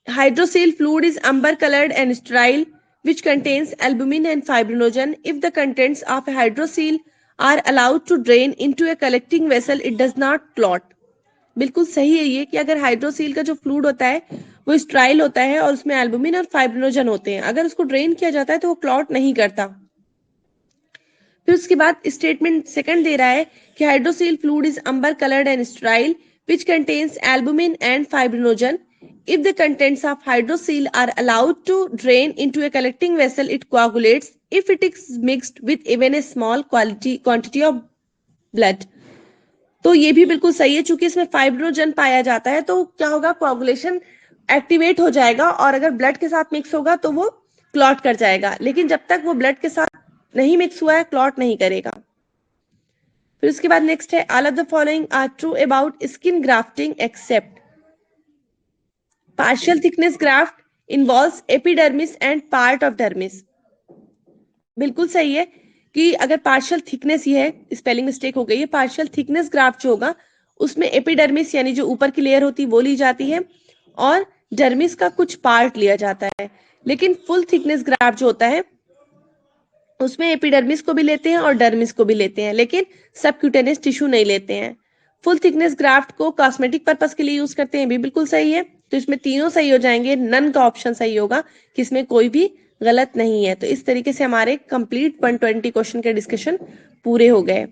hydrocele fluid is amber colored and sterile which contains albumin and fibrinogen. If the contents of a hydrocele are allowed to drain into a collecting vessel, it does not clot. बिल्कुल सही है ये कि अगर hydrocele का जो fluid होता है वो स्ट्राइल होता है और उसमें एल्बुमिन और फाइब्रिनोजन होते हैं, अगर उसको ड्रेन किया जाता है तो वो क्लॉट नहीं करता। फिर उसके बाद स्टेटमेंट सेकंड दे रहा है कि hydrocele fluid is amber coloured and sterile which contains albumin and fibrinogen. If the contents of hydrocele are allowed to drain into a collecting vessel, it coagulates if it is mixed with even a small quantity of blood. तो ये भी बिल्कुल सही है, चूंकि इसमें fibrinogen पाया जाता है तो क्या होगा, कोआगुलेशन एक्टिवेट हो जाएगा और अगर ब्लड के साथ मिक्स होगा तो वो क्लॉट कर जाएगा, लेकिन जब तक वो ब्लड के साथ नहीं मिक्स हुआ है क्लॉट नहीं करेगा। फिर उसके बाद नेक्स्ट है all of the following are true about skin grafting except partial thickness graft involves epidermis and part of dermis. बिल्कुल सही है कि अगर पार्शियल थिकनेस, ये है स्पेलिंग मिस्टेक हो गई है, पार्शियल थिकनेस ग्राफ्ट जो होगा उसमें एपिडर्मिस यानी जो ऊपर की लेयर होती है वो ली जाती है और डर्मिस का कुछ पार्ट लिया जाता है, लेकिन फुल थिकनेस ग्राफ्ट जो होता है उसमें एपिडर्मिस को भी लेते हैं और डर्मिस को भी लेते हैं, लेकिन सबक्यूटेनियस टिश्यू नहीं लेते हैं। फुल थिकनेस ग्राफ्ट को कॉस्मेटिक पर्पस के लिए यूज करते हैं, भी बिल्कुल सही है। तो इसमें तीनों सही हो जाएंगे, नन का ऑप्शन सही होगा कि इसमें कोई भी गलत नहीं है। तो इस तरीके से हमारे कंप्लीट 120 क्वेश्चन के डिस्कशन पूरे हो गए।